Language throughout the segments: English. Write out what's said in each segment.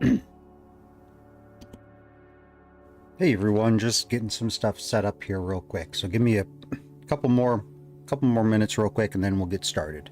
Hey everyone, just getting some stuff set up here real quick. So give me a couple more minutes real quick and then we'll get started.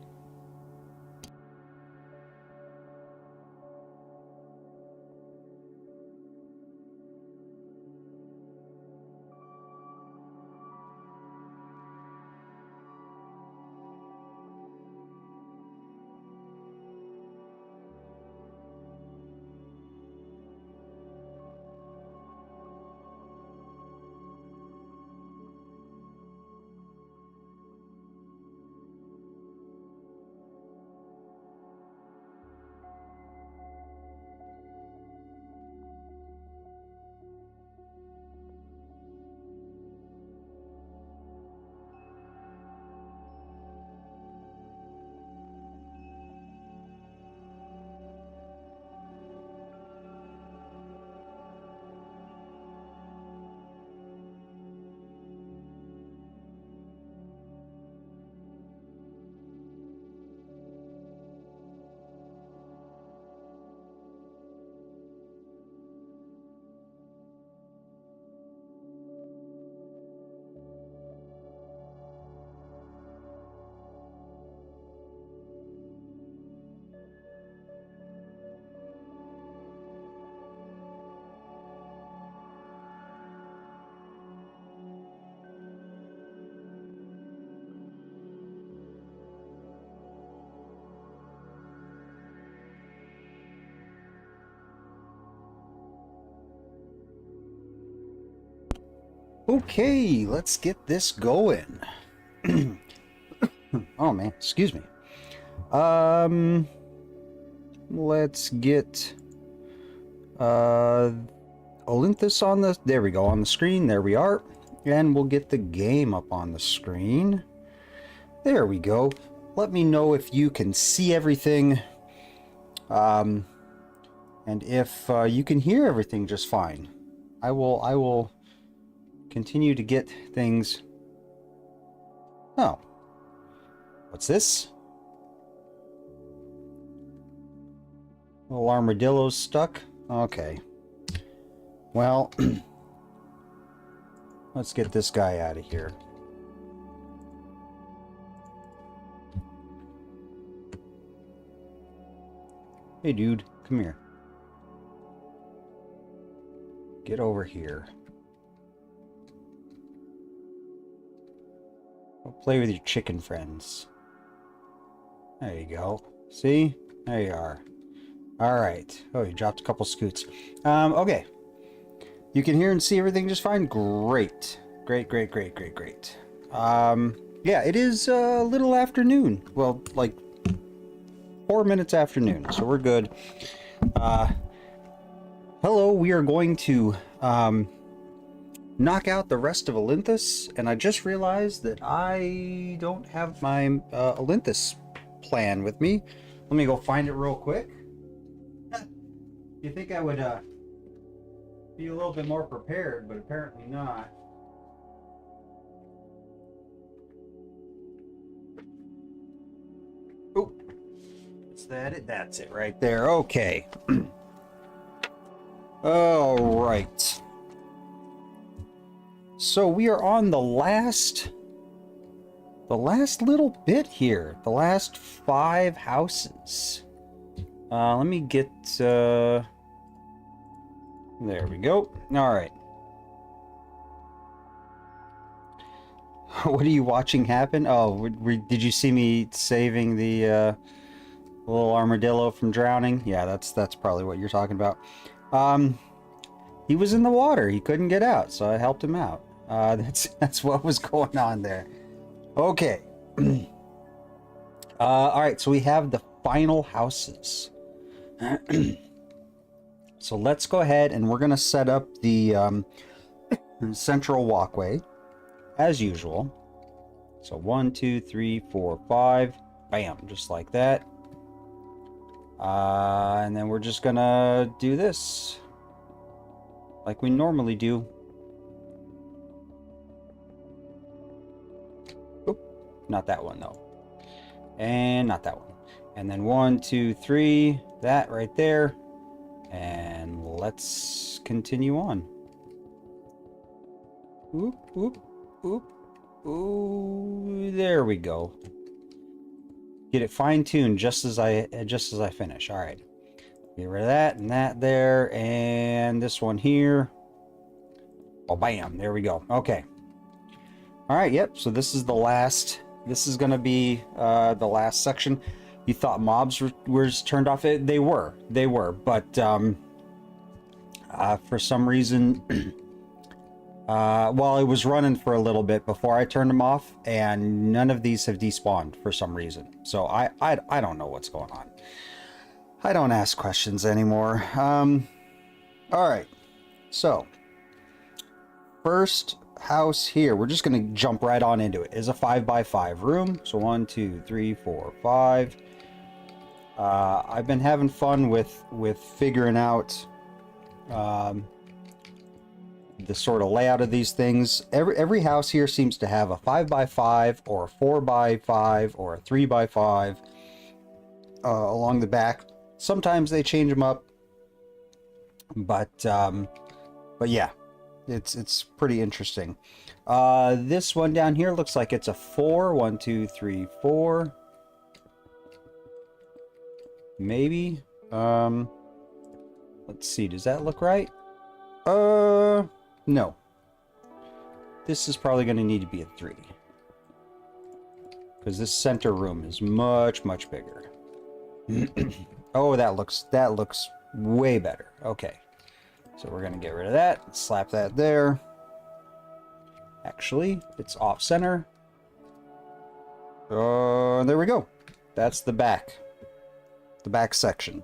Okay, let's get this going. Oh man, excuse me. Let's get Olynthos on the, there we go, on the screen. There we are. And we'll get the game up on the screen. There we go. Let me know if you can see everything. And if you can hear everything just fine. I will continue to get things. Oh. What's this? Little armadillo's stuck? Okay. Well, let's get this guy out of here. Hey dude, come here. Get over here. Go play with your chicken friends. There you go. See? There you are. Alright. Oh, you dropped a couple scoots. Okay. You can hear and see everything just fine? Great. Great. Yeah, it is a little afternoon. Well, like 4 minutes afternoon, so we're good. Hello, we are going to knock out the rest of Olynthos, and I just realized that I don't have my Olynthos plan with me. Let me go find it real quick. You think I would be a little bit more prepared, but apparently not. Oh, is that it? That's it right there. Okay. All right. So we are on the last little bit here. The last 5 houses. Let me get, there we go. All right. What are you watching happen? Oh, did you see me saving the little armadillo from drowning? Yeah, that's probably what you're talking about. He was in the water. He couldn't get out, so I helped him out. That's what was going on there. Okay. All right, so we have the final houses. So let's go ahead and we're going to set up the central walkway as usual. So 1, 2, 3, 4, 5. Bam, just like that. And then we're just going to do this like we normally do. Oop, not that one though. And not that one. And then 1, 2, 3, that right there. And let's continue on. Oop, oop, oop. Ooh, there we go. Get it fine-tuned just as I finish. All right. Get rid of that and that there, and this one here. Oh, bam! There we go. Okay. All right. Yep. So this is the last. This is gonna be the last section. You thought mobs were turned off? They were. They were. But for some reason. Well, it was running for a little bit before I turned them off, and none of these have despawned for some reason. So I don't know what's going on. I don't ask questions anymore. All right. So first house here, we're just gonna jump right on into it. Is a 5x5 room. So 1, 2, 3, 4, 5. I've been having fun with figuring out. The sort of layout of these things. Every house here seems to have a 5x5 or a 4x5 or a 3x5 along the back. Sometimes they change them up, but yeah, it's pretty interesting. This one down here looks like it's a 4. 1, 2, 3, 4. Maybe. Let's see. Does that look right? No. This is probably going to need to be a 3. Because this center room is much, much bigger. Oh, that looks way better. Okay. So we're going to get rid of that. Slap that there. Actually, it's off center. There we go. That's the back. The back section.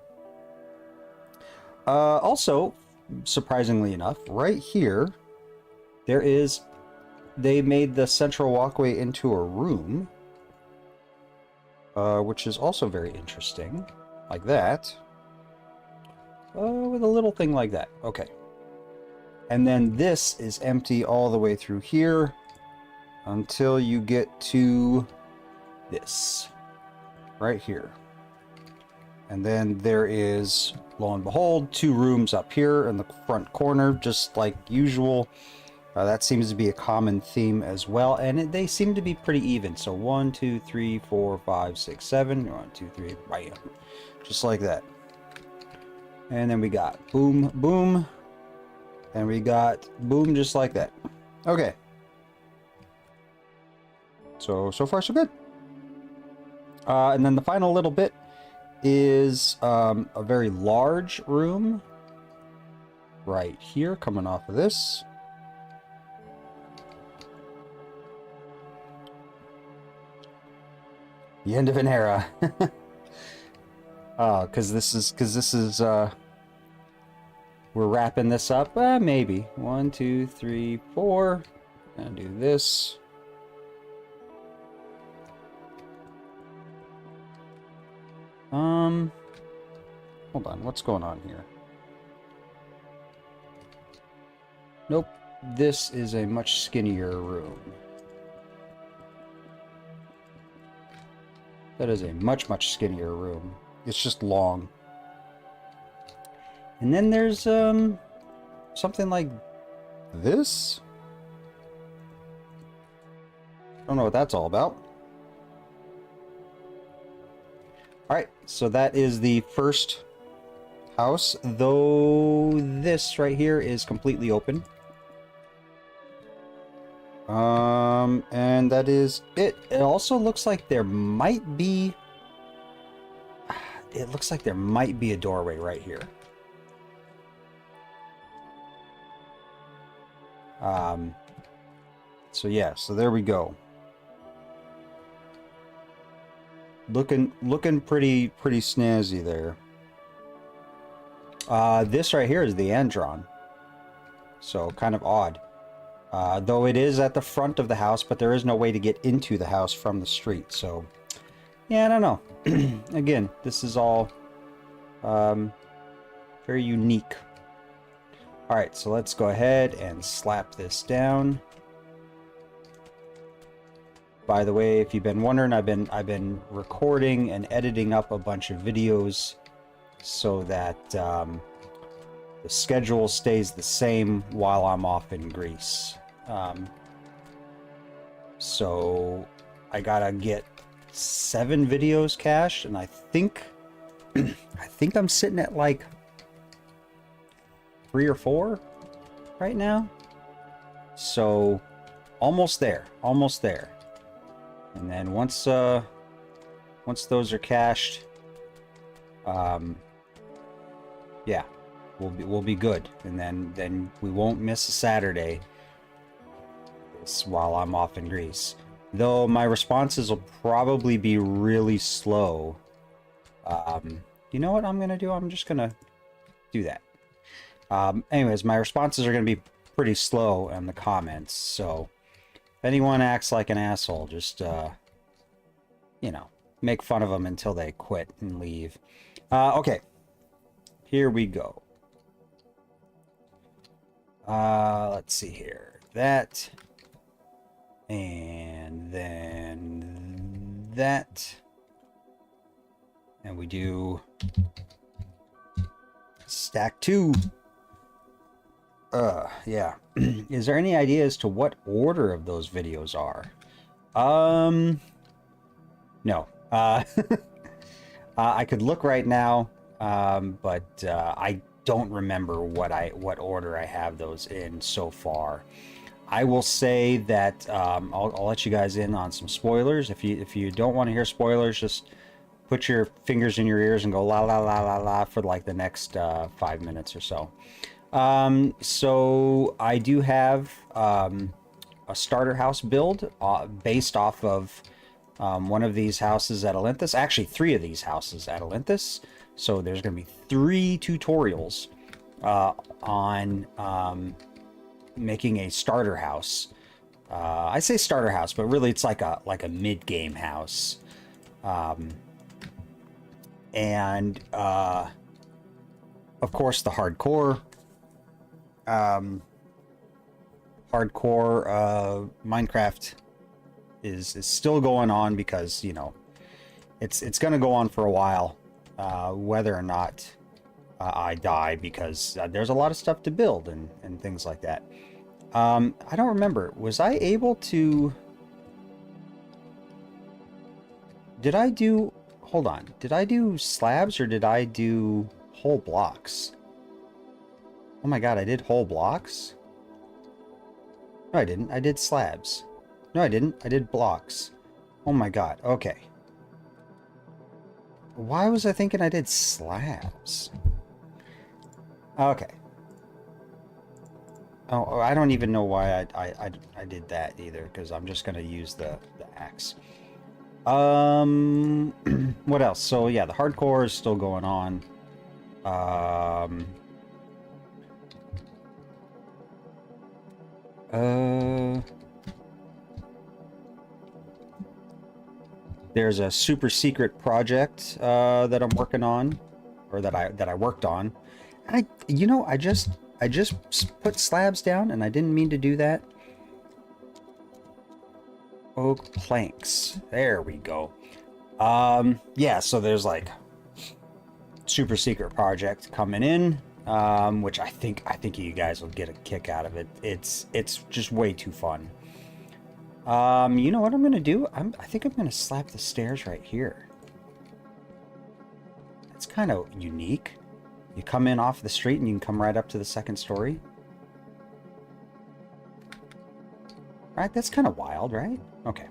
Also, surprisingly enough, right here, they made the central walkway into a room, which is also very interesting, like that, with a little thing like that. Okay. And then this is empty all the way through here until you get to this, right here. And then there is, lo and behold, 2 rooms up here in the front corner, just like usual. That seems to be a common theme as well, and they seem to be pretty even. So 1, 2, 3, 4, 5, 6, 7. 1, 2, 3, bam. Just like that. And then we got boom, boom. And we got boom just like that. Okay. So far so good. And then the final little bit is a very large room right here coming off of this. The end of an era. Because this is we're wrapping this up. Maybe 1, 2, 3, 4. Gonna do this. Hold on, what's going on here? Nope, this is a much skinnier room. That is a much skinnier room. It's just long. And then there's something like this. I don't know what that's all about. Alright, so that is the first house, though this right here is completely open. And that is it. It also looks like there might be... It looks like there might be a doorway right here. So yeah, so there we go. Looking pretty snazzy there. This right here is the Andron. So kind of odd. Though it is at the front of the house, but there is no way to get into the house from the street. So yeah, I don't know. Again, this is all very unique. Alright, so let's go ahead and slap this down. By the way, if you've been wondering, I've been recording and editing up a bunch of videos so that the schedule stays the same while I'm off in Greece. So I gotta get 7 videos cached, and I think I'm sitting at like 3 or 4 right now. So almost there, almost there. And then once those are cached, yeah, we'll be good. And then we won't miss a Saturday while I'm off in Greece. Though my responses will probably be really slow. You know what I'm gonna do? I'm just gonna do that. Anyways, my responses are gonna be pretty slow in the comments, so if anyone acts like an asshole, just you know, make fun of them until they quit and leave. Okay, here we go. Let's see here. That, and then that, and we do stack 2. Yeah. Is there any idea as to what order of those videos are? No. I could look right now, but I don't remember what order I have those in so far. I will say that I'll let you guys in on some spoilers. If you don't want to hear spoilers, just put your fingers in your ears and go la la la la la for like the next 5 minutes or so. So I do have a starter house build based off of one of these houses at Olynthos. Actually, 3 of these houses at Olynthos. So there's going to be 3 tutorials on making a starter house. I say starter house, but really it's like a mid-game house. And of course the hardcore Minecraft is still going on because, you know, it's going to go on for a while, whether or not I die, because there's a lot of stuff to build and things like that. I don't remember. Was I able to... Did I do... Hold on. Did I do slabs or did I do whole blocks? Oh my god, I did whole blocks? No, I didn't. I did slabs. No, I didn't. I did blocks. Oh my god. Okay. Why was I thinking I did slabs? Okay. Oh, I don't even know why I did that either, because I'm just going to use the axe. What else? So yeah, the hardcore is still going on. There's a super secret project that I'm working on, or that I worked on. And you know, I just put slabs down, and I didn't mean to do that. Oak planks. There we go. Yeah, so there's like super secret project coming in, which I think you guys will get a kick out of it. It's just way too fun. You know what I'm gonna do? I think I'm gonna slap the stairs right here. It's kind of unique. You come in off the street and you can come right up to the second story. Right? That's kind of wild, right? Okay.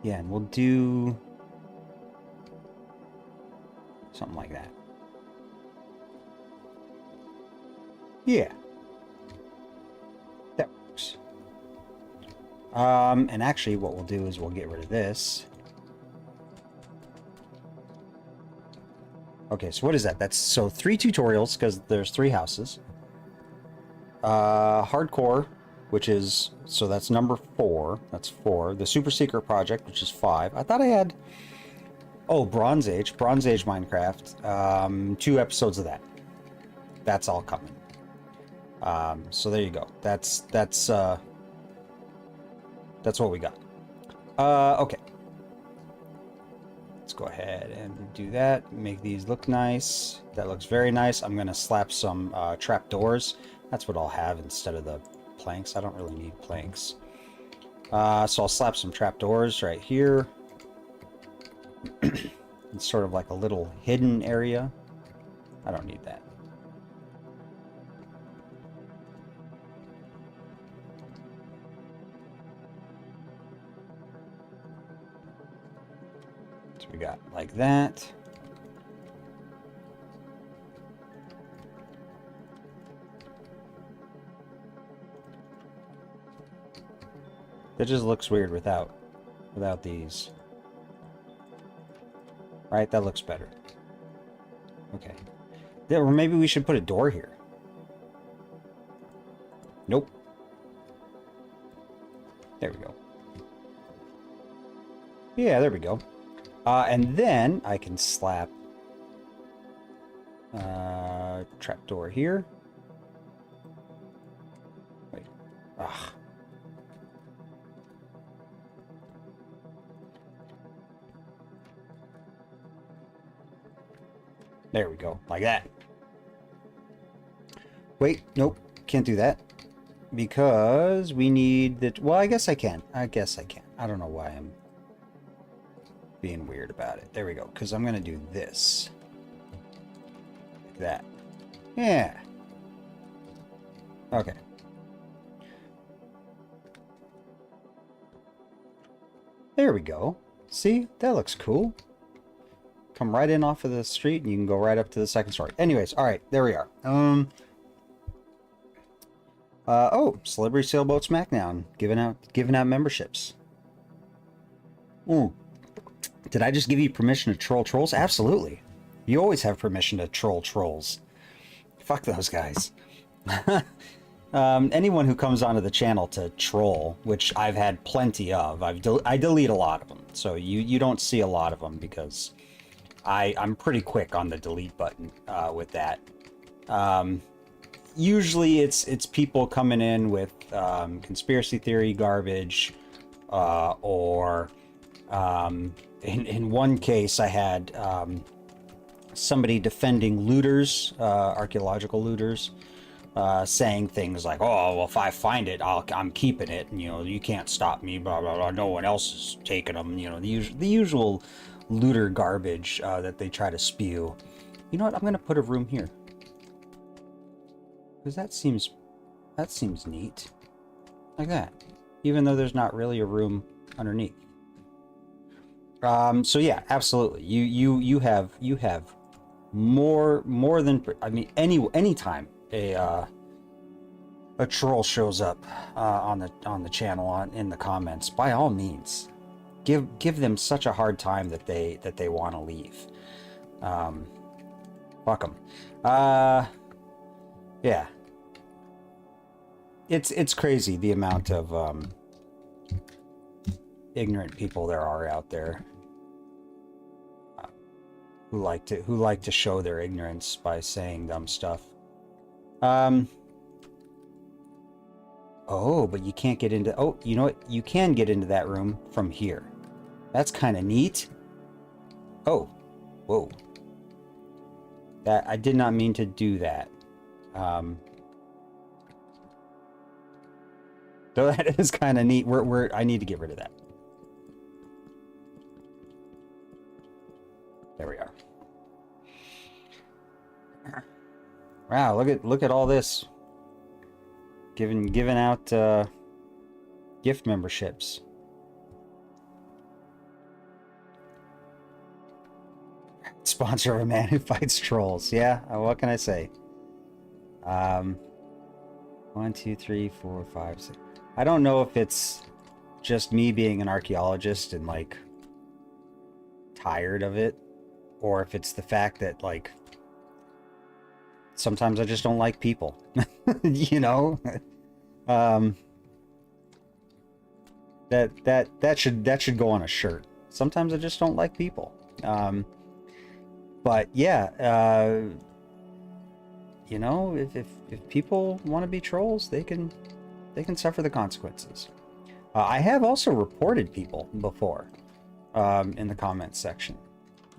Yeah, and we'll do something like that. Yeah. That works. And actually what we'll do is we'll get rid of this. Okay, so what is that? That's so 3 tutorials, because there's 3 houses. Hardcore, which is, so that's number 4. That's 4. The super secret project, which is 5. I thought I had, oh, Bronze Age Minecraft. 2 episodes of that. That's all coming. So there you go. That's what we got. Okay. go ahead and do that. Make these look nice. That looks very nice. I'm going to slap some trapdoors. That's what I'll have instead of the planks. I don't really need planks. So I'll slap some trapdoors right here. It's sort of like a little hidden area. I don't need that. So we got like that. That just looks weird without these. Right, that looks better. Okay. Yeah, or maybe we should put a door here. Nope. There we go. Yeah, there we go. And then I can slap trapdoor here. Wait. Ugh. There we go, like that. Wait, nope, can't do that. Because we need the... Well, I guess I can. I don't know why I'm being weird about it. There we go, because I'm going to do this. Like that. Yeah. Okay. There we go. See? That looks cool. Come right in off of the street and you can go right up to the second story. Anyways, all right, there we are. Oh, Celebrity Sailboat Smackdown, giving out memberships. Ooh. Did I just give you permission to troll trolls? Absolutely. You always have permission to troll trolls. Fuck those guys. Anyone who comes onto the channel to troll, which I've had plenty of, I delete a lot of them. So you don't see a lot of them because I'm pretty quick on the delete button with that. Usually it's people coming in with conspiracy theory garbage, or in one case I had somebody defending looters, archaeological looters, saying things like, "Oh, well, if I find it, I'm keeping it. And, you know, you can't stop me. Blah blah blah. No one else is taking them." You know, the usual looter garbage that they try to spew. You know what? I'm gonna put a room here because that seems neat, like that. Even though there's not really a room underneath. So yeah, absolutely. You have more than, I mean, anytime a troll shows up on the channel in the comments, by all means, give them such a hard time that they want to leave. Fuck them. Yeah. It's crazy the amount of ignorant people there are out there who like to show their ignorance by saying dumb stuff. Oh, but you can't get into... Oh, you know what? You can get into that room from here. That's kind of neat. Oh, whoa. That I did not mean to do that. Though that is kind of neat. I need to get rid of that. There we are. Wow, look at all this. Giving out gift memberships. Sponsor of a man who fights trolls. Yeah, what can I say? 1, 2, 3, 4, 5, 6. I don't know if it's just me being an archaeologist and like tired of it, or if it's the fact that like sometimes I just don't like people. You know? That should go on a shirt. Sometimes I just don't like people. But yeah, you know, if people want to be trolls, they can suffer the consequences. I have also reported people before in the comments section.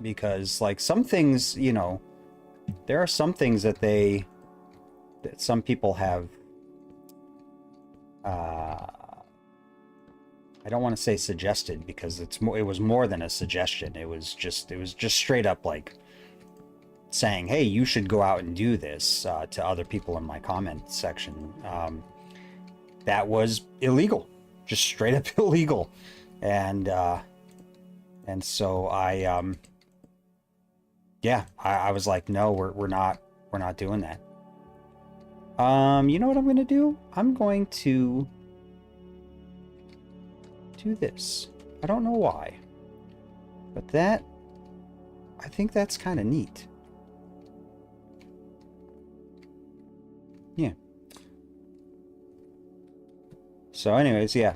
because like some things, you know, there are some things that some people have, I don't want to say suggested, because it was more than a suggestion. It was just straight up like saying, hey, you should go out and do this, to other people in my comment section. That was illegal, just straight up illegal. And so yeah, I was like, no, we're not doing that. You know what I'm going to do? I'm going to do this. I don't know why, but I think that's kind of neat. Yeah. So anyways, yeah,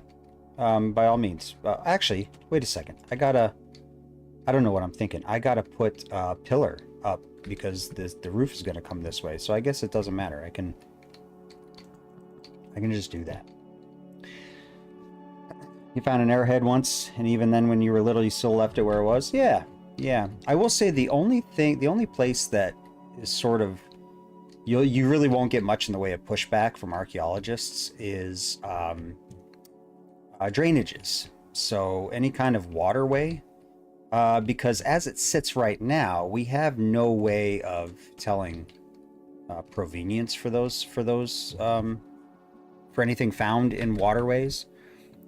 by all means. Actually, wait a second. I don't know what I'm thinking. I gotta put a pillar up because the roof is gonna come this way. So I guess it doesn't matter. I can just do that. You found an arrowhead once, and even then when you were little, you still left it where it was? Yeah, yeah. I will say the only place that is sort of, you really won't get much in the way of pushback from archaeologists is drainages. So any kind of waterway, because as it sits right now, we have no way of telling provenience for anything found in waterways.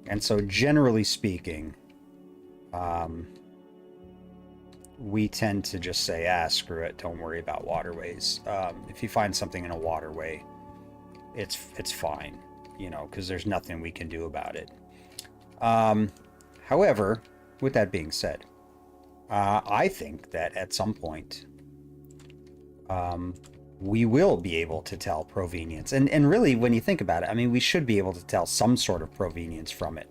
And so generally speaking, we tend to just say, screw it, don't worry about waterways. If you find something in a waterway, it's fine, you know, because there's nothing we can do about it. However, with that being said, I think that at some point, we will be able to tell provenience. And really, when you think about it, I mean, we should be able to tell some sort of provenience from it,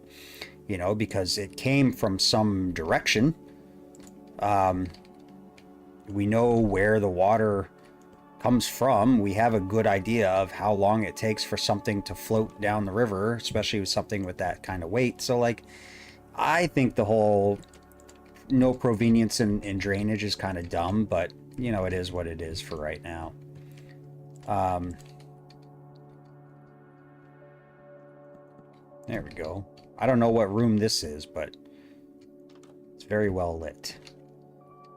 you know, because it came from some direction. We know where the water comes from. We have a good idea of how long it takes for something to float down the river, especially with something with that kind of weight. So, like, I think the whole no provenience in drainage is kind of dumb, but, you know, it is what it is for right now. There we go. I don't know what room this is, but it's very well lit.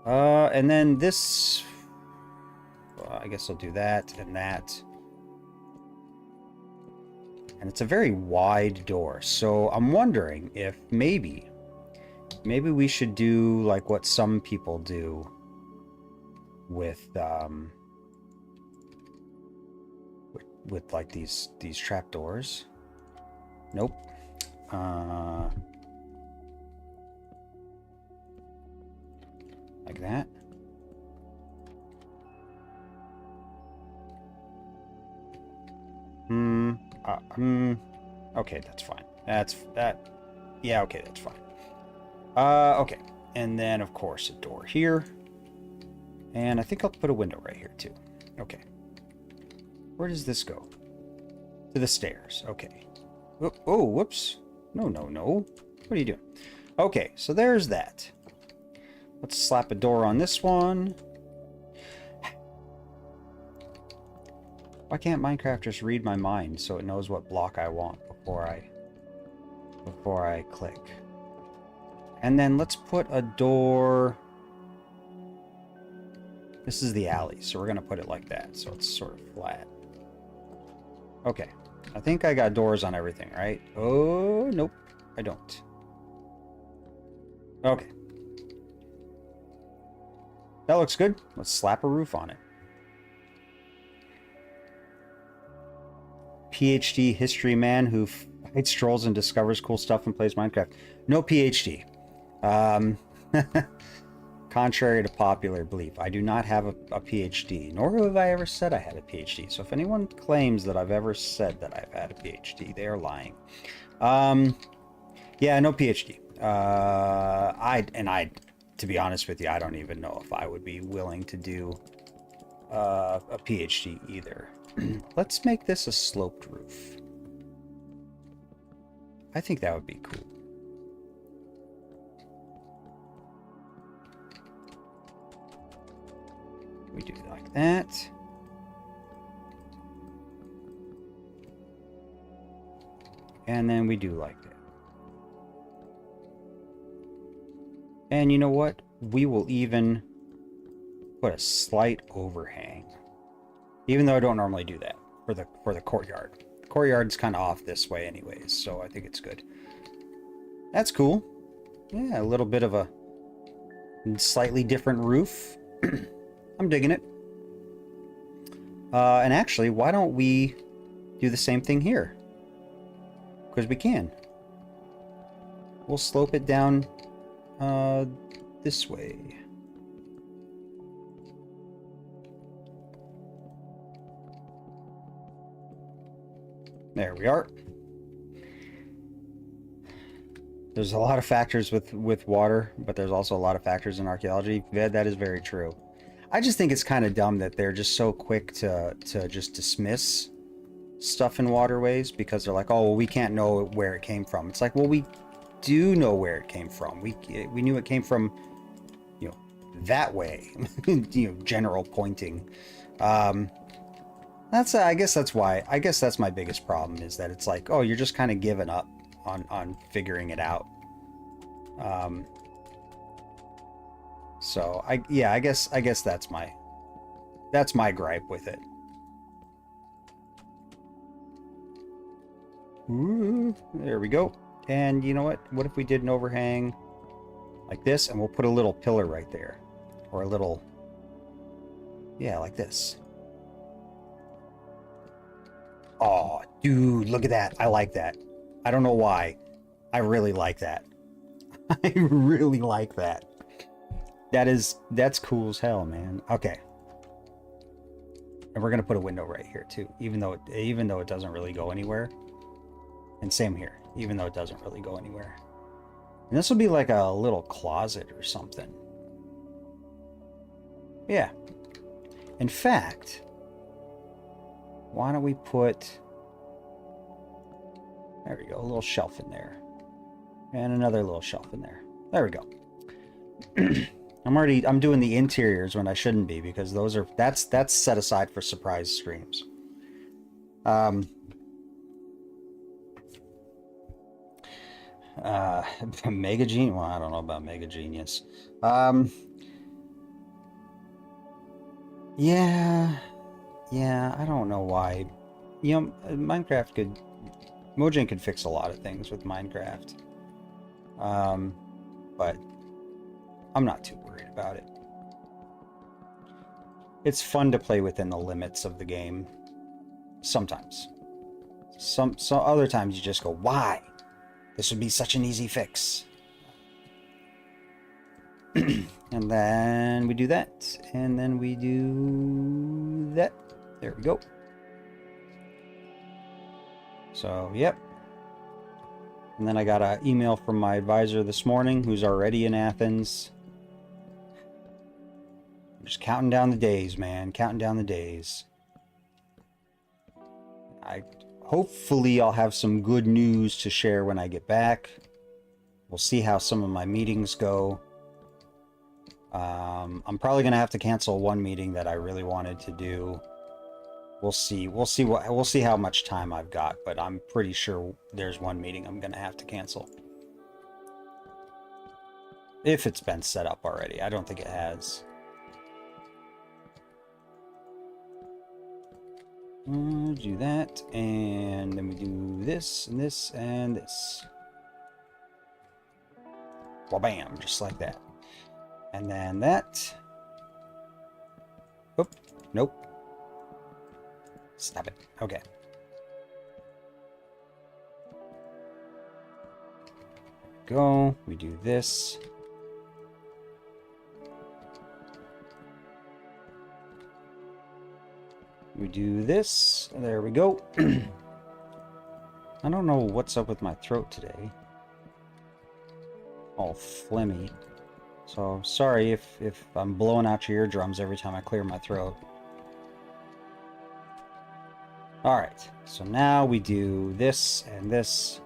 And then this, I guess I'll do that and that. And it's a very wide door, so I'm wondering if maybe we should do like what some people do with like these trapdoors. Nope. Like that. Okay, that's fine. Yeah, okay, that's fine. Okay. And then, of course, a door here. And I think I'll put a window right here, too. Okay. Where does this go? To the stairs. Okay. Oh, whoops. No. What are you doing? Okay, so there's that. Let's slap a door on this one. Why can't Minecraft just read my mind so it knows what block I want before I click? And then let's put a door. This is the alley, so we're going to put it like that, so it's sort of flat. Okay. I think I got doors on everything, right? Oh, nope. I don't. Okay. That looks good. Let's slap a roof on it. PhD history man who fights trolls and discovers cool stuff and plays Minecraft. No PhD. Contrary to popular belief, I do not have a PhD, nor have I ever said I had a PhD. So if anyone claims that I've ever said that I've had a PhD, they are lying. Yeah, no PhD. To be honest with you, I don't even know if I would be willing to do a PhD either. Let's make this a sloped roof. I think that would be cool. We do it like that. And then we do like that. And you know what? We will even put a slight overhang. Even though I don't normally do that for the courtyard. The courtyard's kind of off this way anyways, so I think it's good. That's cool. Yeah, a little bit of a slightly different roof. I'm digging it. And actually, why don't we do the same thing here? Because we can. We'll slope it down this way. There we are. There's a lot of factors with water, but there's also a lot of factors in archaeology. Yeah, that is very true. I just think it's kind of dumb that they're just so quick to just dismiss stuff in waterways because they're like, oh, well, we can't know where it came from. It's like, well, we do know where it came from. We knew it came from, you know, that way. You know, general pointing. That's I guess that's why. I guess that's my biggest problem is that it's like, oh, you're just kind of giving up on figuring it out. So I guess that's my gripe with it. Ooh, there we go. And you know what? What if we did an overhang like this, and we'll put a little pillar right there, or a little, yeah, like this. Oh, dude, look at that. I like that. I don't know why. I really like that. I really like that. That's cool as hell, man. Okay. And we're gonna put a window right here too, even though it doesn't really go anywhere. And same here, even though it doesn't really go anywhere. And this will be like a little closet or something. Yeah. In fact, why don't we put, there we go, a little shelf in there. And another little shelf in there. There we go. I'm doing the interiors when I shouldn't be, because that's set aside for surprise streams. Mega Genius. Well, I don't know about Mega Genius. Yeah, I don't know why. You know, Mojang could fix a lot of things with Minecraft. But I'm not too worried about it. It's fun to play within the limits of the game. Sometimes. Some other times you just go, why? This would be such an easy fix. And then we do that. And then we do that. There we go. So, yep. And then I got an email from my advisor this morning, who's already in Athens. Just counting down the days, man. Counting down the days. Hopefully I'll have some good news to share when I get back. We'll see how some of my meetings go. I'm probably gonna have to cancel one meeting that I really wanted to do. We'll see how much time I've got, but I'm pretty sure there's one meeting I'm gonna have to cancel. If it's been set up already. I don't think it has. Do that, and then we do this, and this, and this. Well, bam, just like that. And then that. Oop, nope. Stop it. Okay. Go. We do this. We do this. There we go. I don't know what's up with my throat today. All phlegmy. So sorry if I'm blowing out your eardrums every time I clear my throat. Alright, so now we do this and this.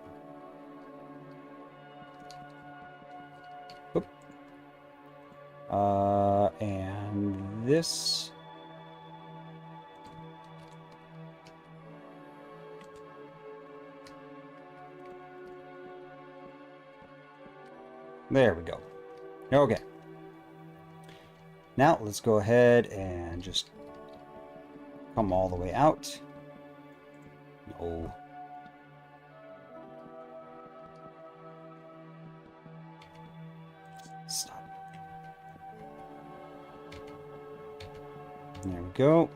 Oop. And this. There we go. Okay. Now let's go ahead and just come all the way out. No. Stop. There we go.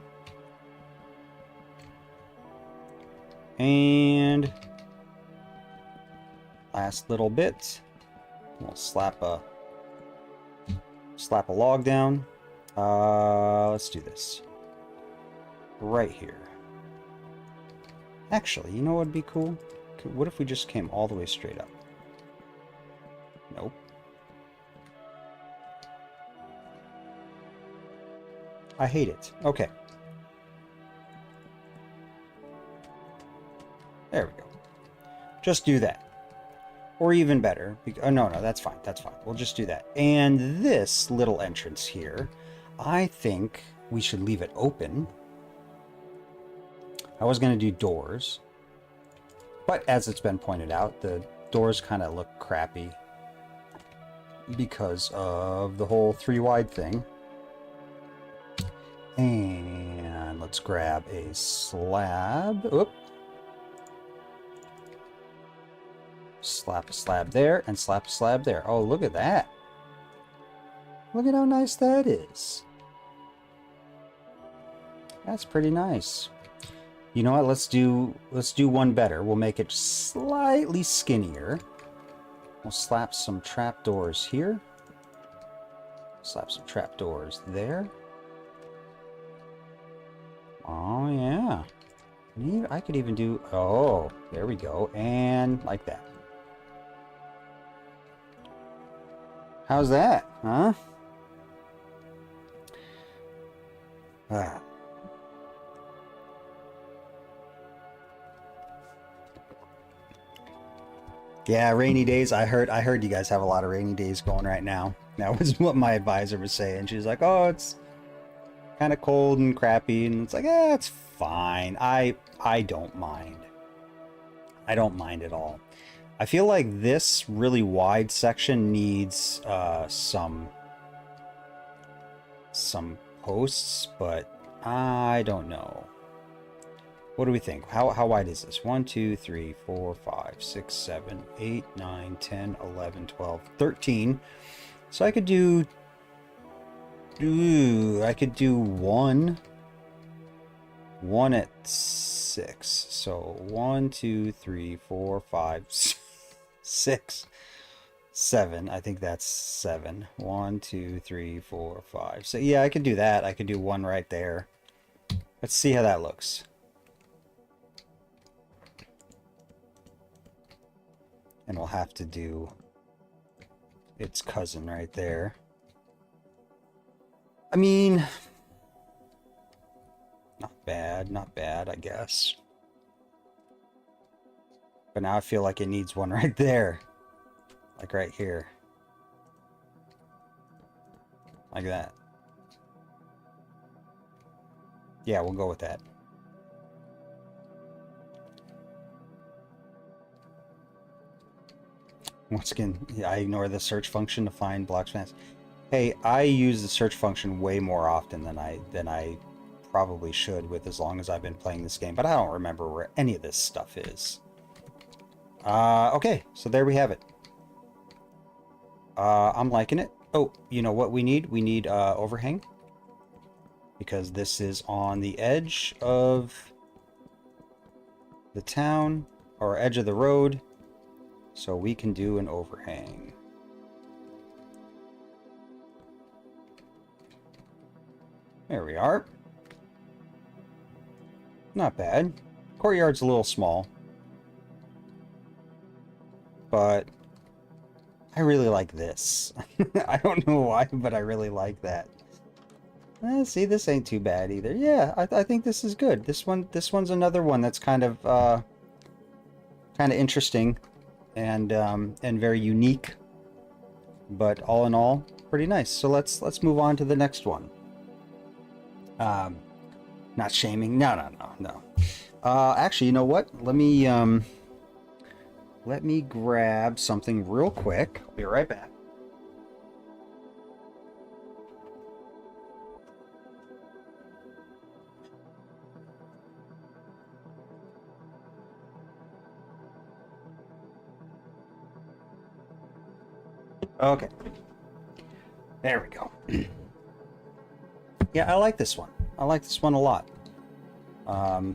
And last little bit. We'll slap a log down. Let's do this. Right here. Actually, you know what would be cool? What if we just came all the way straight up? Nope. I hate it. Okay. There we go. Just do that. Or even better. Oh, no, that's fine. That's fine. We'll just do that. And this little entrance here, I think we should leave it open. I was going to do doors. But as it's been pointed out, the doors kind of look crappy because of the whole 3-wide thing. And let's grab a slab. Oop. Slap a slab there and slap a slab there. Oh, look at that. Look at how nice that is. That's pretty nice. You know what? Let's do one better. We'll make it slightly skinnier. We'll slap some trapdoors here. Slap some trapdoors there. Oh, yeah. I could even do... Oh, there we go. And like that. How's that, huh? Ah. Yeah, rainy days. I heard you guys have a lot of rainy days going right now. That was what my advisor was saying. She's like, "Oh, it's kind of cold and crappy," and it's like, "Eh, it's fine. I don't mind. I don't mind at all." I feel like this really wide section needs some posts, but I don't know. What do we think? How wide is this? 1, 2, 3, 4, 5, 6, 7, 8, 9, 10, 11, 12, 13. So I could do one at 6. So 1, 2, 3, 4, 5, 6, 7. I think that's 7. 1, 2, 3, 4, 5. So yeah, I could do that. I could do one right there. Let's see how that looks. And we'll have to do its cousin right there. I mean, not bad, I guess. But now I feel like it needs one right there. Like right here. Like that. Yeah, we'll go with that. Once again, yeah, I ignore the search function to find blocks fast. Hey, I use the search function way more often than I probably should with as long as I've been playing this game, but I don't remember where any of this stuff is. Okay, so there we have it. I'm liking it. Oh, you know what we need? We need overhang. Because this is on the edge of the town, or edge of the road. So we can do an overhang. There we are. Not bad. Courtyard's a little small. But I really like this. I don't know why, but I really like that. See, this ain't too bad either. Yeah, I think this is good. This one's another one that's kind of interesting. And very unique, but all in all, pretty nice. So let's move on to the next one. Not shaming. No. Actually, you know what? Let me grab something real quick. I'll be right back. Okay. There we go. Yeah, I like this one. I like this one a lot. I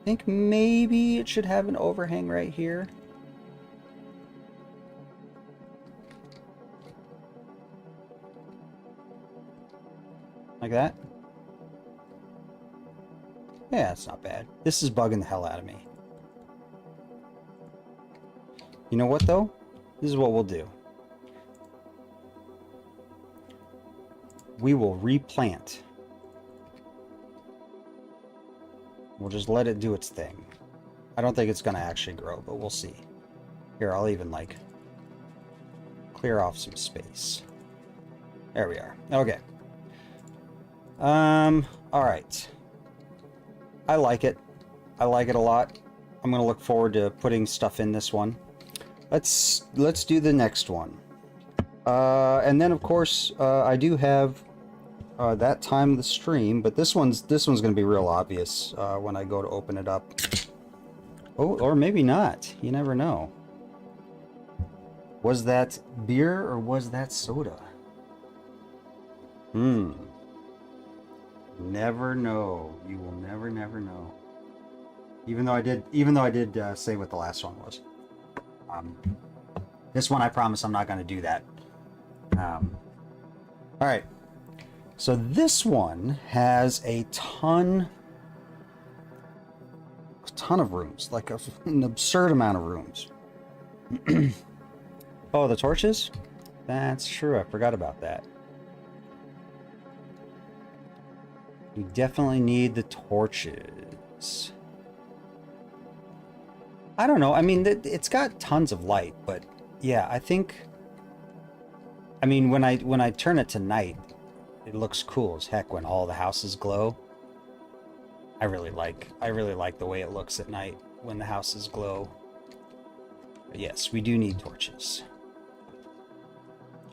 think maybe it should have an overhang right here. Like that. Yeah, it's not bad. This is bugging the hell out of me. You know what, though? This is what we'll do. We will replant. We'll just let it do its thing. I don't think it's going to actually grow, but we'll see. Here, I'll even, like, clear off some space. There we are. Okay. Alright. I like it. I like it a lot. I'm going to look forward to putting stuff in this one. Let's do the next one. And then, of course, I do have that time of the stream, but this one's going to be real obvious when I go to open it up. Oh, or maybe not. You never know. Was that beer or was that soda? Never know. You will never know. Even though I did say what the last one was. This one I promise I'm not going to do that. All right. So this one has a ton of rooms, like an absurd amount of rooms. Oh, the torches? That's true. I forgot about that. You definitely need the torches. I don't know. I mean, it's got tons of light, but yeah, I think. I mean, when I turn it to night, it looks cool as heck when all the houses glow. I really like the way it looks at night when the houses glow. But yes, we do need torches.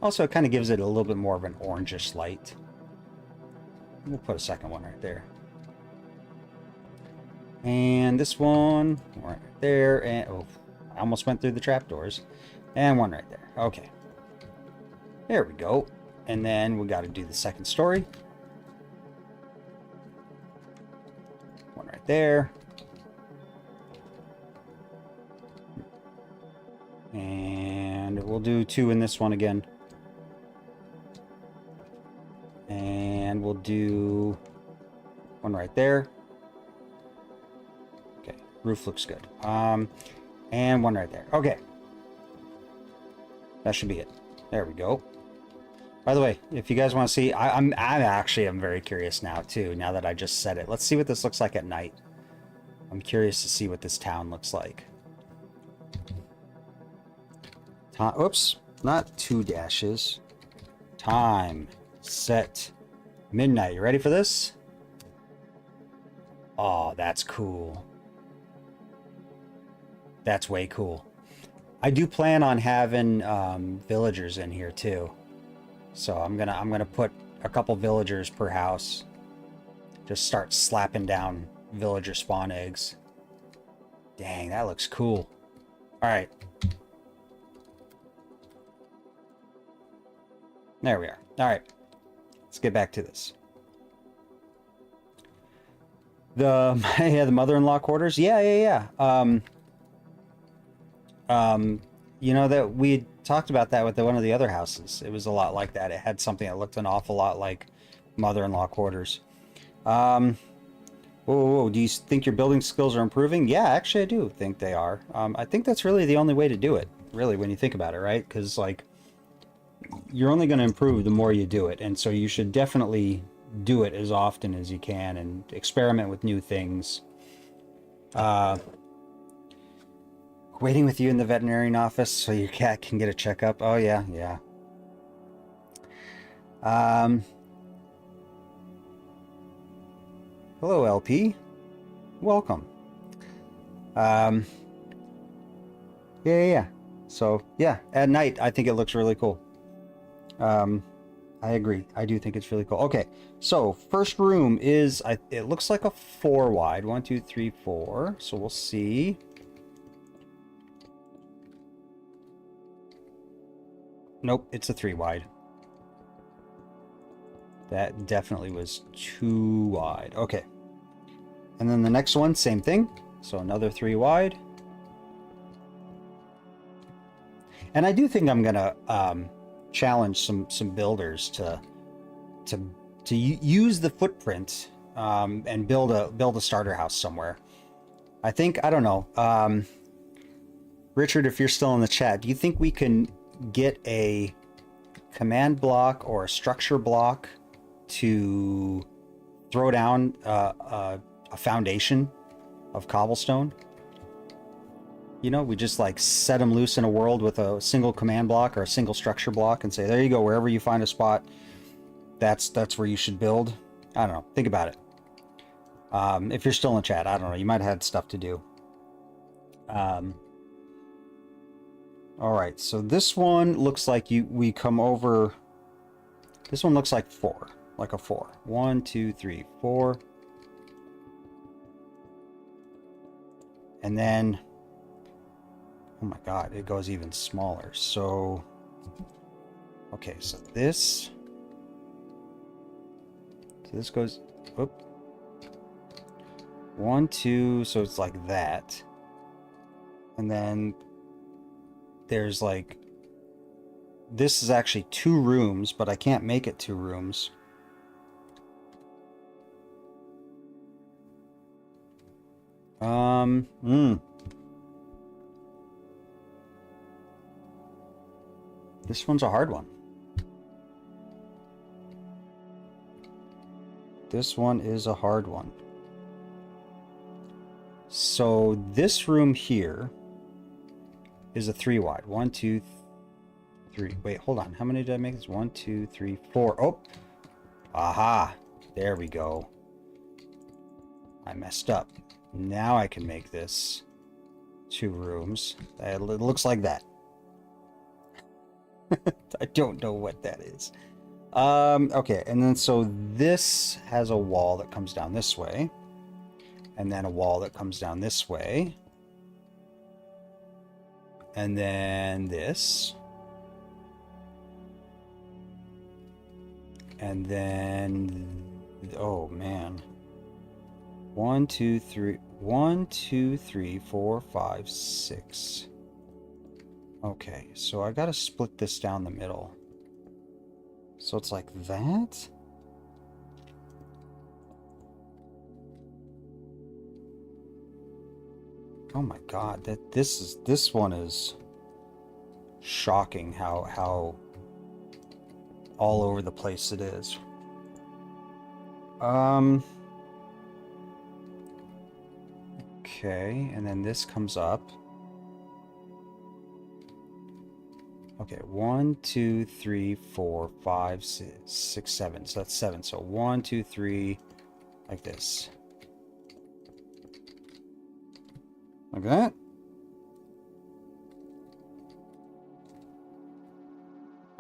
Also, it kind of gives it a little bit more of an orangish light. We'll put a second one right there. And this one right there, and oh, I almost went through the trapdoors. And one right there. Okay. There we go. And then we got to do the second story. One right there. And we'll do two in this one again. And we'll do one right there. Okay, roof looks good. And one right there. Okay. That should be it. There we go. By the way, if you guys want to see, I'm very curious now too, now that I just said it. Let's see what this looks like at night. I'm curious to see what this town looks like. Oops, not 2 dashes. Time, set, midnight. You ready for this? Oh, that's cool. That's way cool. I do plan on having villagers in here too. So I'm gonna put a couple villagers per house. Just start slapping down villager spawn eggs. Dang, that looks cool. All right. There we are. All right. Let's get back to this. The mother-in-law quarters. Yeah. You know that we had talked about that with one of the other houses. It was a lot like that. It had something that looked an awful lot like mother-in-law quarters. Whoa, do you think your building skills are improving? Yeah, actually I do think they are. I think that's really the only way to do it, really, when you think about it, right? Because, like, you're only going to improve the more you do it, and so you should definitely do it as often as you can and experiment with new things. Waiting with you in the veterinarian office so your cat can get a checkup. Oh yeah. Hello, LP. Welcome. Yeah. So yeah, at night I think it looks really cool. I agree. I do think it's really cool. Okay, so first room is it looks like a 4 wide. 1, 2, 3, 4. So we'll see. nope, it's a 3 wide. That definitely was too wide. Okay. And then the next one, same thing. So another 3 wide. And I do think I'm gonna challenge some builders to use the footprint and build a starter house somewhere. I think, I don't know, Richard, if you're still in the chat, do you think we can get a command block or a structure block to throw down a foundation of cobblestone? You know, we just like set them loose in a world with a single command block or a single structure block and say, there you go, wherever you find a spot, that's where you should build. I don't know. Think about it. If you're still in the chat, I don't know. You might have had stuff to do. All right. So this one looks like we come over. This one looks like 4, like a 4. 1, 2, 3, 4. And then, oh my God, it goes even smaller. So, okay, so this goes, whoop, 1, 2, so it's like that. And then there's like, this is actually 2 rooms, but I can't make it 2 rooms. This one's a hard one. This one is a hard one. So this room here is a 3 wide. 1, 2, 3. Wait, hold on. How many did I make this? 1, 2, 3, 4. Oh, aha. There we go. I messed up. Now I can make this 2 rooms. It looks like that. I don't know what that is. Okay, and then so this has a wall that comes down this way. And then a wall that comes down this way. And then this. And then, oh man. 1, 2, 3, 1, 2, 3, 4, 5, 6. Okay, so I gotta split this down the middle. So it's like that? Oh my God, this one is shocking how all over the place it is. Okay, and then this comes up. Okay, 1, 2, 3, 4, 5, 6, 7. So that's 7. So 1, 2, 3, like this. Like that.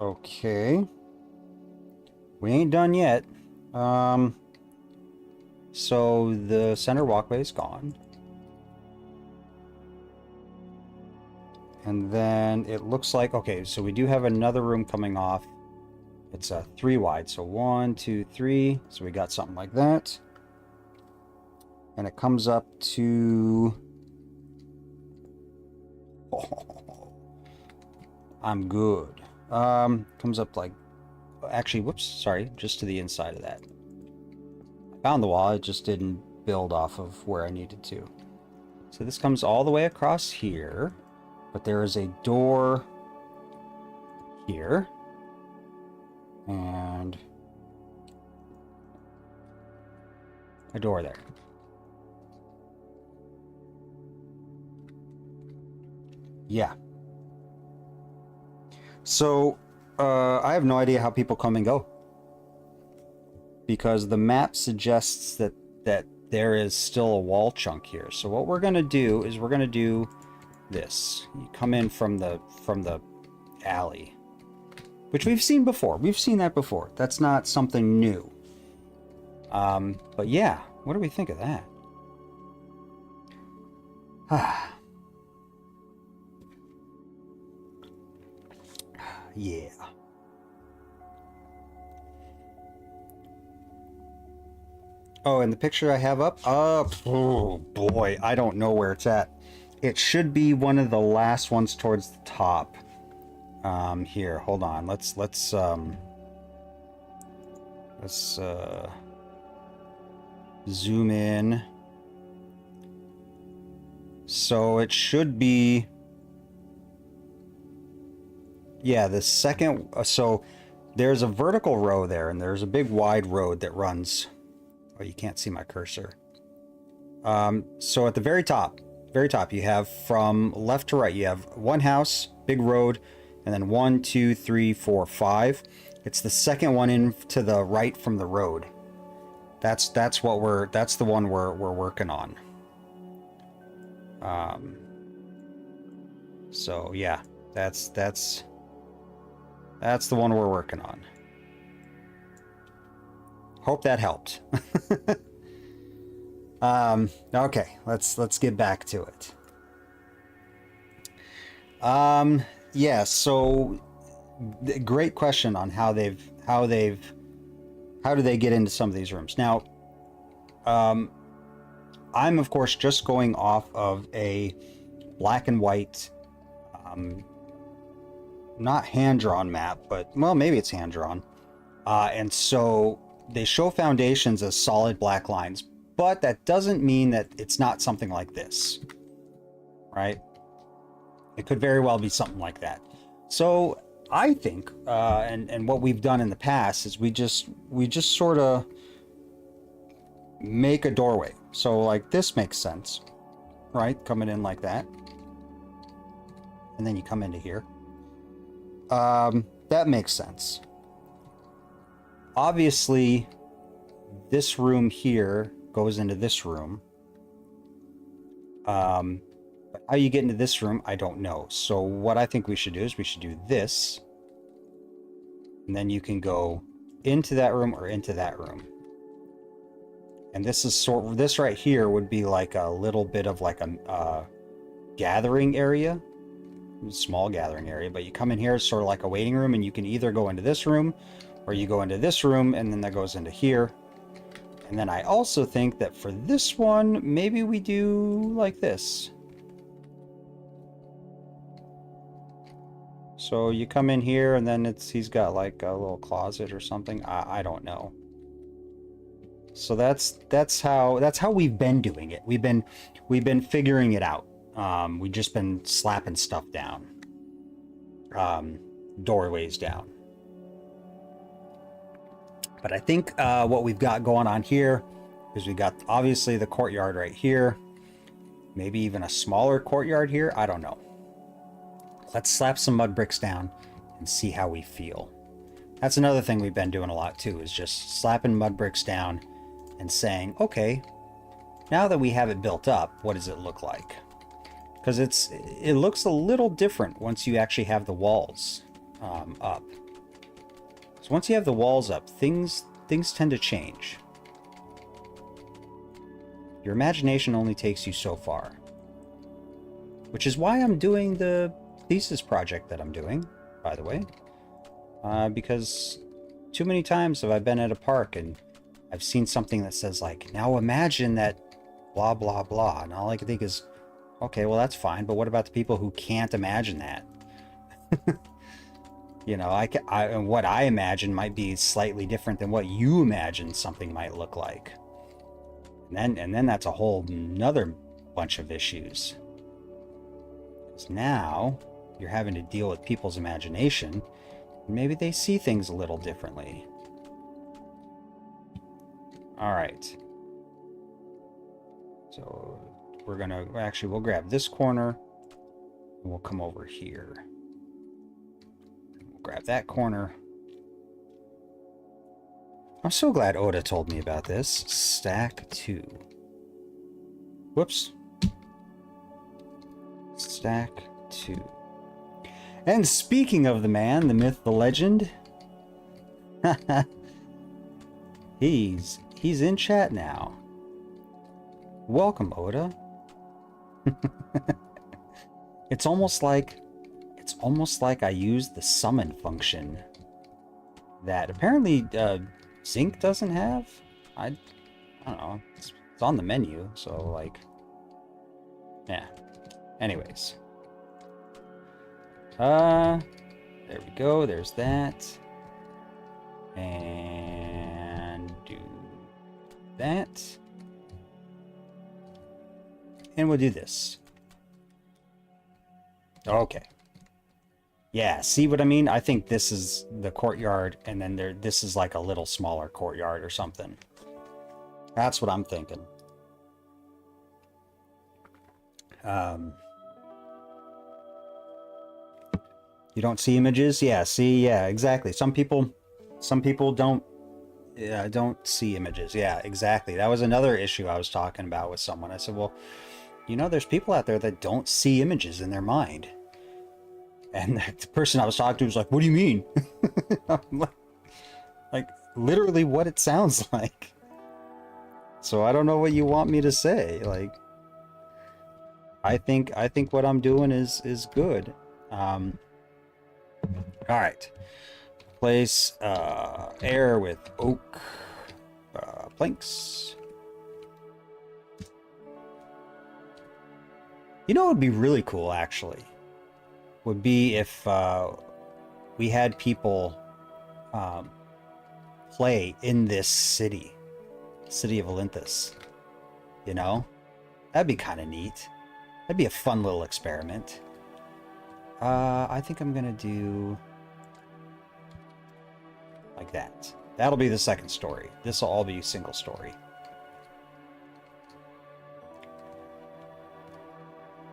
Okay. We ain't done yet. So the center walkway is gone. And then it looks like, okay, so we do have another room coming off. It's a 3 wide, so 1, 2, 3. So we got something like that. And it comes up to... Oh, I'm good. Comes up like... Actually, whoops, sorry, just to the inside of that. I found the wall, it just didn't build off of where I needed to. So this comes all the way across here. But there is a door here. And a door there. Yeah. So, I have no idea how people come and go. Because the map suggests that there is still a wall chunk here. So what we're going to do is we're going to do this. You come in from the alley, which we've seen before. We've seen that before. That's not something new. But yeah, what do we think of that? Yeah. Oh, and the picture I have up? Oh boy, I don't know where it's at. It should be one of the last ones towards the top. Here, hold on. Let's zoom in. So it should be, yeah, the second. So there's a vertical row there, and there's a big wide road that runs. Oh, you can't see my cursor. So at the very top, you have from left to right, you have one house, big road, and then 1, 2, 3, 4, 5. It's the second one in to the right from the road. That's the one we're working on. So yeah, that's the one we're working on. Hope that helped. Okay, let's get back to it. Yeah, so great question on how do they get into some of these rooms. Now, I'm of course just going off of a black and white, not hand-drawn map, but well, maybe it's hand-drawn. And so they show foundations as solid black lines, but that doesn't mean that it's not something like this, right? It could very well be something like that. So I think, and what we've done in the past is we just sort of make a doorway. So like this makes sense, right? Coming in like that, and then you come into here. That makes sense. Obviously, this room here goes into this room. But how you get into this room, I don't know. So what I think we should do is we should do this. And then you can go into that room or into that room. And this is this right here would be like a little bit of like a gathering area. Small gathering area. But you come in here, it's sort of like a waiting room, and you can either go into this room or you go into this room, and then that goes into here. And then I also think that for this one, maybe we do like this. So you come in here, and then he's got like a little closet or something. I don't know. So that's how we've been doing it. We've been figuring it out. We've just been slapping stuff down, doorways down. But I think what we've got going on here is we got obviously the courtyard right here, maybe even a smaller courtyard here. I don't know. Let's slap some mud bricks down and see how we feel. That's another thing we've been doing a lot too, is just slapping mud bricks down and saying, okay, now that we have it built up, what does it look like? Because it looks a little different once you actually have the walls up. So once you have the walls up, things tend to change. Your imagination only takes you so far. Which is why I'm doing the thesis project that I'm doing, by the way. Because too many times have I been at a park and I've seen something that says like, now imagine that blah, blah, blah. And all I can think is, okay, well, that's fine. But what about the people who can't imagine that? You know, what I imagine might be slightly different than what you imagine something might look like. And then that's a whole nother bunch of issues. Because now you're having to deal with people's imagination. And maybe they see things a little differently. All right. So we'll grab this corner and we'll come over here. We'll grab that corner. I'm so glad Oda told me about this. Stack 2. Whoops. Stack 2. And speaking of the man, the myth, the legend, he's in chat now. Welcome, Oda. It's almost like I used the summon function that apparently Zinc doesn't have. I I don't know. It's on the menu, so like, yeah. Anyways. There we go. There's that. And do that. And we'll do this. Okay. Yeah, see what I mean? I think this is the courtyard, and then this is like a little smaller courtyard or something. That's what I'm thinking. You don't see images? Yeah, see, yeah, exactly. Some people don't see images. Yeah, exactly. That was another issue I was talking about with someone. I said, well, you know, there's people out there that don't see images in their mind. And the person I was talking to was like, what do you mean? like, literally what it sounds like. So I don't know what you want me to say. Like, I think what I'm doing is good. All right. Place air with oak planks. You know what would be really cool, actually? Would be if we had people play in this city of Olynthos. You know? That'd be kind of neat. That'd be a fun little experiment. I think I'm gonna do like that. That'll be the second story. This will all be single story.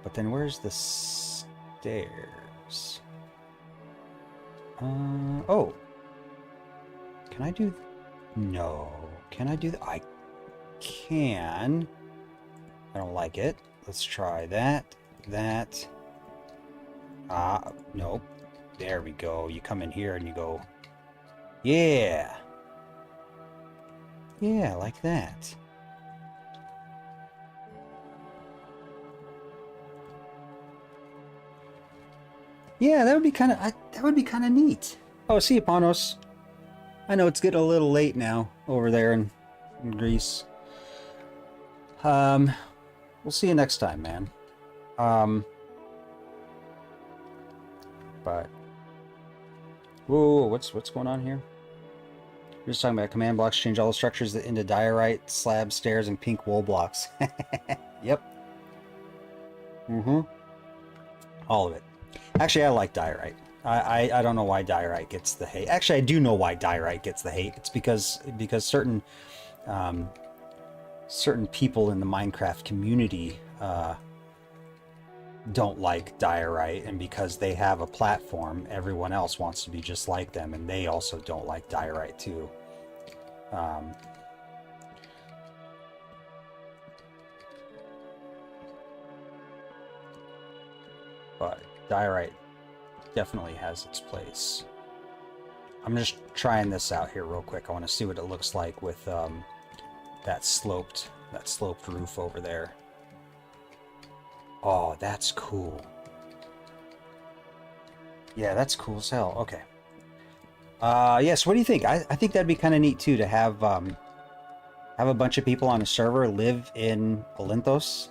But then where's the stairs? Oh. Can I do... No. Can I do that? I can. I don't like it. Let's try that. That. Nope. There we go. You come in here and you go... Yeah. Yeah, like that. Yeah, that would be kind of neat. Oh, see you, Panos. I know it's getting a little late now over there in Greece. We'll see you next time, man. But whoa, what's going on here? We're just talking about command blocks. Change all the structures into diorite, slab, stairs, and pink wool blocks. Yep. All of it. Actually, I like diorite. I don't know why diorite gets the hate. Actually, I do know why diorite gets the hate. It's because certain people in the Minecraft community don't like diorite, and because they have a platform, everyone else wants to be just like them, and they also don't like diorite too. But diorite definitely has its place. I'm just trying this out here real quick. I want to see what it looks like with that sloped roof over there. Oh, that's cool. Yeah, that's cool as hell. Okay. Yes, what do you think? I think that'd be kind of neat too, to have a bunch of people on a server live in Olynthos.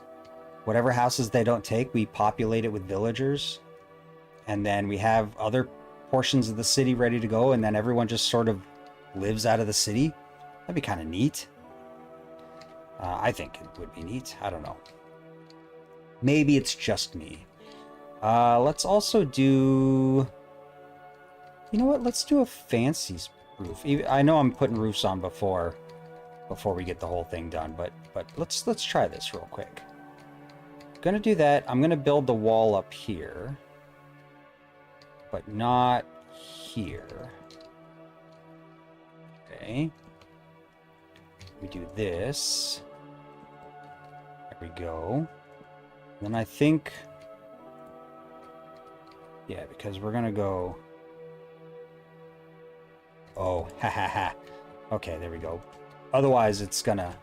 Whatever houses they don't take, we populate it with villagers. And then we have other portions of the city ready to go, and then everyone just sort of lives out of the city. That'd be kind of neat. I think it would be neat. I don't know. Maybe it's just me. Let's also do... You know what? Let's do a fancy roof. I know I'm putting roofs on before we get the whole thing done, but let's try this real quick. Gonna do that. I'm gonna build the wall up here, but not here. Okay. We do this. There we go. Then I think... Yeah, because we're gonna go... Oh, ha ha ha. Okay, there we go. Otherwise, it's gonna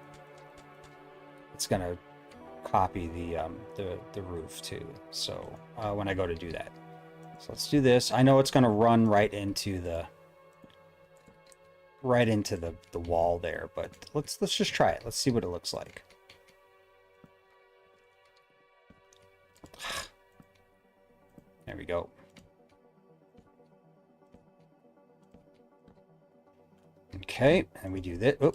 copy the roof too. So when I go to do that, so let's do this. I know it's gonna run right into the right into the wall there, but let's just try it. Let's see what it looks like. There we go. Okay, and we do that. Oh.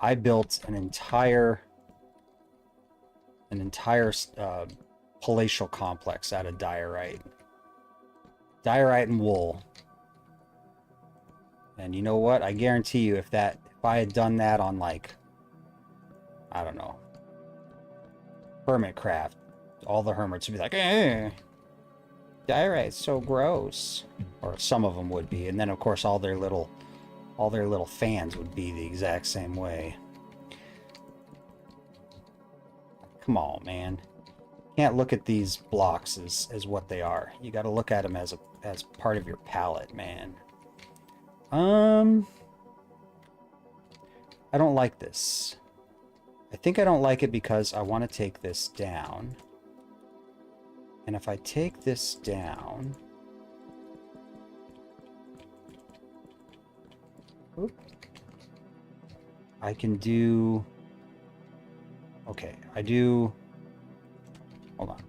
I built an entire palatial complex out of diorite. Diorite and wool. And you know what? I guarantee you if I had done that on, like, I don't know, Hermitcraft, all the hermits would be like, diorite's so gross. Or some of them would be. And then of course all their little fans would be the exact same way. Come on, man. Can't look at these blocks as what they are. You got to look at them as part of your palette, man. I don't like this. I think I don't like it because I want to take this down. And if I take this down... Oop, I can do... Okay, I do... Hold on.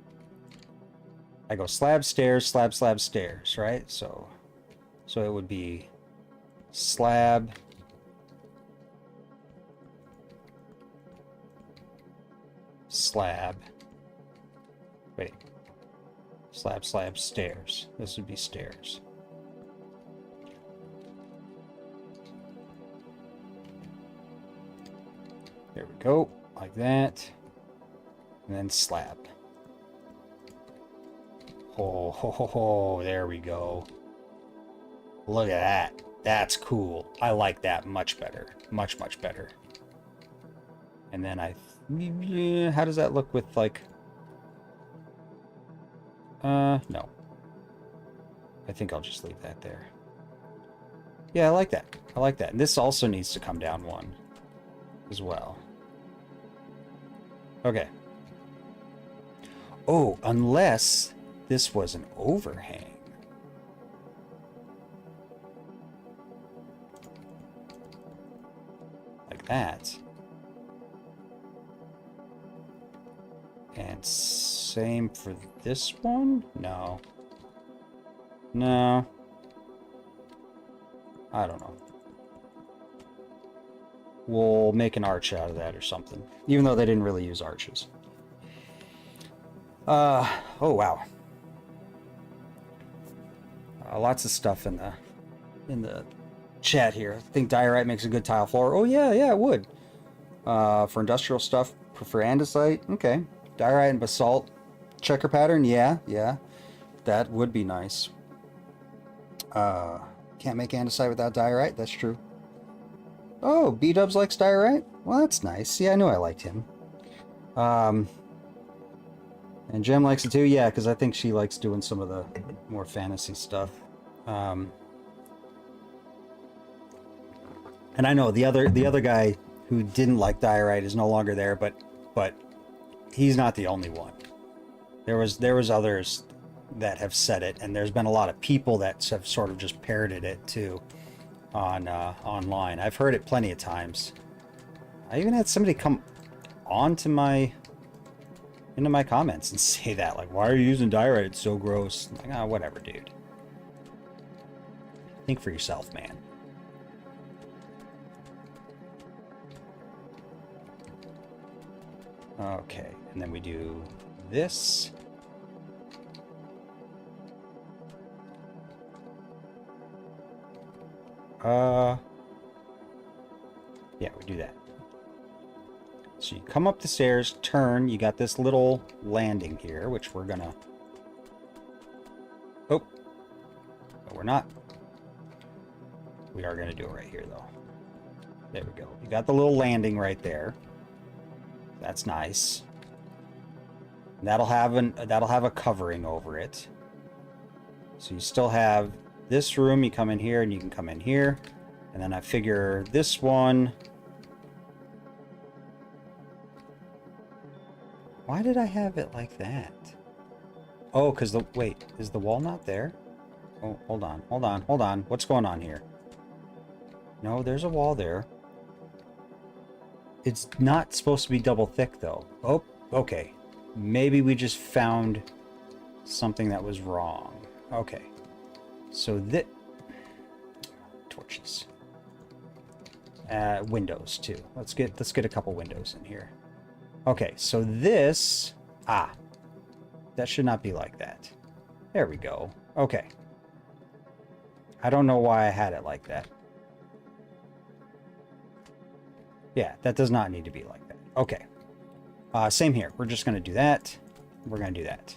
I go slab, stairs, slab, slab, stairs, right? So it would be slab, slab, wait, slab, slab, stairs. This would be stairs. There we go, like that. And then slab. Oh, ho, ho, ho, there we go. Look at that. That's cool. I like that much better. Much, much better. And then how does that look with, like... no. I think I'll just leave that there. Yeah, I like that. I like that. And this also needs to come down one as well. Okay. Oh, unless this was an overhang. Like that. And same for this one? No. No. I don't know. We'll make an arch out of that or something. Even though they didn't really use arches. Oh wow. Lots of stuff in the chat here. I think diorite makes a good tile floor. Oh yeah, it would. For industrial stuff, prefer andesite. Okay. Diorite and basalt. Checker pattern, yeah. That would be nice. Can't make andesite without diorite, that's true. Oh, B-Dubs likes diorite? Well, that's nice. Yeah, I knew I liked him. And Jem likes it too, yeah, because I think she likes doing some of the more fantasy stuff. And I know the other guy who didn't like diorite is no longer there, but he's not the only one. There was others that have said it, and there's been a lot of people that have sort of just parroted it too on online. I've heard it plenty of times. I even had somebody come into my comments and say that, like, why are you using diorite? It's so gross. I'm like, whatever, dude. Think for yourself, man. Okay, and then we do this. Yeah, we do that. So you come up the stairs, turn, you got this little landing here, which we're gonna... Oh. No, we're not. We are gonna do it right here, though. There we go. You got the little landing right there. That's nice. And that'll have a covering over it. So you still have this room, you come in here, and you can come in here. And then I figure this one... Why did I have it like that? Oh, because the... Wait, is the wall not there? Oh, hold on, hold on, hold on. What's going on here? No, there's a wall there. It's not supposed to be double thick, though. Oh, okay. Maybe we just found something that was wrong. Okay. So this... Torches. Windows, too. Let's get a couple windows in here. Okay, so this... Ah. That should not be like that. There we go. Okay. I don't know why I had it like that. Yeah, that does not need to be like that. Okay. Same here. We're just going to do that. We're going to do that.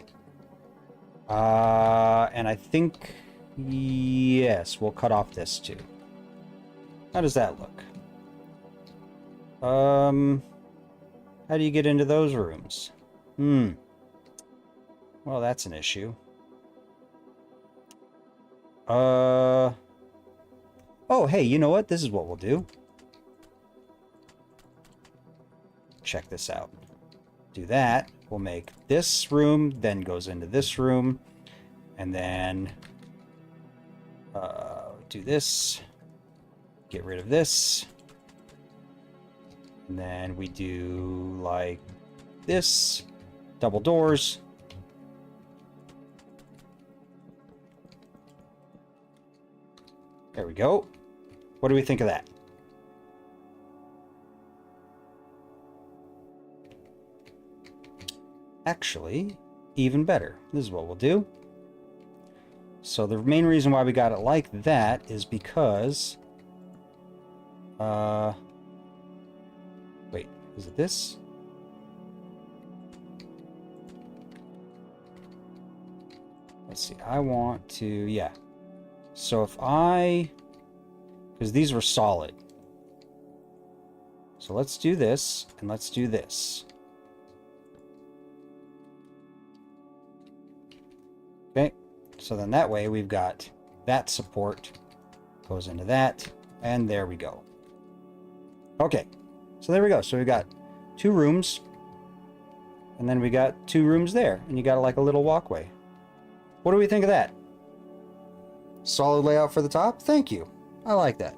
And I think... Yes, we'll cut off this too. How does that look? How do you get into those rooms? Well, that's an issue. Oh, hey, you know what? This is what we'll do. Check this out. Do that. We'll make this room, then goes into this room, and then do this. Get rid of this. And then we do like this. Double doors. There we go. What do we think of that? Actually, even better. This is what we'll do. So the main reason why we got it like that is because... Wait, is it this? Let's see, I want to... Yeah. So if I... Because these were solid. So let's do this, and let's do this. Okay, so then that way we've got that support goes into that, and there we go. Okay, so there we go. So we got 2 rooms, and then we got 2 rooms there, and you got like a little walkway. What do we think of that? Solid layout for the top? Thank you. I like that.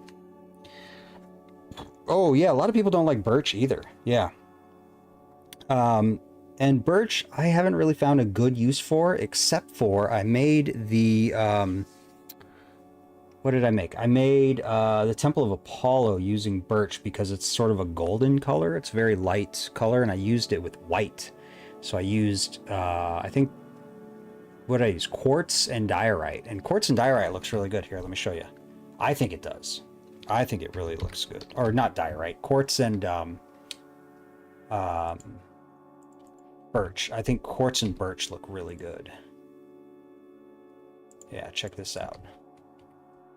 Oh yeah, a lot of people don't like birch either. Yeah. And birch, I haven't really found a good use for, except for I made the, what did I make? I made the Temple of Apollo using birch because it's sort of a golden color. It's a very light color, and I used it with white. So I used, I think, what did I use? Quartz and diorite. And quartz and diorite looks really good. Here, let me show you. I think it does. I think it really looks good. Or not diorite. Quartz and birch. I think quartz and birch look really good. Yeah, check this out.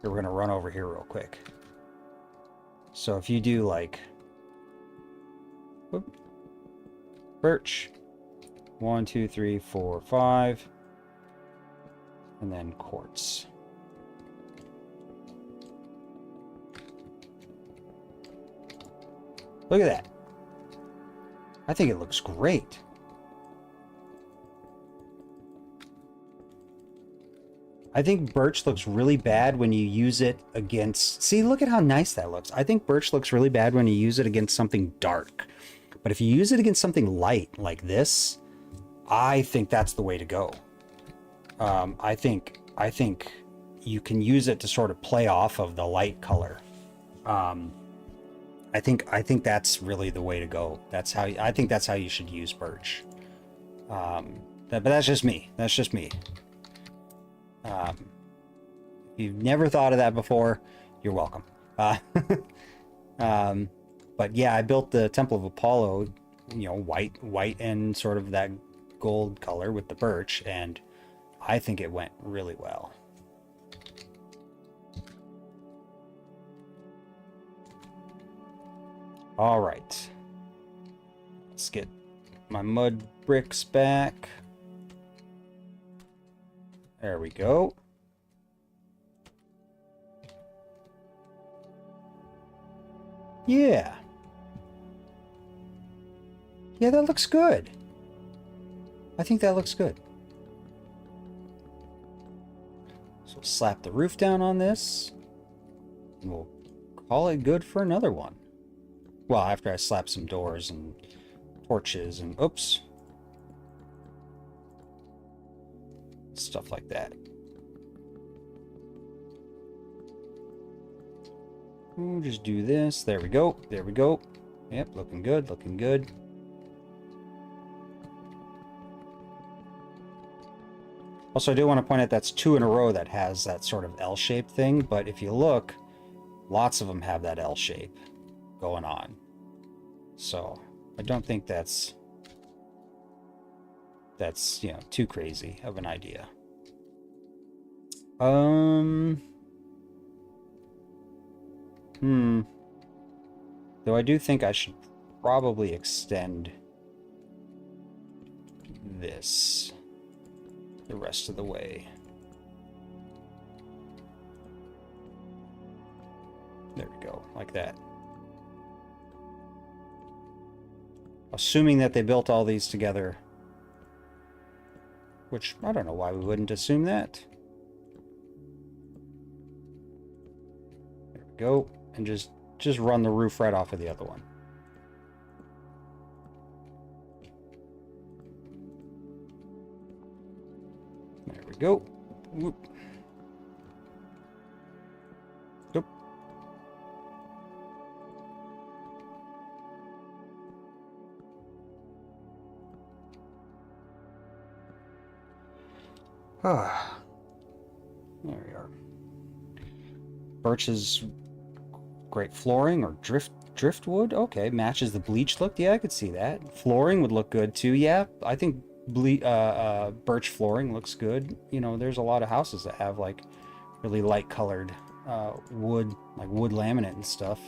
We're going to run over here real quick. So if you do like... Whoop, birch. 1, 2, 3, 4, 5. And then quartz. Look at that. I think it looks great. I think birch looks really bad when you use it against... See, look at how nice that looks. I think birch looks really bad when you use it against something dark. But if you use it against something light like this, I think that's the way to go. I think you can use it to sort of play off of the light color. I think that's really the way to go. I think that's how you should use birch. But that's just me. That's just me. If you've never thought of that before, you're welcome. But yeah, I built the Temple of Apollo, you know, white and sort of that gold color with the birch, and I think it went really well. All right. Let's get my mud bricks back. There we go. Yeah. Yeah, that looks good. I think that looks good. So we'll slap the roof down on this, and we'll call it good for another one. Well, after I slap some doors and torches and oops, stuff like that. We'll just do this. There we go. There we go. Yep, looking good, looking good. Also, I do want to point out that's 2 in a row that has that sort of L-shaped thing, but if you look, lots of them have that L shape going on. So, I don't think that's you know, too crazy of an idea. Though I do think I should probably extend this the rest of the way. There we go, like that. Assuming that they built all these together, which I don't know why we wouldn't assume that. There we go, and just run the roof right off of the other one. There we go. Whoop. Oop. Ah, there we are. Birch's great flooring or driftwood. Okay, matches the bleach look. Yeah, I could see that. Flooring would look good too. Yeah, I think birch flooring looks good. You know, there's a lot of houses that have like really light colored wood, like wood laminate and stuff.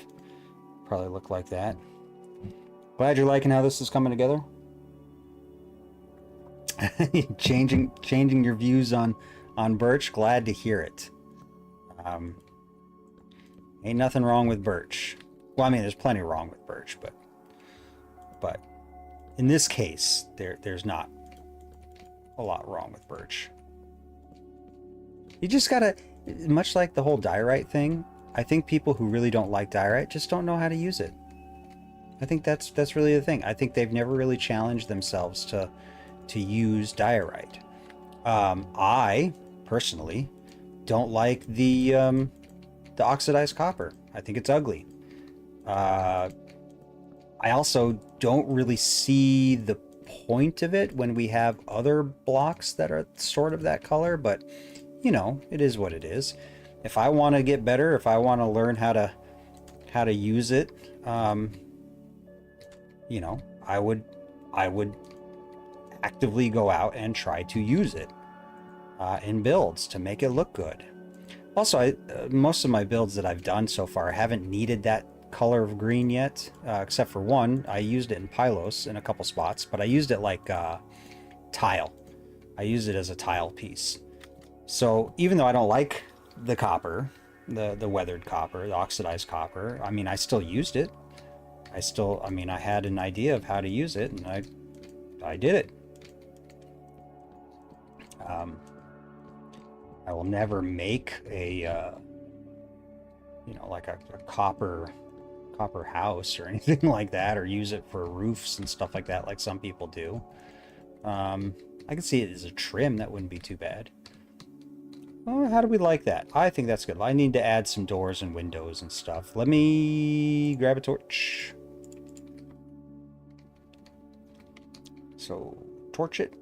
Probably look like that. Glad you're liking how this is coming together. changing your views on birch. Glad to hear it. Ain't nothing wrong with birch. Well, I mean, there's plenty wrong with birch, but in this case, there's not a lot wrong with birch. You just gotta, much like the whole diorite thing, I think people who really don't like diorite just don't know how to use it. I think that's really the thing. I think they've never really challenged themselves to use diorite. I personally don't like the oxidized copper. I think it's ugly. I also don't really see the point of it when we have other blocks that are sort of that color, but you know, it is what it is. If I want to get better, if I want to learn how to use it, you know, I would actively go out and try to use it in builds to make it look good. Also, most of my builds that I've done so far haven't needed that color of green yet, except for one. I used it in Pylos in a couple spots, but I used it like tile. I used it as a tile piece. So even though I don't like the copper, the weathered copper, the oxidized copper, I mean, I still used it. I mean, I had an idea of how to use it, and I did it. I will never make a, you know, like a copper house or anything like that, or use it for roofs and stuff like that, like some people do. I can see it as a trim. That wouldn't be too bad. Well, how do we like that? I think that's good. I need to add some doors and windows and stuff. Let me grab a torch. So, torch it.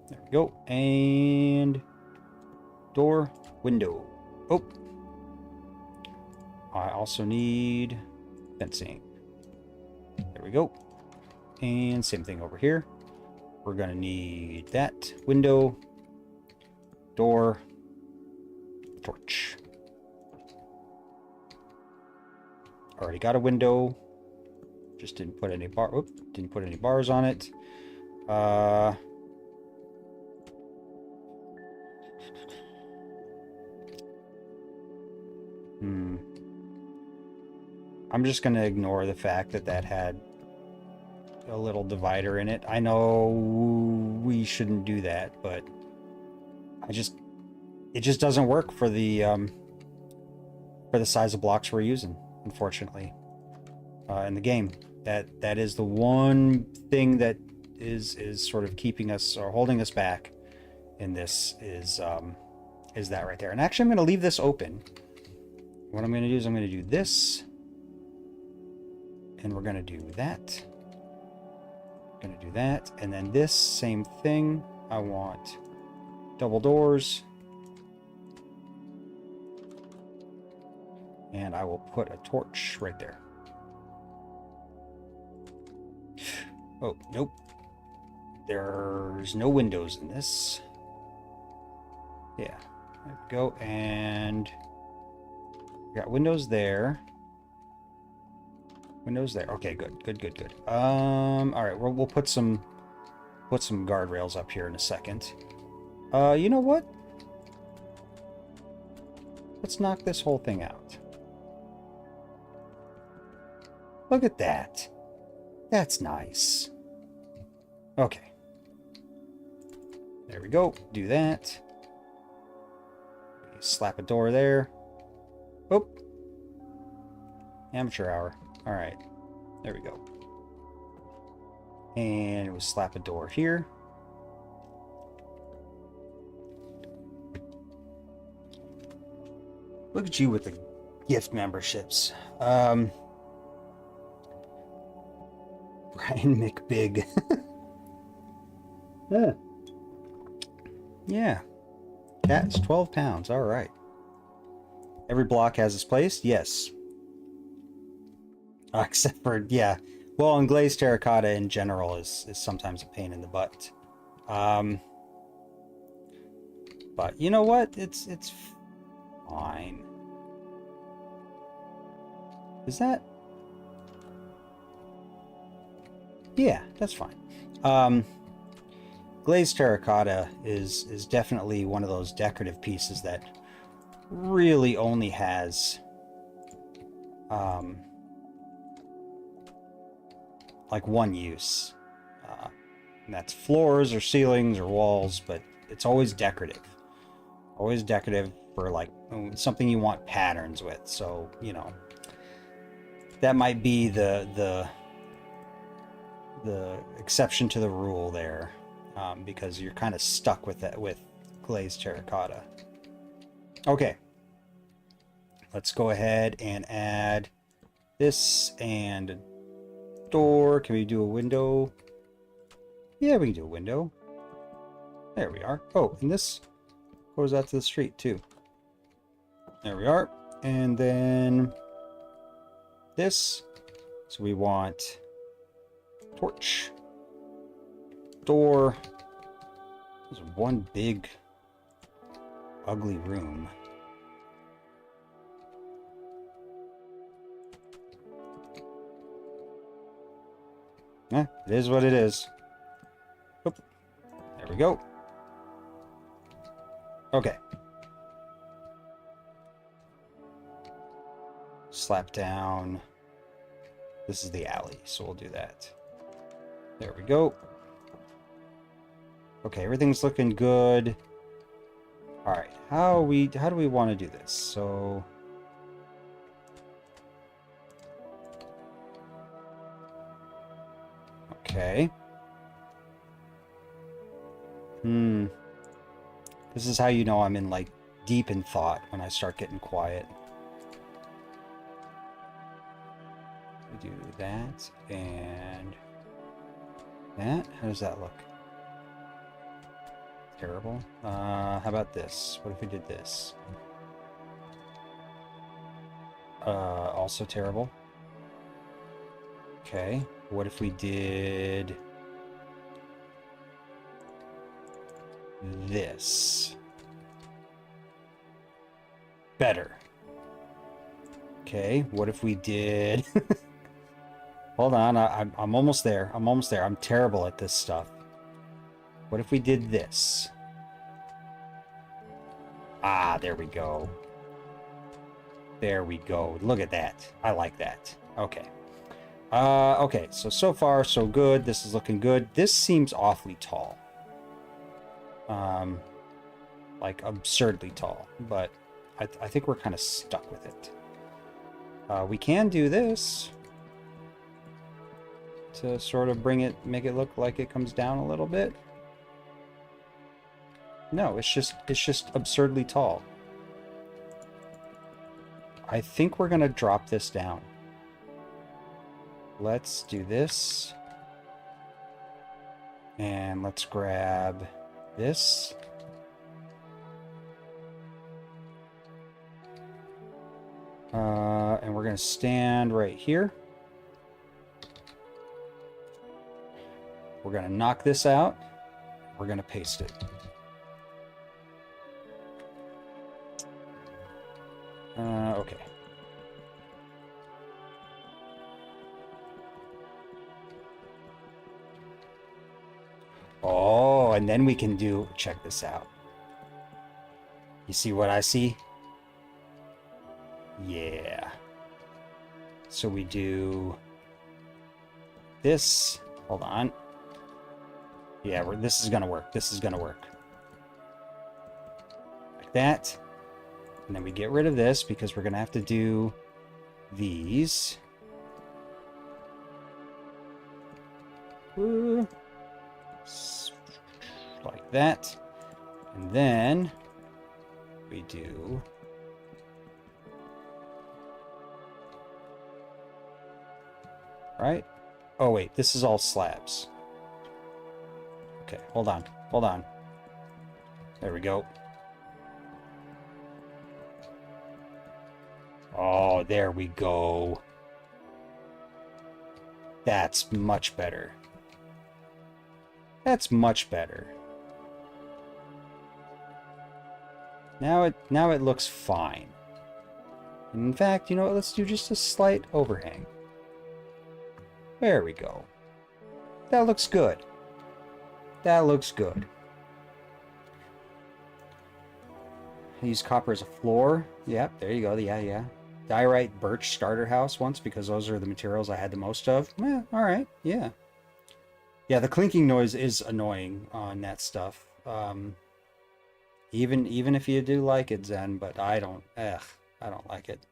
There we go. And door, window. Oh. I also need fencing. There we go. And same thing over here. We're going to need that window, door, torch. Already got a window. Just didn't put any didn't put any bars on it. I'm just going to ignore the fact that that had a little divider in it. I know we shouldn't do that, but it just doesn't work for the size of blocks we're using, unfortunately, in the game. That is the one thing that is sort of keeping us or holding us back in this is that right there. And actually, I'm going to leave this open. What I'm going to do is I'm going to do this, and we're going to do that. Going to do that, and then this same thing. I want double doors, and I will put a torch right there. Oh, nope. There's no windows in this. Yeah, there we go. And we got windows there. Windows there. Okay, good. All right, we'll put some guardrails up here in a second. You know what? Let's knock this whole thing out. Look at that. That's nice. Okay. There we go. Do that. Slap a door there. Oh. Amateur hour. All right. There we go. And we'll slap a door here. Look at you with the gift memberships. Brian McBig. Yeah. Yeah. Cat's 12 pounds. All right. Every block has its place. Yes. Except for, yeah. Well, and glazed terracotta in general is sometimes a pain in the butt. But you know what? It's fine. Is that? Yeah, that's fine. Glazed terracotta is definitely one of those decorative pieces that really only has like one use. And that's floors or ceilings or walls, but it's always decorative. Always decorative for like something you want patterns with. So, you know, that might be the exception to the rule there, because you're kind of stuck with that with glazed terracotta. Okay, let's go ahead and add this and a door. Can we do a window? Yeah, we can do a window. There we are. Oh, and this goes out to the street too. There we are. And then this. So we want torch, door. There's one big ugly room. Eh, it is what it is. Oop. There we go. Okay. Slap down. This is the alley, so we'll do that. There we go. Okay, everything's looking good. All right, how do we want to do this? So okay. This is how you know I'm in like deep in thought when I start getting quiet. We do that and that. How does that look? Terrible. How about this? What if we did this? Also terrible. Okay. What if we did this? Better. Okay. What if we did... Hold on. I'm almost there. I'm almost there. I'm terrible at this stuff. What if we did this? Ah, there we go. There we go. Look at that. I like that. Okay. Okay, so far so good. This is looking good. This seems awfully tall. like absurdly tall, but I think we're kind of stuck with it. We can do this to sort of make it look like it comes down a little bit. No, it's just absurdly tall. I think we're gonna drop this down. Let's do this. And let's grab this. And we're going to stand right here. We're going to knock this out. We're going to paste it. Okay. Oh, and then we can do, check this out. You see what I see? Yeah. So we do this. Hold on. Yeah, this is going to work. This is going to work. Like that. And then we get rid of this because we're going to have to do these. Like that. And then we do right? Oh wait, this is all slabs. Okay, hold on. Hold on. There we go. Oh, there we go. That's much better. That's much better. Now it looks fine. In fact, you know what? Let's do just a slight overhang. There we go. That looks good. That looks good. I use copper as a floor. Yep, there you go. Yeah. Diorite birch starter house once because those are the materials I had the most of. Yeah, all right. Yeah. Yeah, the clinking noise is annoying on that stuff. Even if you do like it, Zen, but I don't like it.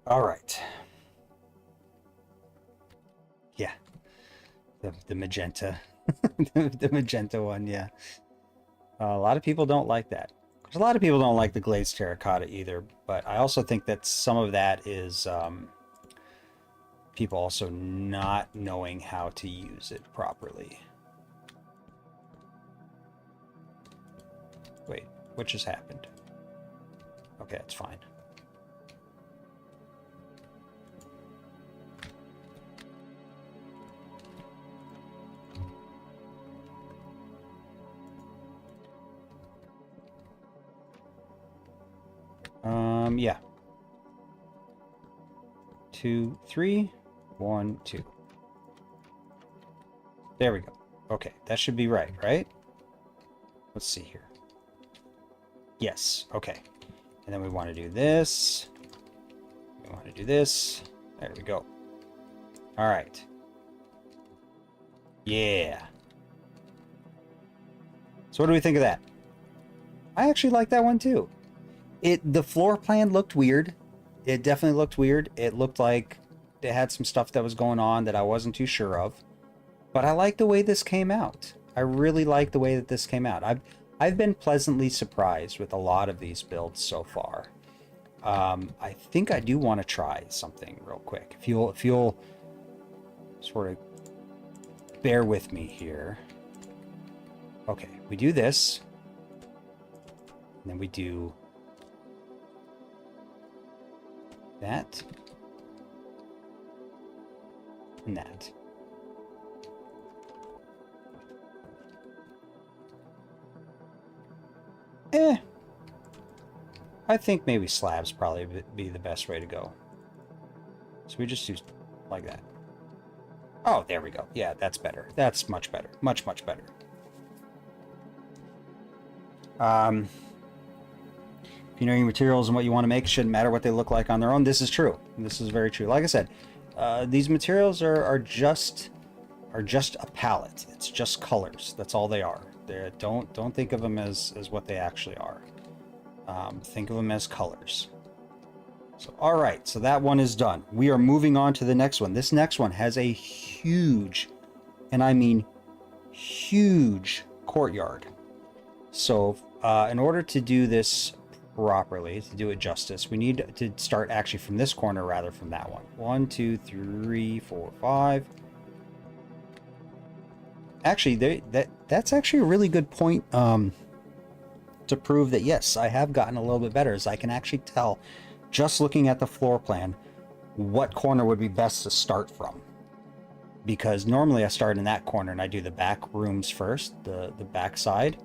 All right. Yeah. The magenta. The magenta one, yeah. A lot of people don't like that. A lot of people don't like the glazed terracotta either, but I also think that some of that is people also not knowing how to use it properly. Wait, what just happened? Okay, that's fine. Yeah. 2, 3, 1, 2. There we go. Okay, that should be right? Let's see here. Yes, okay. And then we want to do this. We want to do this. There we go. All right. Yeah. So what do we think of that? I actually like that one too. The floor plan looked weird. It definitely looked weird. It looked like it had some stuff that was going on that I wasn't too sure of. But I like the way this came out. I really like the way that this came out. I've been pleasantly surprised with a lot of these builds so far. I think I do want to try something real quick. If you'll sort of bear with me here. Okay, we do this. And then we do that. And that. I think maybe slabs probably be the best way to go. So we just do like that. Oh, there we go. Yeah, that's better. That's much better. Much, much better. If you know your materials and what you want to make, it shouldn't matter what they look like on their own. This is true. This is very true. Like I said, These materials are just a palette. It's just colors. That's all they are. Don't think of them as what they actually are. Think of them as colors. So, all right, so that one is done. We are moving on to the next one. This next one has a huge, and I mean huge, courtyard. So in order to do this properly, to do it justice, we need to start actually from this corner rather from that one. 1, 2, 3, 4, 5. Actually, that's actually a really good point to prove that, yes, I have gotten a little bit better, as I can actually tell, just looking at the floor plan, what corner would be best to start from. Because normally I start in that corner and I do the back rooms first, the back side.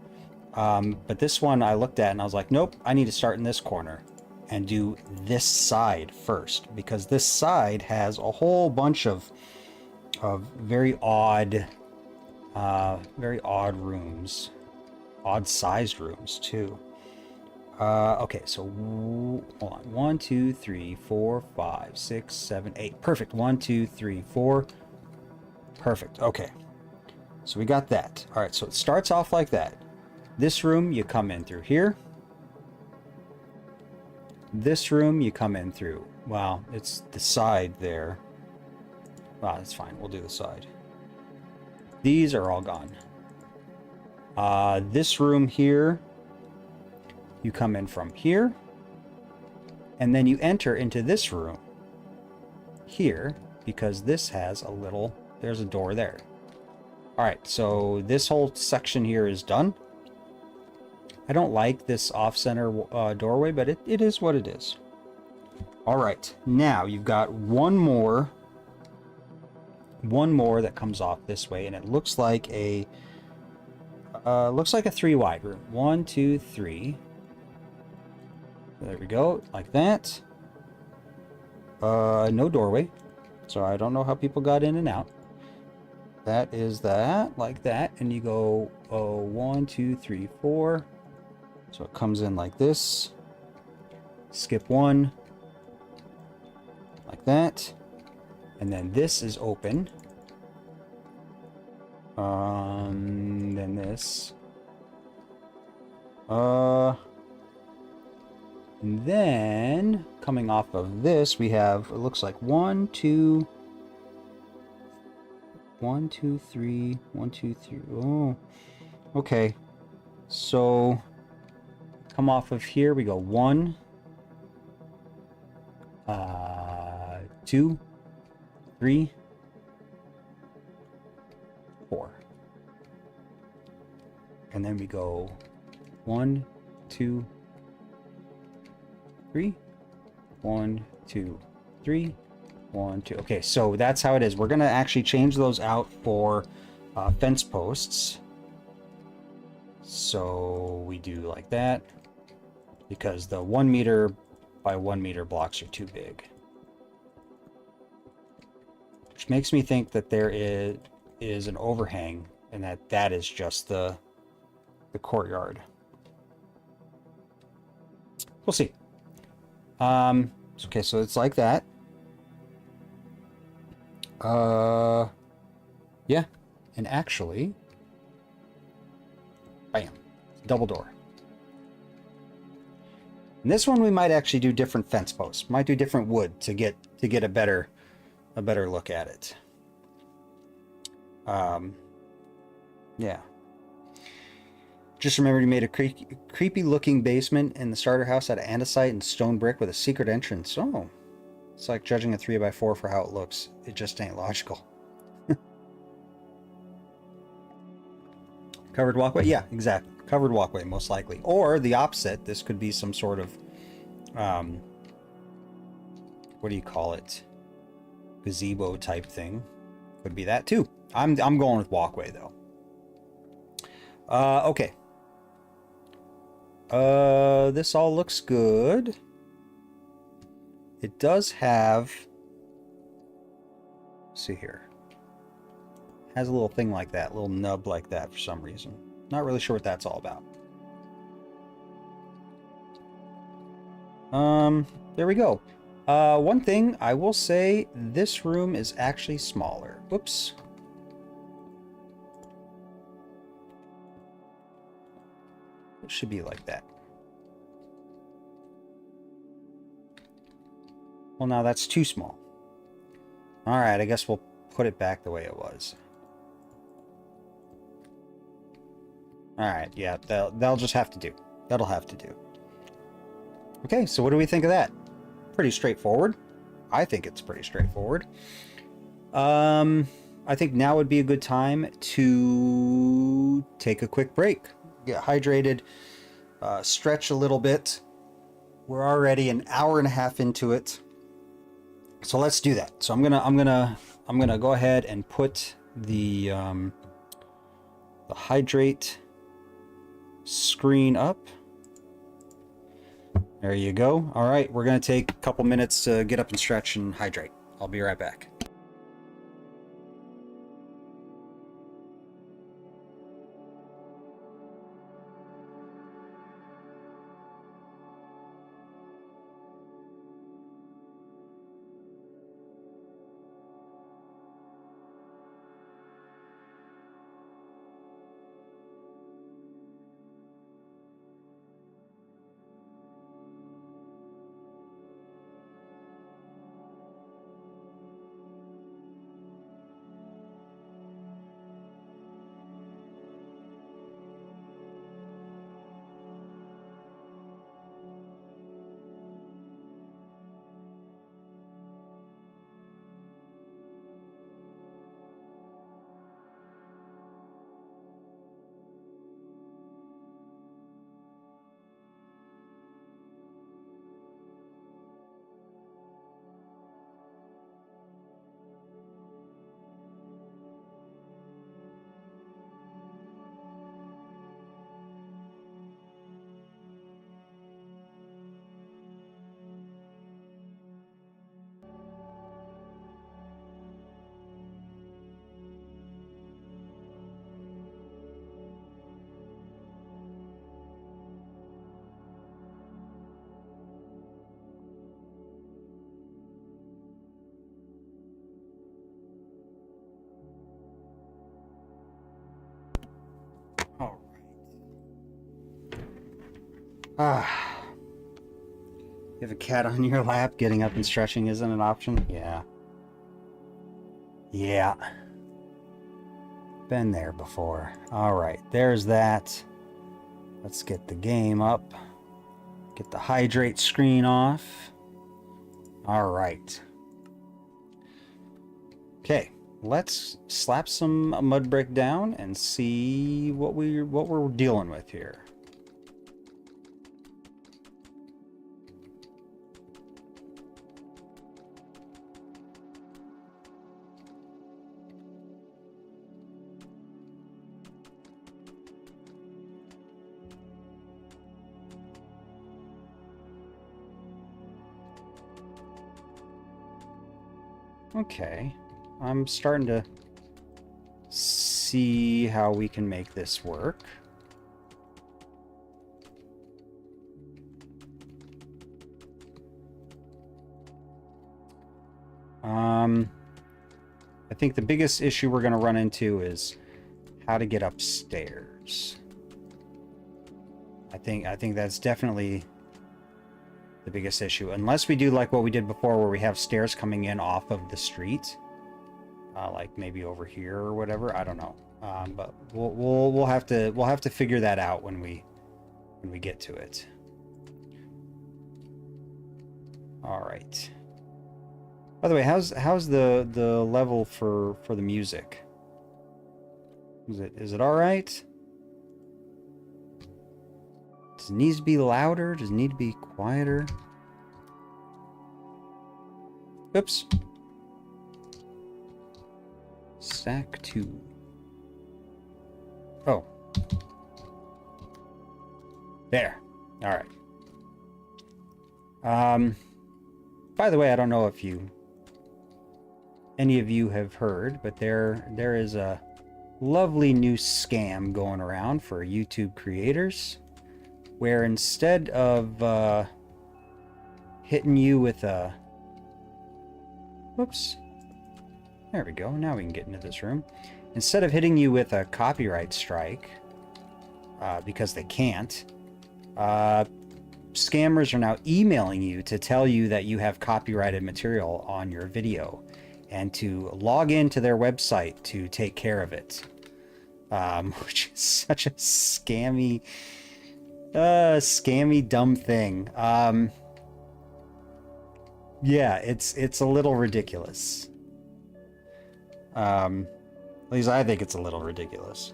But this one I looked at and I was like, nope, I need to start in this corner and do this side first, because this side has a whole bunch of very odd rooms, odd sized rooms too. Okay, so hold on. 1, 2, 3, 4, 5, 6, 7, 8. Perfect. 1, 2, 3, 4. Perfect. Okay. So we got that. All right, so it starts off like that. This room, you come in through here. This room, you come in through. Well, it's the side there. Well, that's fine. We'll do the side. These are all gone. This room here, you come in from here. And then you enter into this room here, because this has a little... There's a door there. All right, so this whole section here is done. I don't like this off-center doorway, but it is what it is. All right, now you've got one more that comes off this way, and it looks like a 3 wide room. 1, 2, 3. There we go, like that. No doorway, so I don't know how people got in and out. That is that, like that, and you go 1, 2, 3, 4. So it comes in like this. Skip 1, like that, and then this is open. Then this. And then coming off of this, we have, it looks like 1, 2, 1, 2, 3, 1, 2, 3. Oh, okay. So come off of here, we go 1, 2, 3, 4. And then we go 1, 2, 3, 1, 2, 3, 1, 2. Okay, so that's how it is. We're gonna actually change those out for fence posts. So we do like that, because the 1 meter by 1 meter blocks are too big. Which makes me think that there is an overhang, and that is just the courtyard. We'll see. Okay, so it's like that. Yeah, and actually, bam, double door. And this one we might actually do different fence posts. Might do different wood to get a better look at it. Yeah. Just remembered you made a creepy looking basement in the starter house out of andesite and stone brick with a secret entrance. Oh, it's like judging a 3x4 for how it looks. It just ain't logical. Covered walkway? Yeah, exactly. Covered walkway, most likely. Or the opposite. This could be some sort of, what do you call it? Gazebo type thing. Could be that too. I'm going with walkway though. Okay. This all looks good. It does have, let's see here. Has a little thing like that, a little nub like that for some reason. Not really sure what that's all about. There we go. One thing I will say, this room is actually smaller. Whoops. It should be like that. Well, now that's too small. Alright, I guess we'll put it back the way it was. Alright, yeah, that'll just have to do. That'll have to do. Okay, so what do we think of that? Pretty straightforward. I think it's pretty straightforward. I think now would be a good time to take a quick break. Get hydrated, stretch a little bit. We're already an hour and a half into it. So let's do that. So I'm gonna go ahead and put the hydrate screen up. There you go. All right, we're gonna take a couple minutes to get up and stretch and hydrate. I'll be right back. All right. Ah. You have a cat on your lap, getting up and stretching isn't an option? Yeah. Yeah. Been there before. Alright, there's that. Let's get the game up. Get the hydrate screen off. Alright. Okay, let's slap some mud brick down and see what we're dealing with here. Okay, I'm starting to see how we can make this work. I think the biggest issue we're going to run into is how to get upstairs. I think that's definitely the biggest issue, unless we do like what we did before, where we have stairs coming in off of the street, like maybe over here or whatever. I don't know, but we'll have to figure that out when we get to it. All right. By the way, how's the level for the music? Is it all right? Does it need to be louder? Does it need to be quieter? Oops. Stack 2. Oh. There. All right. By the way, I don't know if any of you have heard, but there is a lovely new scam going around for YouTube creators, where instead of hitting you with a Whoops. There we go. Now we can get into this room. Instead of hitting you with a copyright strike, because they can't, scammers are now emailing you to tell you that you have copyrighted material on your video and to log into their website to take care of it. Which is such a scammy, dumb thing. Yeah, it's a little ridiculous. At least I think it's a little ridiculous.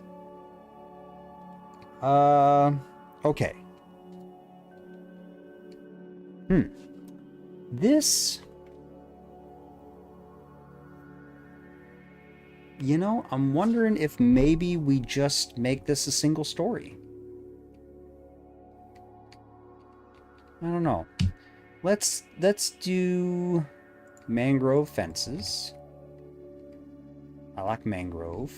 Okay. This... You know, I'm wondering if maybe we just make this a single story. I don't know. Let's do mangrove fences. I like mangrove.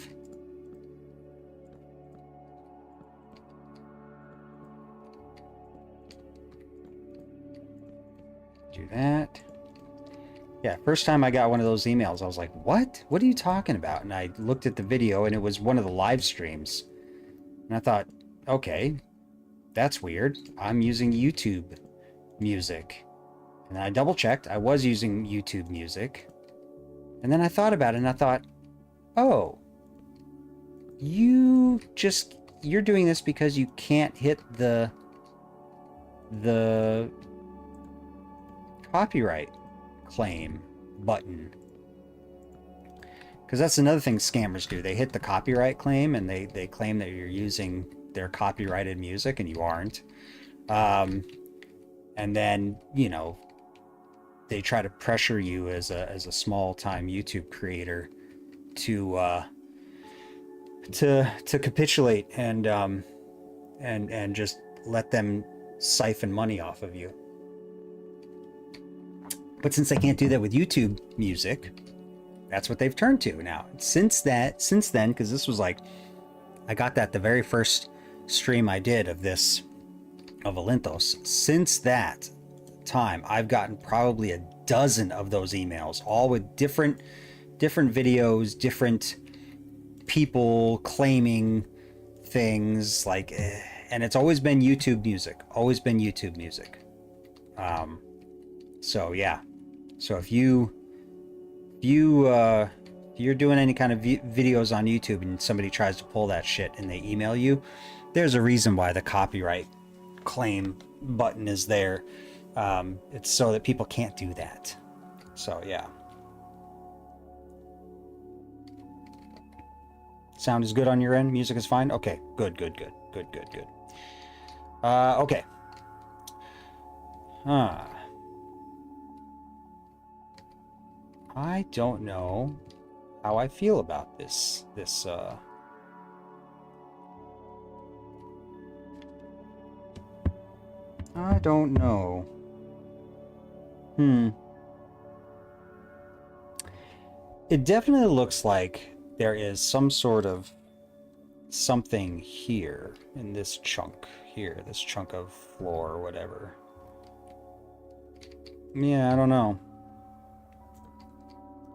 Do that. Yeah, first time I got one of those emails, I was like, what? What are you talking about? And I looked at the video, and it was one of the live streams. And I thought, okay, that's weird. I'm using YouTube music. And I double-checked. I was using YouTube music. And then I thought about it, and I thought, oh, you're doing this because you can't hit the copyright claim button, because that's another thing scammers do. They hit the copyright claim and they claim that you're using their copyrighted music and you aren't, and then, you know, they try to pressure you as a small-time YouTube creator to capitulate and just let them siphon money off of you. But since they can't do that with YouTube music, that's what they've turned to now. Since then, because this was like, I got that the very first stream I did of Olynthos. Since that time, I've gotten probably a dozen of those emails, all with different videos, different people claiming things like, and it's always been YouTube music. So yeah. So if you're doing any kind of videos on YouTube and somebody tries to pull that shit and they email you, there's a reason why the copyright claim button is there. It's so that people can't do that. So yeah. Sound is good on your end? Music is fine? Okay, good. Okay. I don't know how I feel about this. I don't know. It definitely looks like there is some sort of something here in this chunk here, this chunk of floor or whatever. Yeah, I don't know.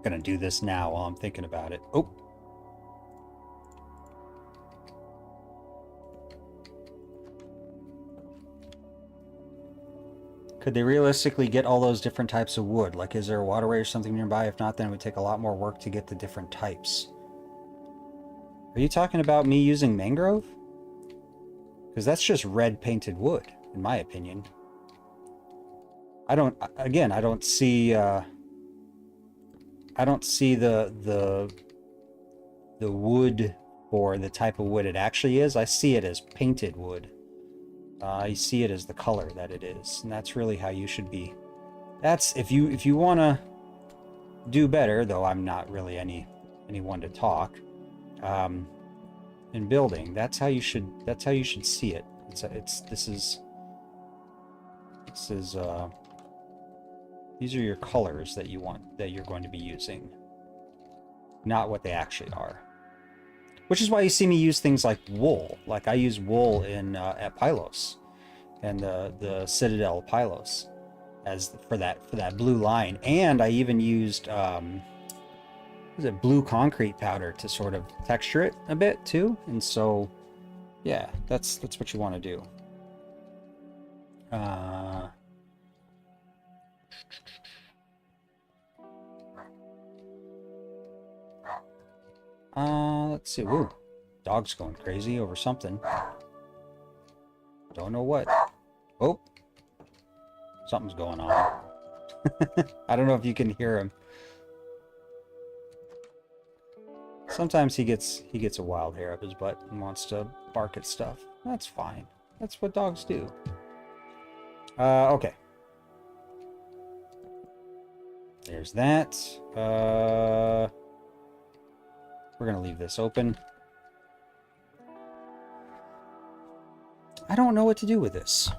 Gonna do this now while I'm thinking about it. Oh. Could they realistically get all those different types of wood? Like, is there a waterway or something nearby? If not, then it would take a lot more work to get the different types. Are you talking about me using mangrove? Because that's just red painted wood, in my opinion. I don't see the wood or the type of wood it actually is. I see it as painted wood. I see it as the color that it is, and that's really how you should be. That's if you want to do better, though I'm not really anyone to talk in building. That's how you should see it. These are your colors that you're going to be using, not what they actually are. Which is why you see me use things like wool. Like I use wool in at Pylos and the Citadel of Pylos. as for that blue line. And I even used was it blue concrete powder to sort of texture it a bit too. And so yeah, that's what you want to do. Let's see. Woo, dog's going crazy over something. Don't know what. Oh, something's going on. I don't know if you can hear him. Sometimes he gets a wild hair up his butt and wants to bark at stuff. That's fine. That's what dogs do. Okay. There's that. We're gonna leave this open. I don't know what to do with this.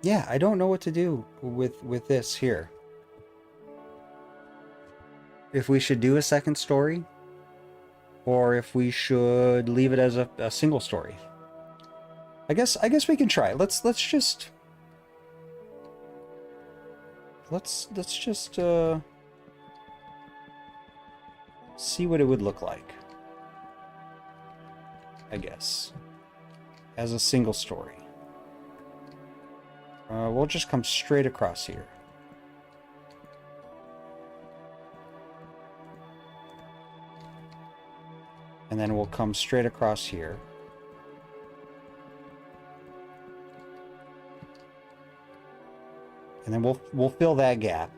Yeah, I don't know what to do with this here. If we should do a second story, or if we should leave it as a single story. I guess we can try. Let's just see what it would look like. I guess as a single story. We'll just come straight across here. And then we'll come straight across here. And then we'll fill that gap.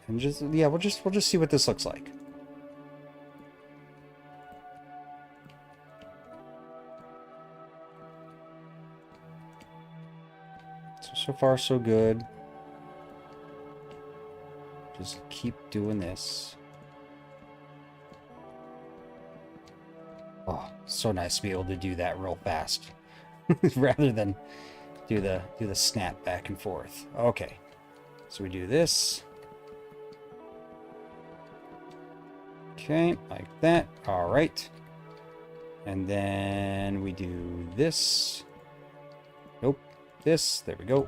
And just yeah, we'll just see what this looks like. So far so good. Just keep doing this. Oh, so nice to be able to do that real fast rather than do the snap back and forth. Okay. So we do this. Okay, like that. All right. And then we do this. Nope. This. There we go.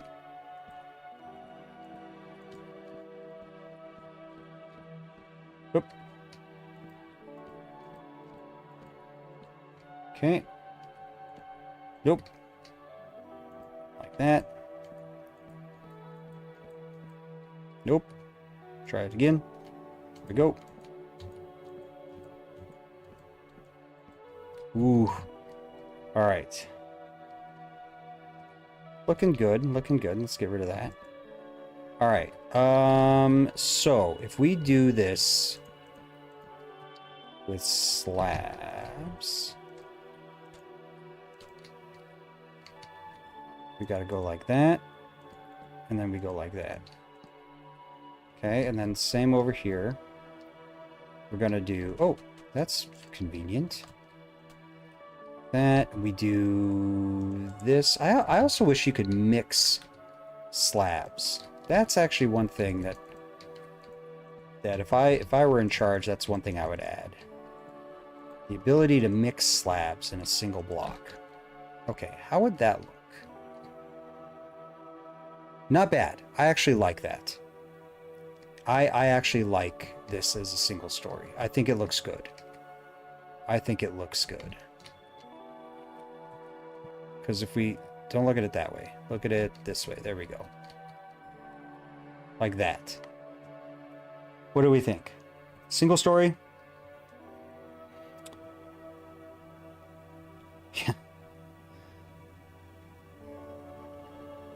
Oop. Okay. Nope. Like that. Nope. Try it again. There we go. Ooh. All right. Looking good. Looking good. Let's get rid of that. All right. So if we do this with slabs, we got to go like that, and then we go like that. Okay, and then same over here. We're gonna do, oh, that's convenient. That, we do this. I also wish you could mix slabs. That's actually one thing that if I were in charge, that's one thing I would add. The ability to mix slabs in a single block. Okay, how would that look? Not bad. I actually like that. I actually like this as a single story. I think it looks good. I think it looks good. Because if we don't look at it that way, look at it this way. There we go. Like that. What do we think? Single story? Yeah.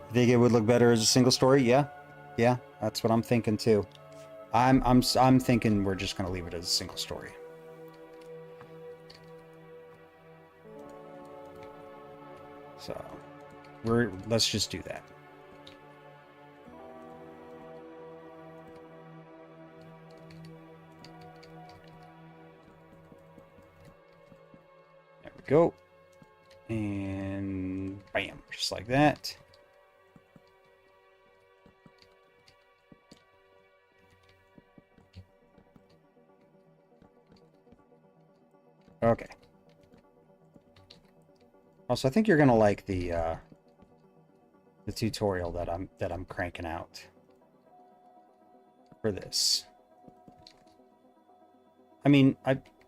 You think it would look better as a single story? Yeah. Yeah, that's what I'm thinking too. I'm thinking we're just gonna leave it as a single story. So let's just do that. There we go. And bam, just like that. Okay. Also, I think you're gonna like the tutorial that I'm cranking out for this. I mean,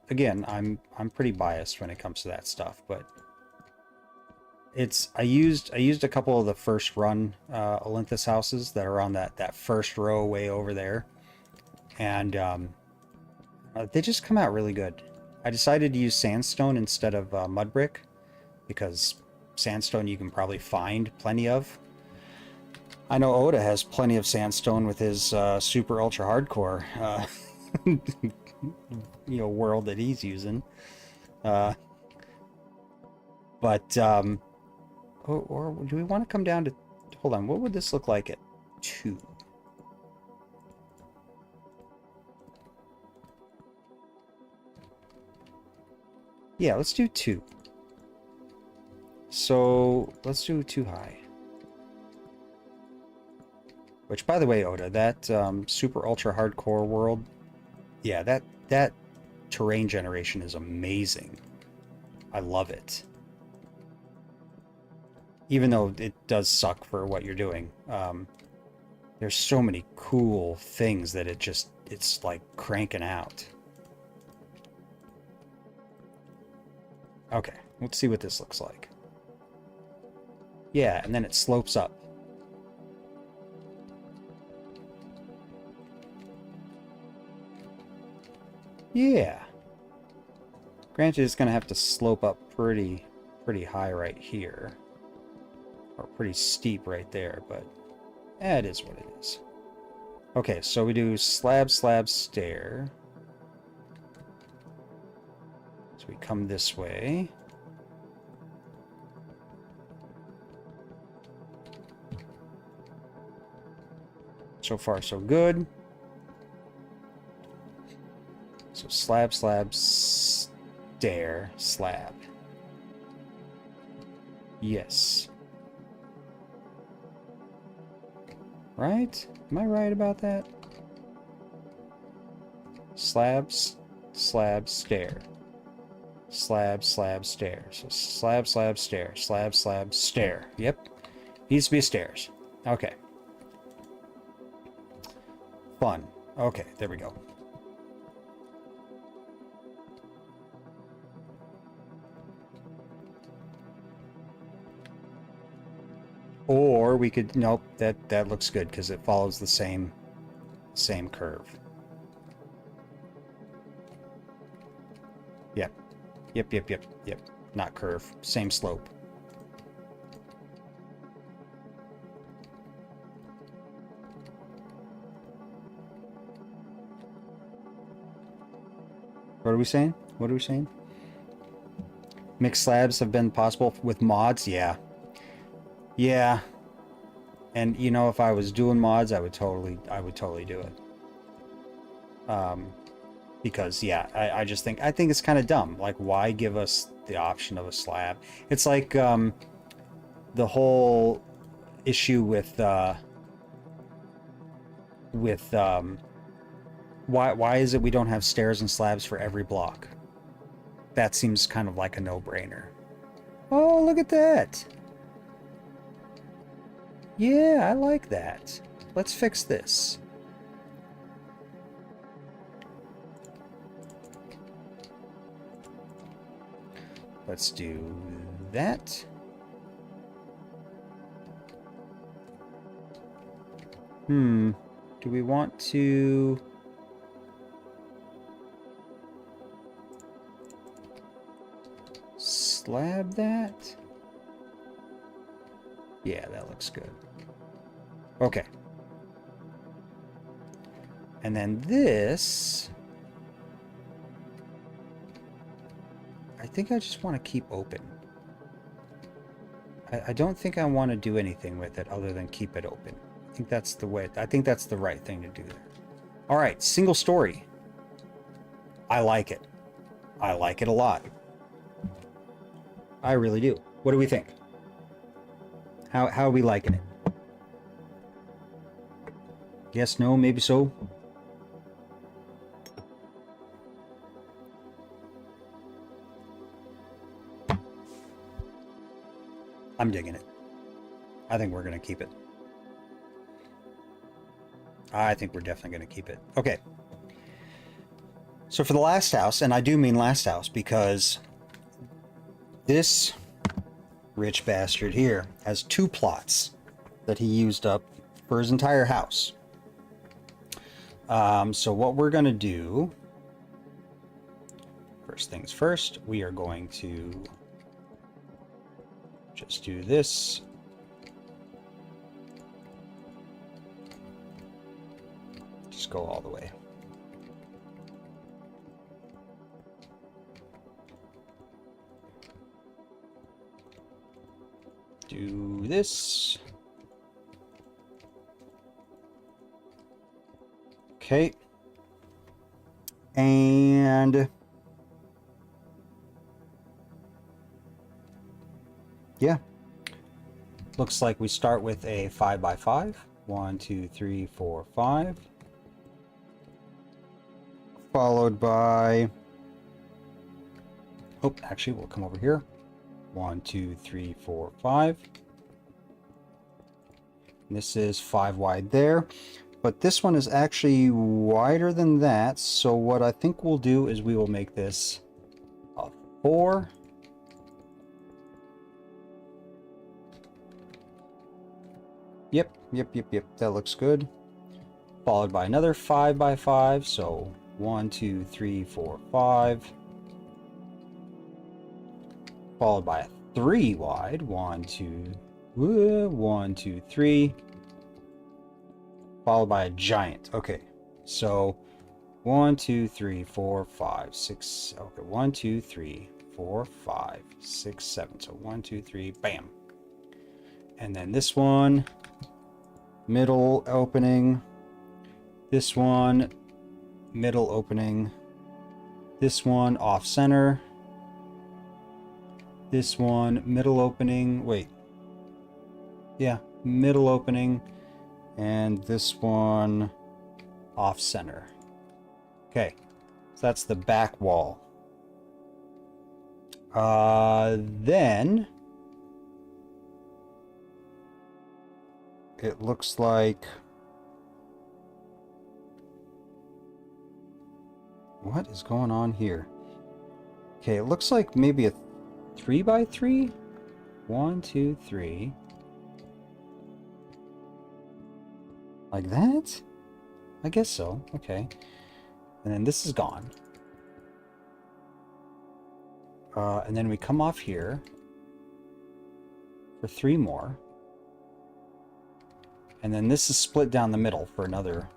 again, I'm pretty biased when it comes to that stuff, but I used a couple of the first run Olynthos houses that are on that first row way over there, and they just come out really good. I decided to use sandstone instead of mud brick because sandstone you can probably find plenty of. I know Oda has plenty of sandstone with his super ultra hardcore world that he's using. But or do we want to come down to, hold on, what would this look like at 2? Yeah, let's do 2. So let's do 2 high. Which, by the way, Oda, that super ultra hardcore world, yeah, that terrain generation is amazing. I love it. Even though it does suck for what you're doing. There's so many cool things that it's like cranking out. Okay, let's see what this looks like. Yeah, and then it slopes up. Yeah. Granted, it's going to have to slope up pretty high right here. Or pretty steep right there, but it is what it is. Okay, so we do slab, slab, stair. So we come this way. So far, so good. So slab, slab, stair, slab. Yes. Right? Am I right about that? Slabs, slab, stair. Slab, slab, stair. So slab, slab, stair. Slab, slab, stair. Yep. Needs to be stairs. Okay. Fun. Okay, there we go. Or we could, nope, that looks good because it follows the same curve. Yep. Yep. Not curve, same slope. What are we saying? What are we saying? Mixed slabs have been possible with mods? Yeah. Yeah. And you know, if I was doing mods, I would totally do it. Because yeah, I just think it's kind of dumb. Like, why give us the option of a slab? It's like the whole issue with why is it we don't have stairs and slabs for every block? That seems kind of like a no-brainer. Oh, look at that. Yeah, I like that. Let's fix this. Let's do that. Do we want to... slab that? Yeah, that looks good. Okay. And then this... I think I just want to keep open. I don't think I want to do anything with it other than keep it open. I think that's the way. I think that's the right thing to do there. All right, single story. I like it. I like it a lot. I really do. What do we think? How are we liking it? Yes, no, maybe so. I'm digging it. I think we're going to keep it. I think we're definitely going to keep it. Okay. So for the last house, and I do mean last house because this rich bastard here has 2 plots that he used up for his entire house. So what we're going to do, first things first, we are going to just do this. Just go all the way. Do this. Okay. And yeah. Looks like we start with a 5x5. 1, 2, 3, 4, 5. Followed by, oh, actually, we'll come over here. 1, 2, 3, 4, 5. And this is 5 wide there. But this one is actually wider than that. So what I think we'll do is we will make this a 4. Yep. That looks good. Followed by another 5x5. So 1, 2, 3, 4, 5. Followed by a 3 wide. 1, 2, 3. Followed by a giant. Okay. So 1, 2, 3, 4, 5, 6. Okay. 1, 2, 3, 4, 5, 6, 7. So 1, 2, 3. Bam. And then this one, middle opening. This one, middle opening. This one, off center. This one, middle opening. Wait. Yeah, middle opening. And this one, off center. Okay, so that's the back wall. Then it looks like, what is going on here? Okay, it looks like maybe a 3x3. 1, 2, 3. Like that? I guess so. Okay. And then this is gone. And then we come off here for 3 more. And then this is split down the middle for another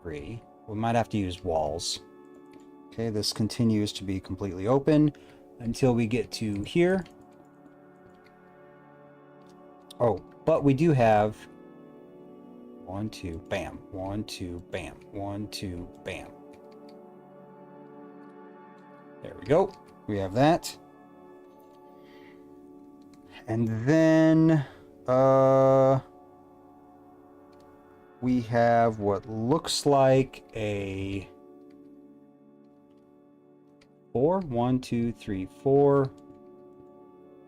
3. We might have to use walls. Okay, this continues to be completely open until we get to here. Oh, but we do have 1, 2, bam, 1, 2, bam, 1, 2, bam. There we go. We have that. And then we have what looks like a 4. 1, 2, 3, 4.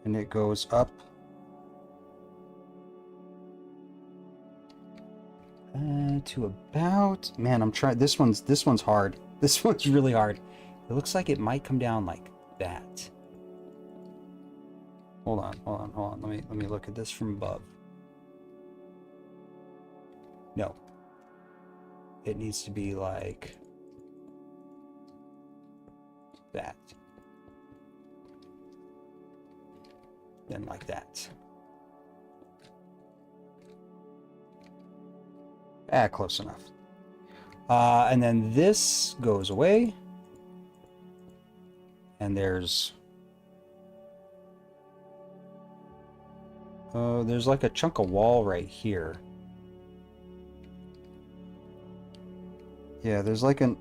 And it goes up to about, man, I'm trying, this one's hard. This one's really hard. It looks like it might come down like that. Hold on. Let me look at this from above. No. It needs to be like that. Then like that. Close enough. And then this goes away. And there's like a chunk of wall right here. Yeah, there's like an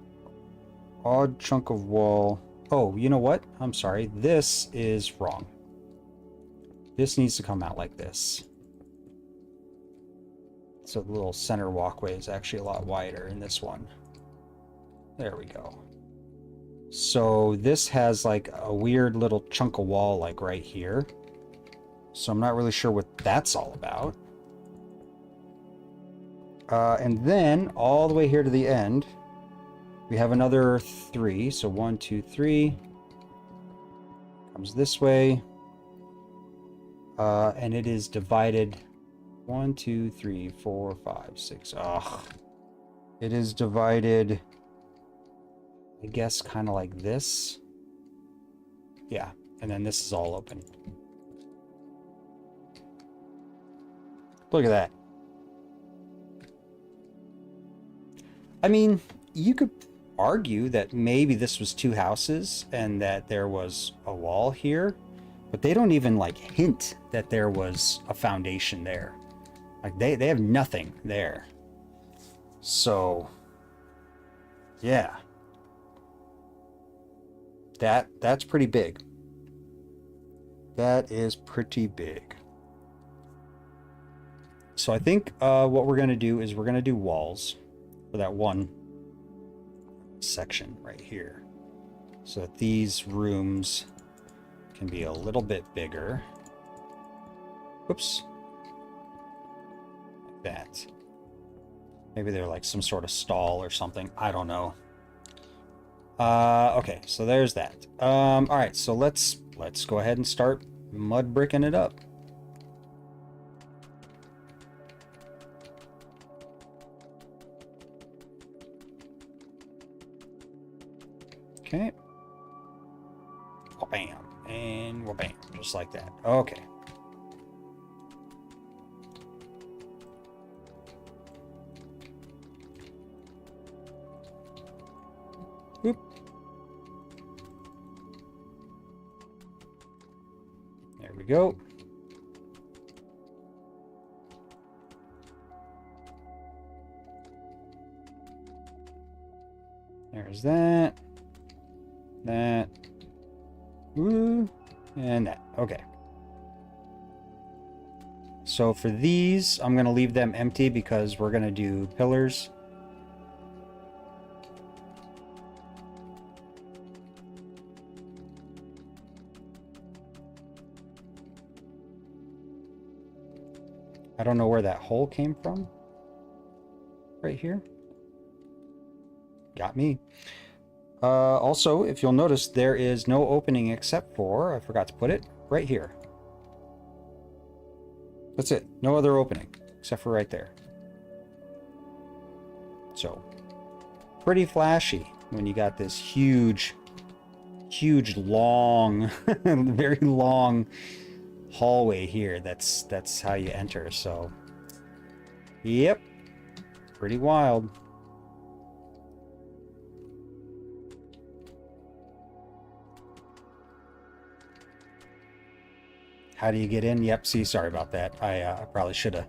odd chunk of wall. Oh, you know what? I'm sorry. This is wrong. This needs to come out like this. So the little center walkway is actually a lot wider in this one. There we go. So this has like a weird little chunk of wall like right here. So I'm not really sure what that's all about. And then all the way here to the end, we have another 3. So 1, 2, 3 comes this way. And it is divided 1, 2, 3, 4, 5, 6. Ugh. It is divided, I guess, kind of like this. Yeah, and then this is all open. Look at that. I mean, you could argue that maybe this was 2 houses and that there was a wall here, but they don't even like hint that there was a foundation there. Like they have nothing there. So yeah. That's pretty big. That is pretty big. So I think what we're going to do is we're going to do walls for that one section right here, so that these rooms can be a little bit bigger. Whoops. Like that. Maybe they're like some sort of stall or something. I don't know. Okay, so there's that. All right, so let's go ahead and start mud bricking it up. Okay. Wha-bam. And wha-bam. Just like that. Okay. Whoop. There we go. There's that. That. Woo. And that. Okay. So for these, I'm going to leave them empty because we're going to do pillars. I don't know where that hole came from. Right here. Got me. Also, if you'll notice, there is no opening except for, I forgot to put it, right here. That's it. No other opening except for right there. So, pretty flashy when you got this huge, long, very long hallway here. That's how you enter. So, yep, pretty wild. How do you get in? Yep. See, sorry about that. I probably should have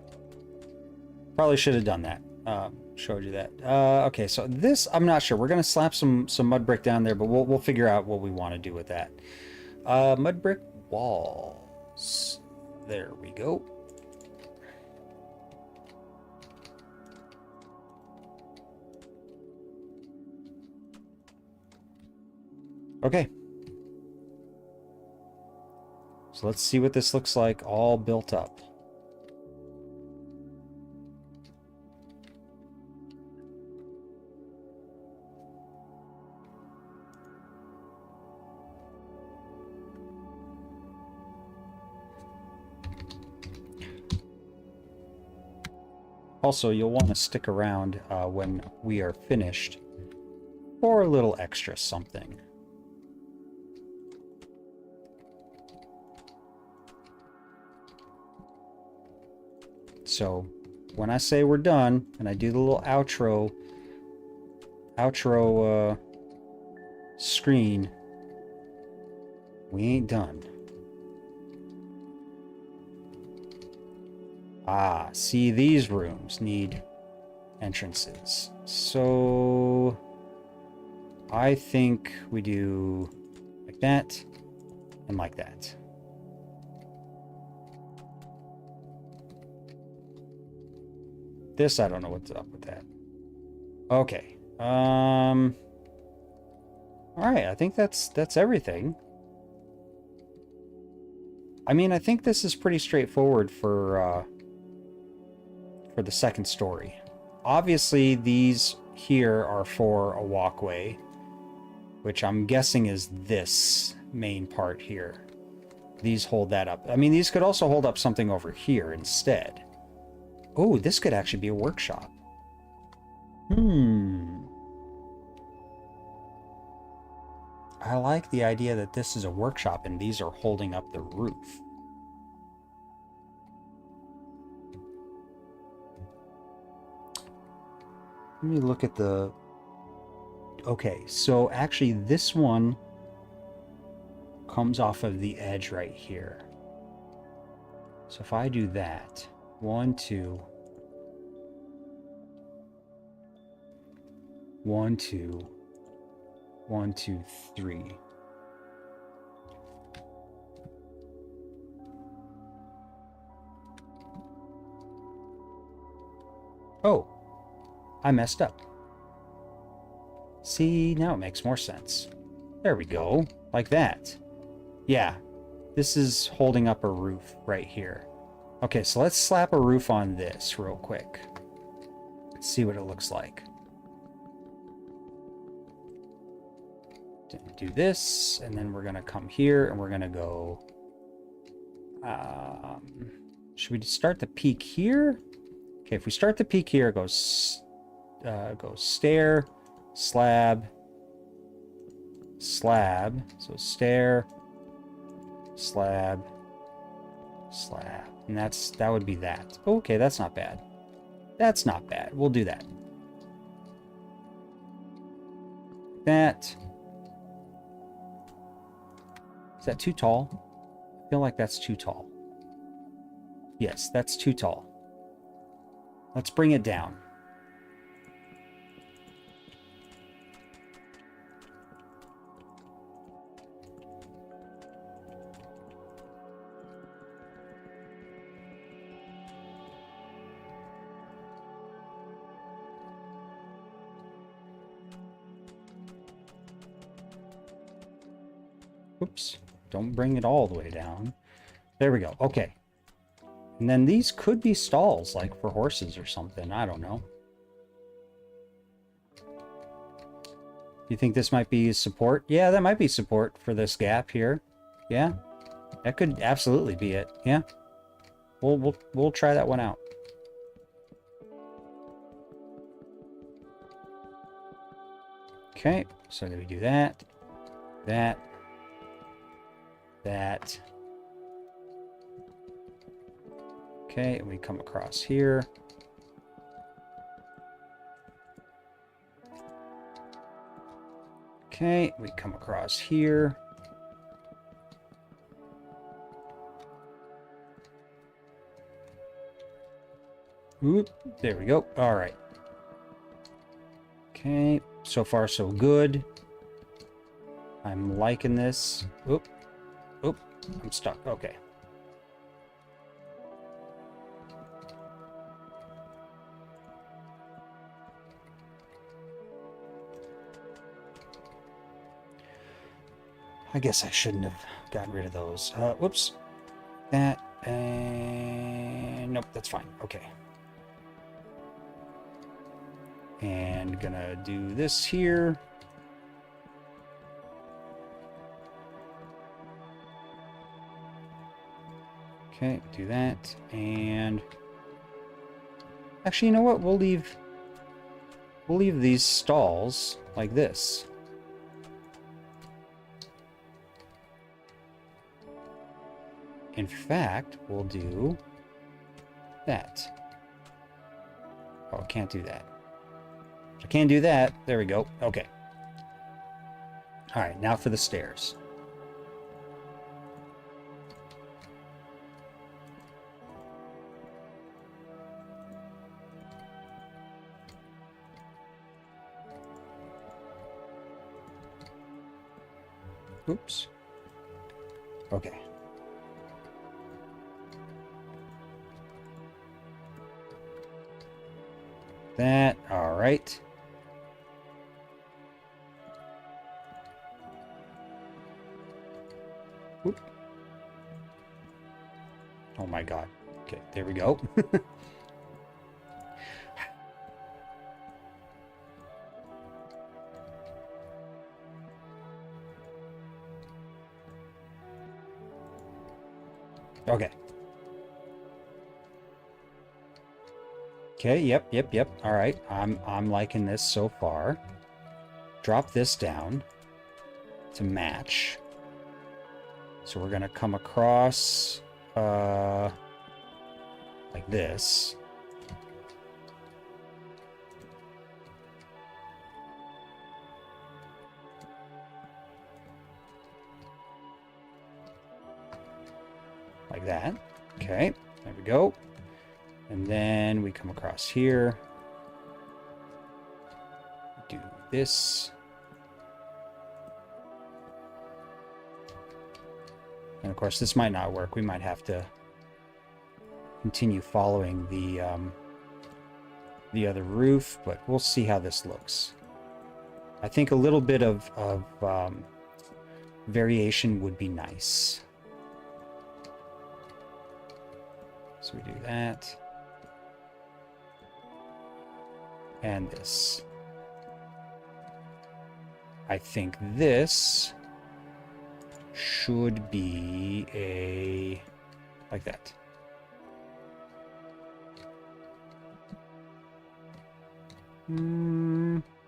done that. Showed you that. Okay, so this I'm not sure. We're gonna slap some mud brick down there, but we'll figure out what we want to do with that. Mud brick walls. There we go. Okay. So let's see what this looks like all built up. Also, you'll want to stick around when we are finished for a little extra something. So when I say we're done and I do the little outro screen, we ain't done. Ah, see, these rooms need entrances. So I think we do like that and like that. This, I don't know what's up with that. Okay. All right, I think that's everything. I mean, I think this is pretty straightforward for the second story. Obviously, these here are for a walkway, which I'm guessing is this main part here. These hold that up. I mean, these could also hold up something over here instead. Oh, this could actually be a workshop. I like the idea that this is a workshop and these are holding up the roof. Let me look at the... Okay, so actually this one comes off of the edge right here. So if I do that, 1, 2, 1, 2, 1, 2, 3. Oh, I messed up. See, now it makes more sense. There we go, like that. Yeah, this is holding up a roof right here. Okay, so let's slap a roof on this real quick. Let's see what it looks like. Do this, and then we're gonna come here, and we're gonna go... should we start the peak here? Okay, if we start the peak here, it goes stair, slab, slab. So stair, slab, slab, and that would be that. Okay, that's not bad. That's not bad. We'll do that. That. Is that too tall? I feel like that's too tall. Yes, that's too tall. Let's bring it down. Oops, don't bring it all the way down. There we go, okay. And then these could be stalls, like for horses or something, I don't know. You think this might be support? Yeah, that might be support for this gap here. Yeah, that could absolutely be it, yeah. We'll try that one out. Okay, so then we do that, that, that. Okay, and we come across here. Okay, we come across here. Oop, there we go. All right. Okay, so far so good. I'm liking this. Oop, oop, I'm stuck. Okay. I guess I shouldn't have gotten rid of those. Whoops. That, and nope, that's fine. Okay. And gonna do this here. Okay, do that. And actually, you know what? We'll leave these stalls like this. In fact, we'll do that. Oh, I can't do that. I can't do that. There we go. Okay. All right, now for the stairs. Oops. Okay. That, all right. Oop. god. Okay, there we go. Okay. Okay, yep. All right. I'm liking this so far. Drop this down to match. So we're going to come across like this. Like that. Okay, there we go. And then we come across here. Do this. And of course, this might not work. We might have to continue following the other roof, but we'll see how this looks. I think a little bit of variation would be nice. So we do that. And this. I think this should be a... like that.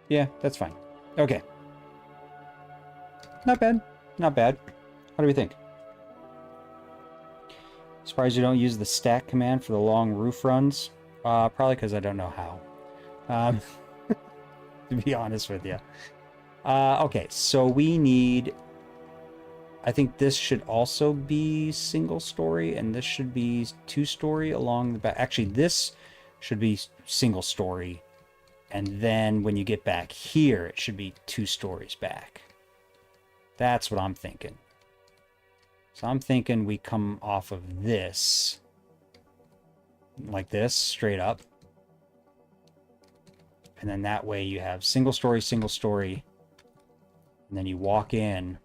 Yeah, that's fine. Okay. Not bad. Not bad. What do we think? Surprised you don't use the stack command for the long roof runs. Probably because I don't know how. To be honest with you. Okay, so we need... I think this should also be single story, and this should be 2-story along the back. Actually, this should be single story, and then when you get back here, it should be 2 stories back. That's what I'm thinking. So I'm thinking we come off of this, like this, straight up. And then that way you have single story, and then you walk in.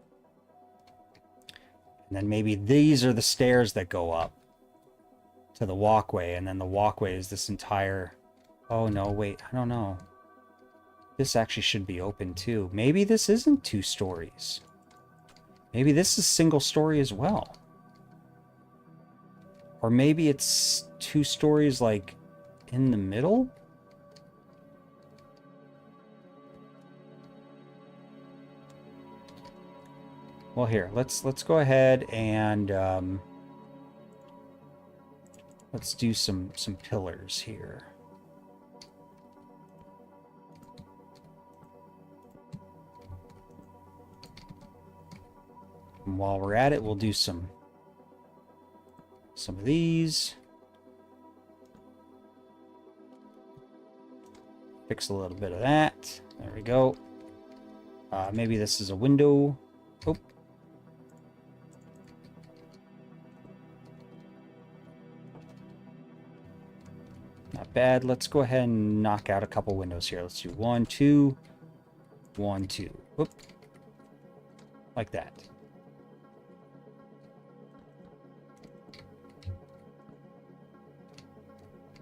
And then maybe these are the stairs that go up to the walkway, and then the walkway is this entire... Oh, no, wait, I don't know. This actually should be open, too. Maybe this isn't 2 stories. Maybe this is single story as well. Or maybe it's 2 stories, like, in the middle? Well, here, let's go ahead and let's do some pillars here. And while we're at it, we'll do some of these. Fix a little bit of that. There we go. Maybe this is a window. Oh. Not bad. Let's go ahead and knock out a couple windows here. Let's do 1, 2, 1, 2. Whoop. Like that.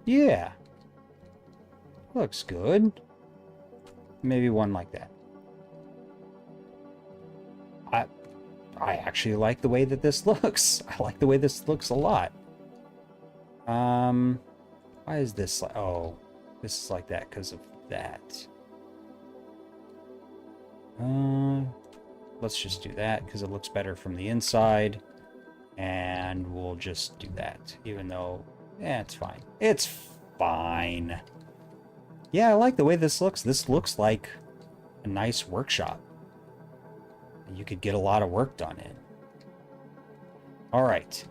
Yeah. Looks good. Maybe one like that. I actually like the way that this looks. I like the way this looks a lot. Why is this like... Oh, this is like that because of that. Let's just do that because it looks better from the inside. And we'll just do that, even though... Yeah, it's fine. It's fine. Yeah, I like the way this looks. This looks like a nice workshop. You could get a lot of work done in. All right.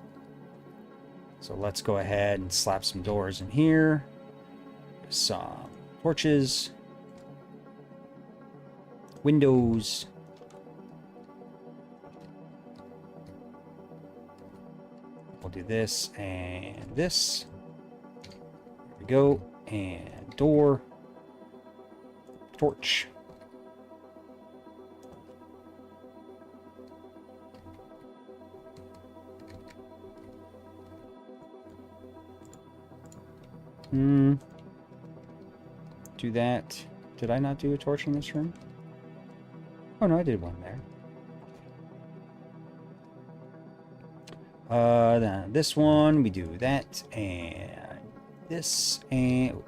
So let's go ahead and slap some doors in here. Some torches. Windows. We'll do this and this. There we go. And door. Torch. Do that. Did I not do a torch in this room? Oh no, I did one there. Then this one, we do that, and this, and...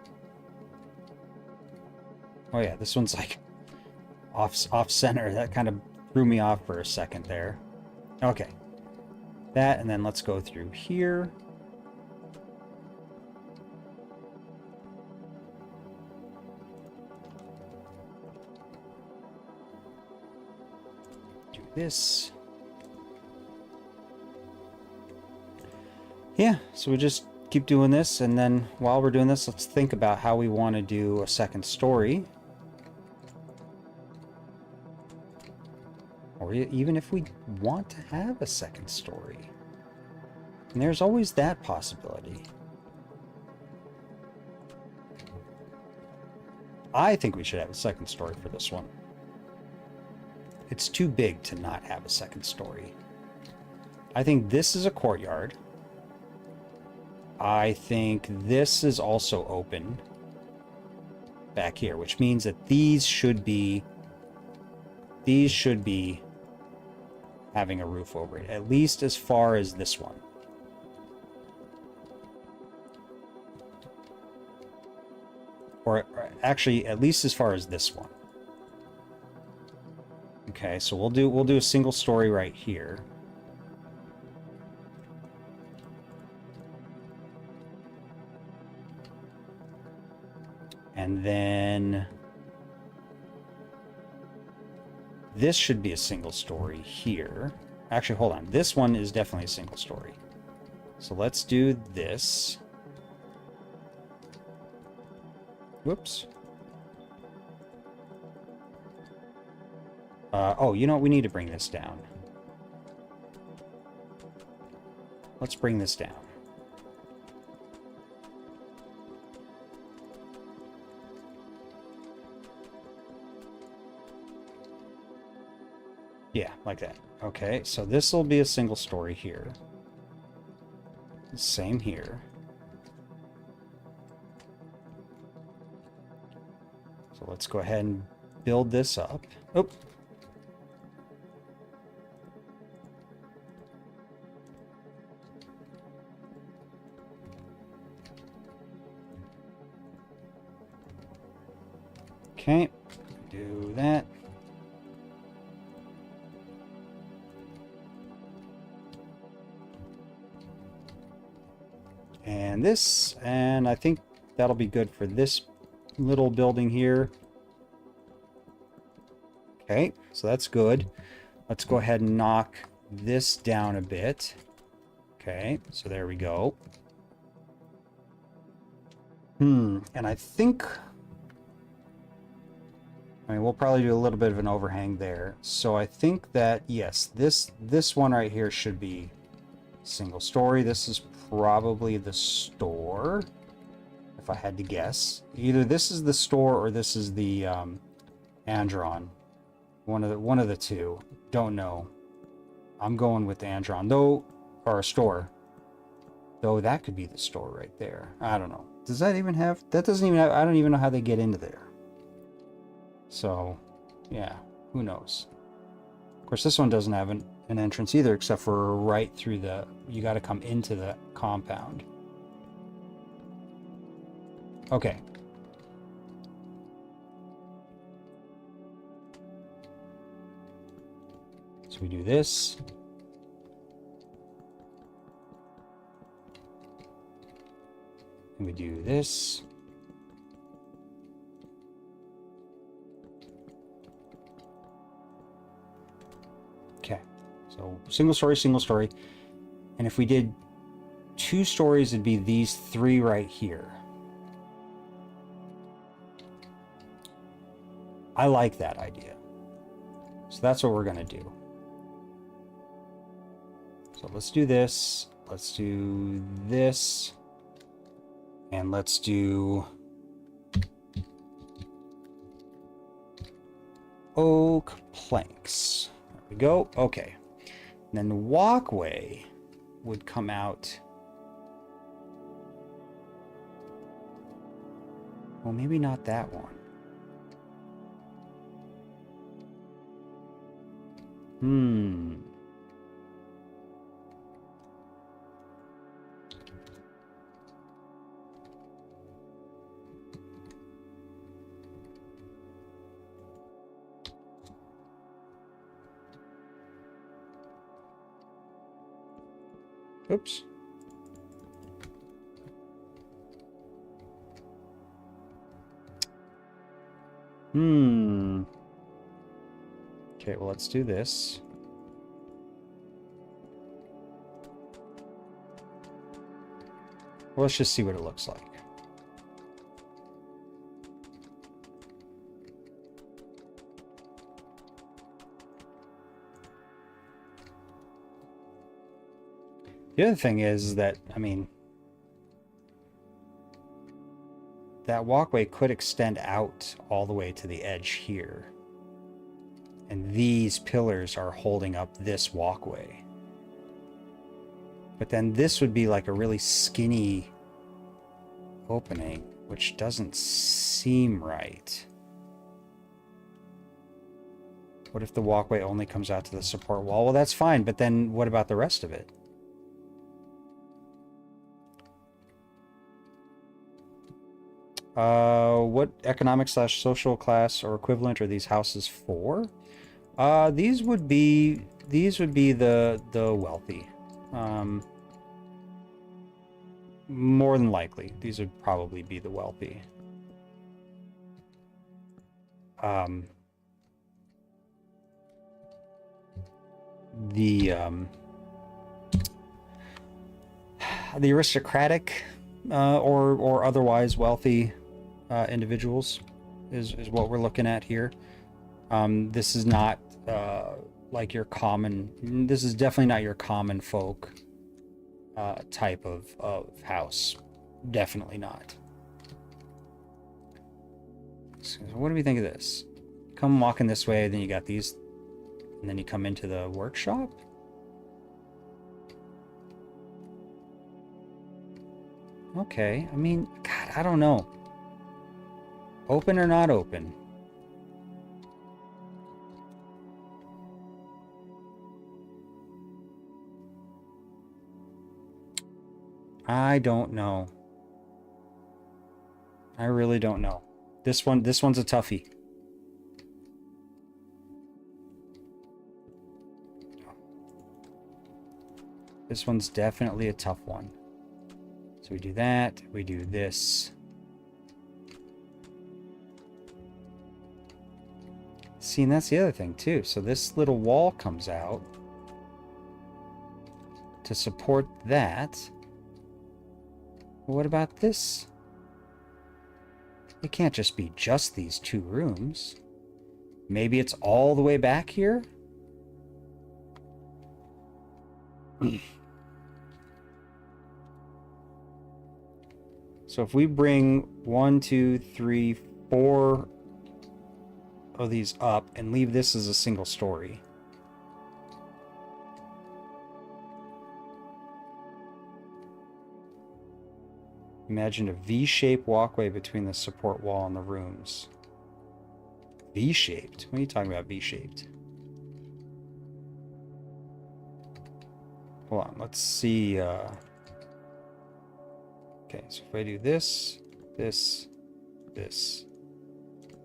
Oh yeah, this one's like off center. That kind of threw me off for a second there. Okay. That, and then let's go through here. Do this. Yeah, so we just keep doing this, and then while we're doing this, let's think about how we want to do a second story. Or even if we want to have a second story. And there's always that possibility. I think we should have a second story for this one. It's too big to not have a second story. I think this is a courtyard. I think this is also open back here, which means that these should be having a roof over it, at least as far as this one. Or actually, at least as far as this one. Okay, so we'll do a single story right here. And then this should be a single story here. Actually, hold on. This one is definitely a single story. So let's do this. Whoops. Oh, you know what? We need to bring this down. Let's bring this down. Yeah, like that. Okay, so this will be a single story here. Same here. So let's go ahead and build this up. Oh. Okay, do that. And this, and I think that'll be good for this little building here. Okay, so that's good. Let's go ahead and knock this down a bit. Okay, so there we go. And I think... I mean, we'll probably do a little bit of an overhang there. So I think that, yes, this one right here should be single story. This is probably the store, if I had to guess. Either this is the store or this is the Andron. One of the two. Don't know. I'm going with the Andron, though, or a store. Though that could be the store right there. I don't know. Does that even have? That doesn't even have. I don't even know how they get into there. So, yeah, who knows? Of course, this one doesn't have an entrance either, except for right through the... You got to come into the compound. Okay. So we do this. And we do this. Okay, so single story. And if we did 2 stories, it'd be these 3 right here. I like that idea. So that's what we're going to do. So let's do this. Let's do this. And let's do oak planks. There we go. Okay. And then the walkway would come out Well, maybe not that one. Oops. Okay, well, let's do this. Well, let's just see what it looks like. The other thing is that, I mean, that walkway could extend out all the way to the edge here. And these pillars are holding up this walkway. But then this would be like a really skinny opening, which doesn't seem right. What if the walkway only comes out to the support wall? Well, that's fine, but then what about the rest of it? What economic / social class or equivalent are these houses for? These would be the wealthy. More than likely, these would probably be the wealthy. The aristocratic or otherwise wealthy individuals is what we're looking at here. This is not like your common. This is definitely not your common folk type of house. Definitely not. So what do we think of this? Come walking this way, then you got these, and then you come into the workshop. Okay, I mean, God, I don't know. Open or not open? I don't know. I really don't know. This one's a toughie. This one's definitely a tough one. So we do that, we do this. See, and that's the other thing too. So this little wall comes out to support that. Well, what about this? It can't just be just these two rooms. Maybe it's all the way back here? So if we bring 1, 2, 3, 4 of these up and leave this as a single story. Imagine a V-shaped walkway between the support wall and the rooms. V-shaped? What are you talking about V-shaped? Hold on, let's see. Okay, so if I do this, this, this,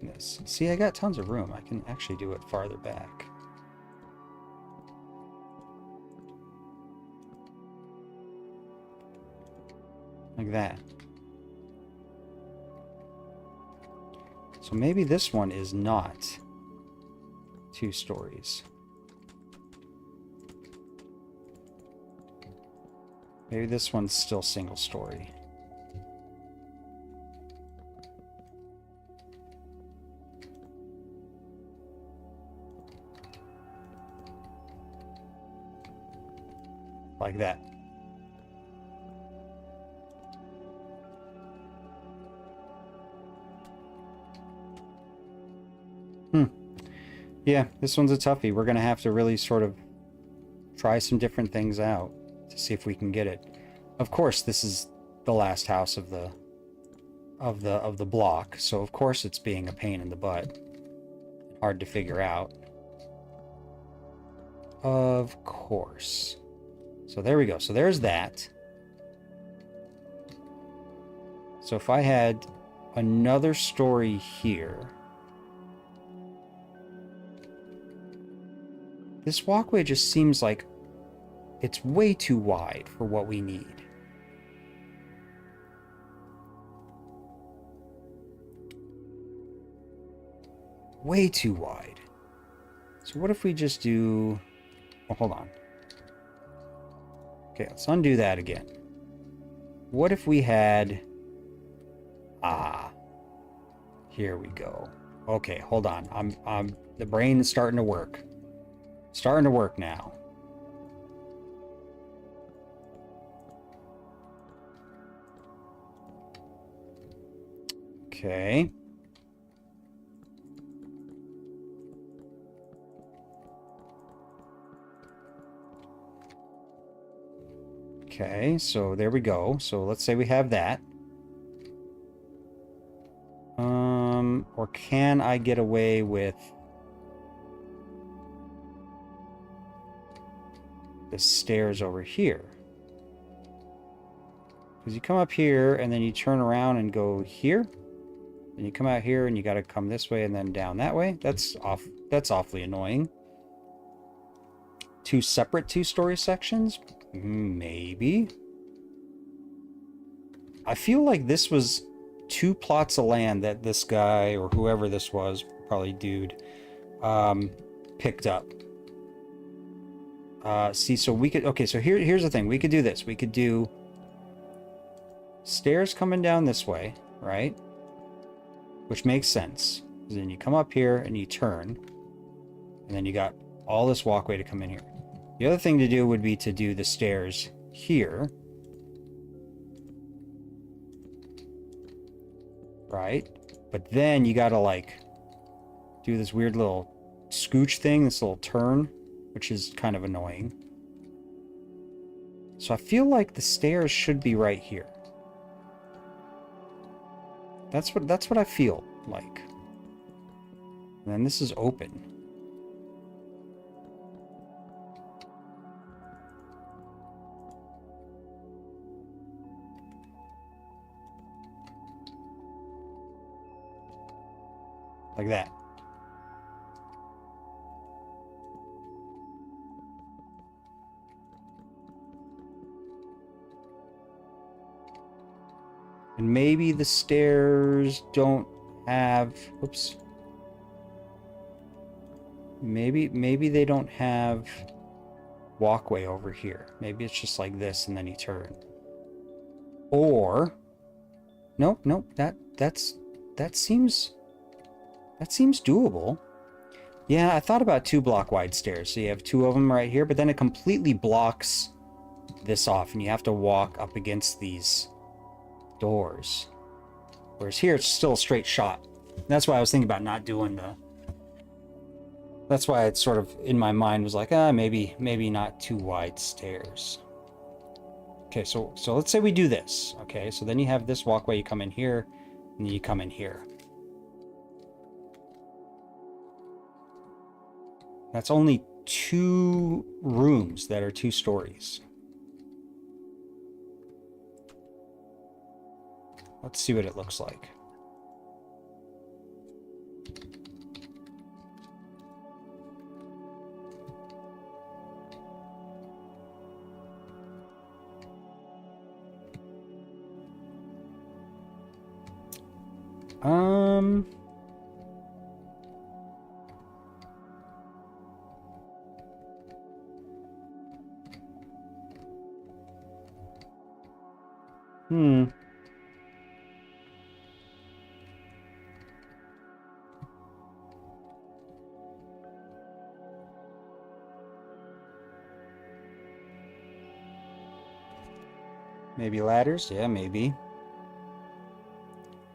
and this. See, I got tons of room. I can actually do it farther back. Like that. So maybe this one is not 2 stories. Maybe this one's still single story. Like that. Yeah, this one's a toughie. We're going to have to really sort of try some different things out to see if we can get it. Of course, this is the last house of of the block, so of course it's being a pain in the butt. Hard to figure out. Of course. So there we go. So there's that. So if I had another story here, this walkway just seems like it's way too wide for what we need. Way too wide. So what if we just do... Well, hold on. Okay, let's undo that again. What if we had... Ah. Here we go. Okay, hold on. I'm the brain is starting to work. Starting to work now. Okay. Okay, so there we go. So let's say we have that. Or can I get away with the stairs over here? Because you come up here and then you turn around and go here. Then you come out here and you got to come this way and then down that way. That's awfully annoying. Two separate two-story sections? Maybe. I feel like this was 2 plots of land that this guy or whoever this was, probably dude, picked up. See, so we could... Okay, so here's the thing. We could do this. We could do stairs coming down this way, right? Which makes sense. Then you come up here and you turn. And then you got all this walkway to come in here. The other thing to do would be to do the stairs here. Right? But then you gotta, like, do this weird little scooch thing, this little turn, which is kind of annoying. So I feel like the stairs should be right here. That's what I feel like. And then this is open. Like that. And maybe the stairs don't have... Oops. Maybe they don't have walkway over here. Maybe it's just like this and then you turn. Or... Nope. That seems doable. Yeah, I thought about 2 block wide stairs. So you have 2 of them right here, but then it completely blocks this off and you have to walk up against these doors. Whereas here it's still a straight shot. That's why I was thinking about not doing the... That's why it's sort of in my mind was like, maybe not 2 wide stairs. Okay, so let's say we do this. Okay, so then you have this walkway, you come in here, and then you come in here. That's only 2 rooms that are 2 stories. Let's see what it looks like. Maybe ladders? Yeah, maybe.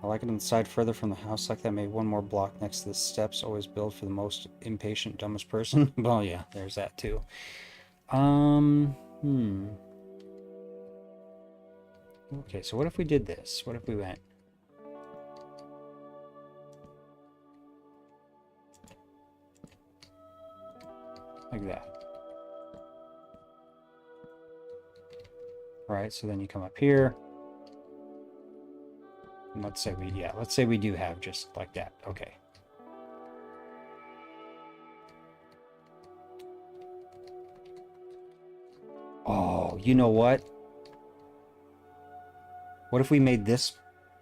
I like it on the side further from the house like that. Maybe 1 more block next to the steps. Always build for the most impatient, dumbest person. Well, yeah, there's that too. Okay, so what if we did this? What if we went like that. All right, so then you come up here. And let's say we do have just like that. Okay. Oh, you know what? What if we made this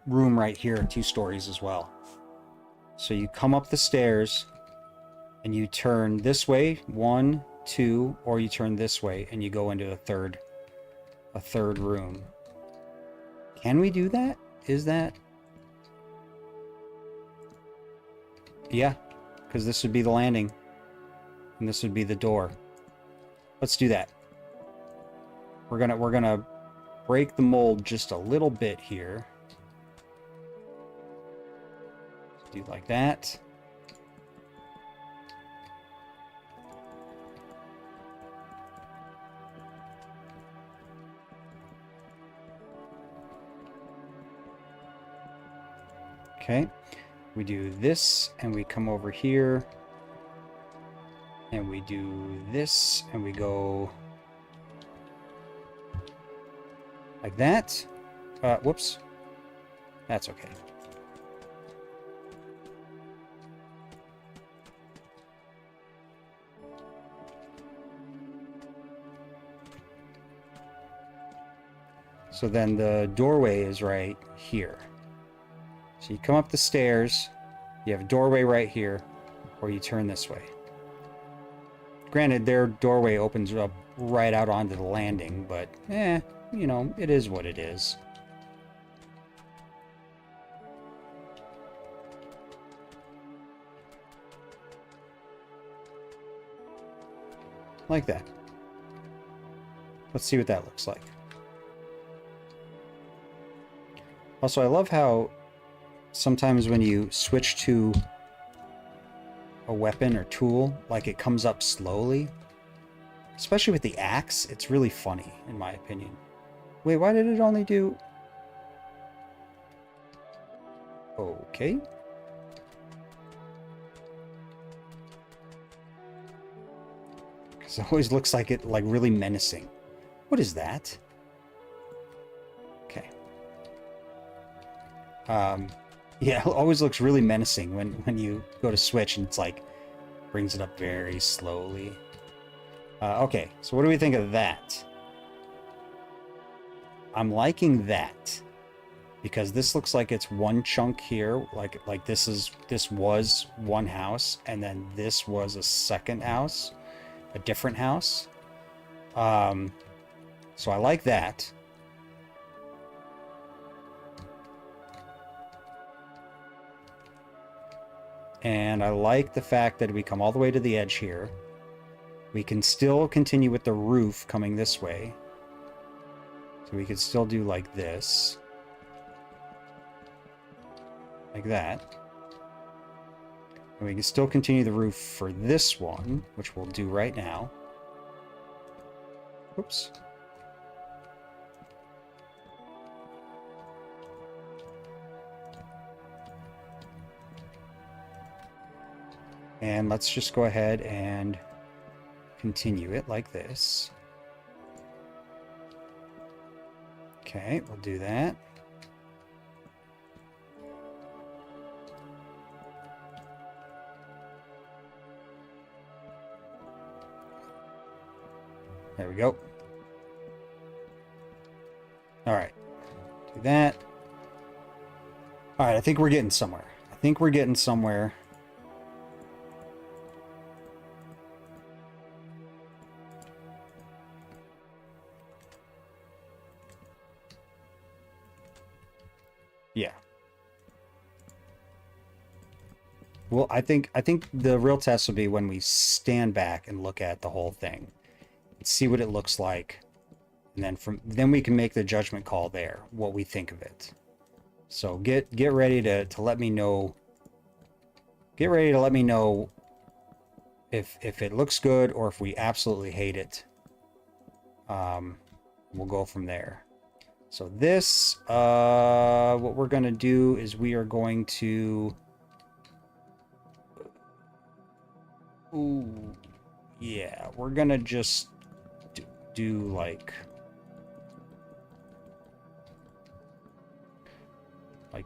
room right here 2 stories as well? So you come up the stairs and you turn this way, 1, 2, or you turn this way and you go into a third room. Can we do that? Is that? Yeah, because this would be the landing and this would be the door. Let's do that. We're gonna break the mold just a little bit here. Do like that. Okay, we do this and we come over here and we do this and we go like that. Whoops. That's okay. So then the doorway is right here. So you come up the stairs, you have a doorway right here, or you turn this way. Granted, their doorway opens up right out onto the landing, but you know, it is what it is. Like that. Let's see what that looks like. Also, I love how sometimes when you switch to a weapon or tool, like it comes up slowly. Especially with the axe, it's really funny, in my opinion. Wait, why did it only do... Okay. Because it always looks like it, like, really menacing. What is that? Okay. Yeah, it always looks really menacing when you go to switch and it's like, brings it up very slowly. Okay, so what do we think of that? I'm liking that because this looks like it's one chunk here, like this was one house, and then this was a second house, a different house. So I like that. And I like the fact that we come all the way to the edge here. We can still continue with the roof coming this way. So we could still do like this. Like that. And we can still continue the roof for this one, which we'll do right now. Oops. And let's just go ahead and continue it like this. Okay, we'll do that. There we go. All right, do that. All right, I think we're getting somewhere. I think we're getting somewhere. Yeah. Well, I think the real test will be when we stand back and look at the whole thing, and see what it looks like, and then we can make the judgment call there, what we think of it. So get ready to let me know. Get ready to let me know if it looks good or if we absolutely hate it. We'll go from there. So this, what we're going to do is we are going to... Ooh, Yeah, we're gonna just do like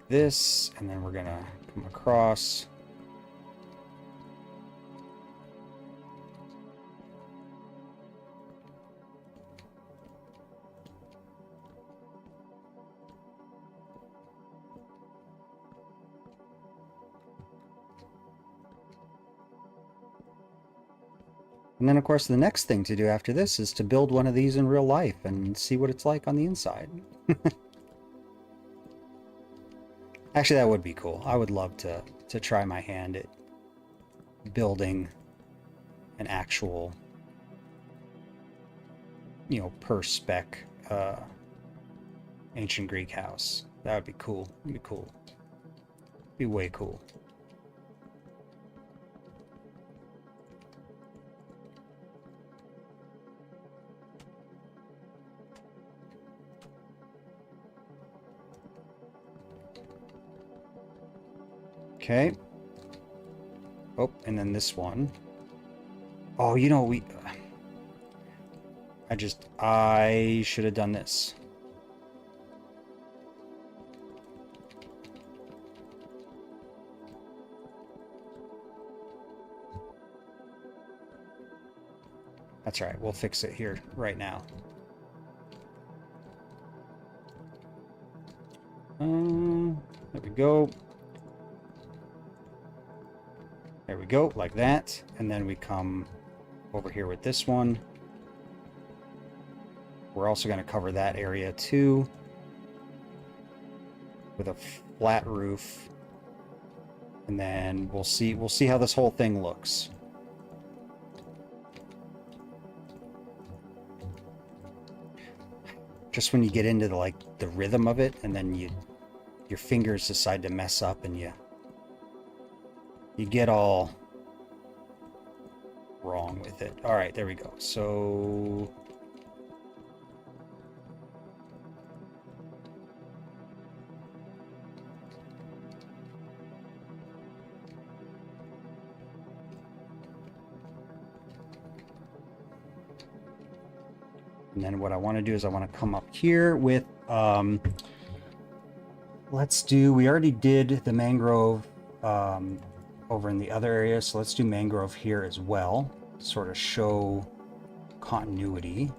this, and then we're gonna come across. And then, of course, the next thing to do after this is to build one of these in real life and see what it's like on the inside. Actually, that would be cool. I would love to try my hand at building an actual, you know, per spec ancient Greek house. That would be cool. It'd be cool. It'd be way cool. Okay. Oh, and then this one. Oh, you know, I should have done this. That's right. We'll fix it here right now. There we go. There we go, like that. And then we come over here with this one. We're also going to cover that area too with a flat roof. And then we'll see how this whole thing looks. Just when you get into the rhythm of it, and then your fingers decide to mess up, and you get all wrong with it. All right, there we go. So and then what I want to do is I want to come up here with we already did the mangrove over in the other area, so let's do mangrove here as well, sort of show continuity.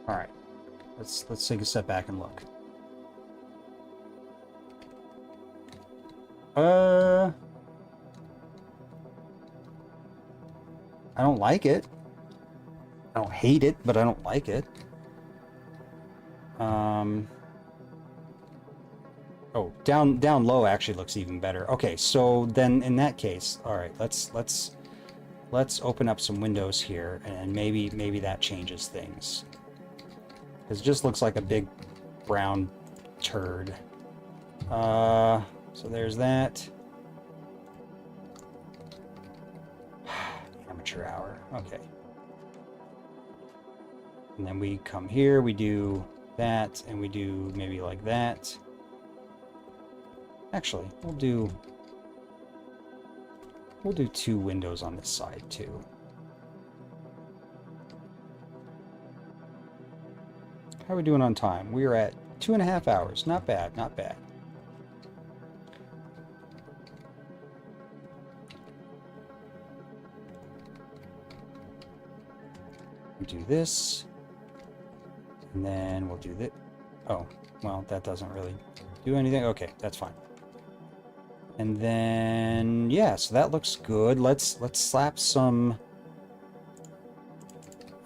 All right, let's take a step back and look. I don't like it. I don't hate it, but I don't like it. Oh, down low actually looks even better. Okay, so then in that case, all right, let's open up some windows here, and maybe that changes things. Because it just looks like a big brown turd. So there's that. Amateur hour. Okay. And then we come here, we do that, and we do maybe like that. Actually, we'll do 2 windows on this side too. How are we doing on time? We're at 2.5 hours. Not bad, not bad. We do this, and then we'll do this. Oh, well, that doesn't really do anything. Okay, that's fine. And then, yeah, so that looks good. Let's slap some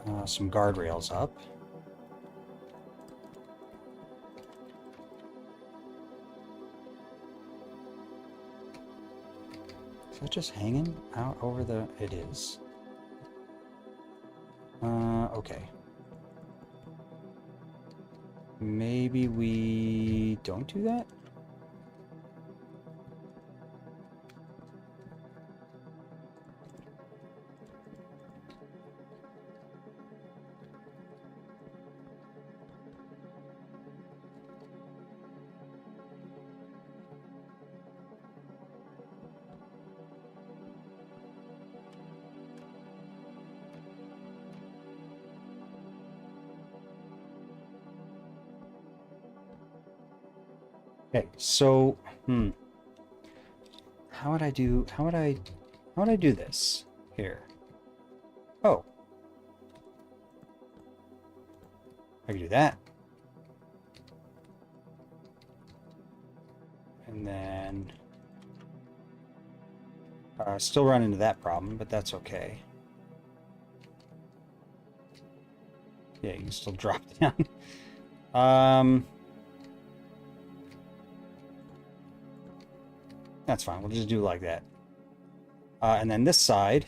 guardrails up. Is that just hanging out over the... It is. Okay. Maybe we don't do that? Okay, so, how would I do this here? Oh, I can do that. And then still run into that problem, but that's okay. Yeah, you can still drop down. That's fine. We'll just do it like that. And then this side.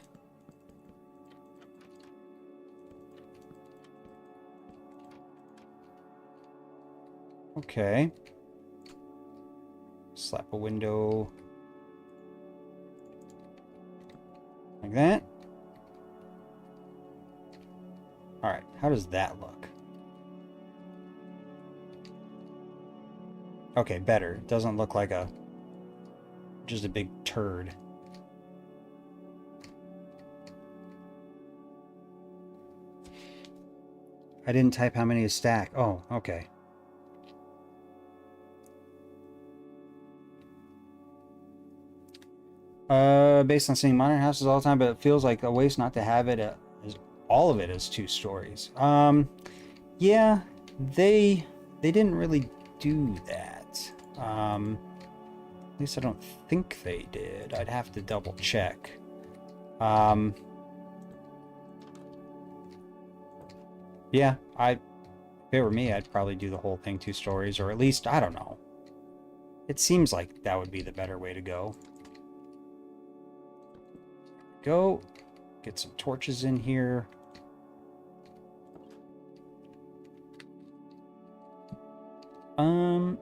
Okay. Slap a window. Like that. Alright, how does that look? Okay, better. It doesn't look like just a big turd. I didn't type how many is stack. Oh, okay. Based on seeing modern houses all the time, but it feels like a waste not to have it all of it as 2 stories. Yeah, they didn't really do that. At least I don't think they did. I'd have to double check. Yeah, if it were me, I'd probably do the whole thing 2 stories, or at least, I don't know. It seems like that would be the better way to go. Go. Get some torches in here.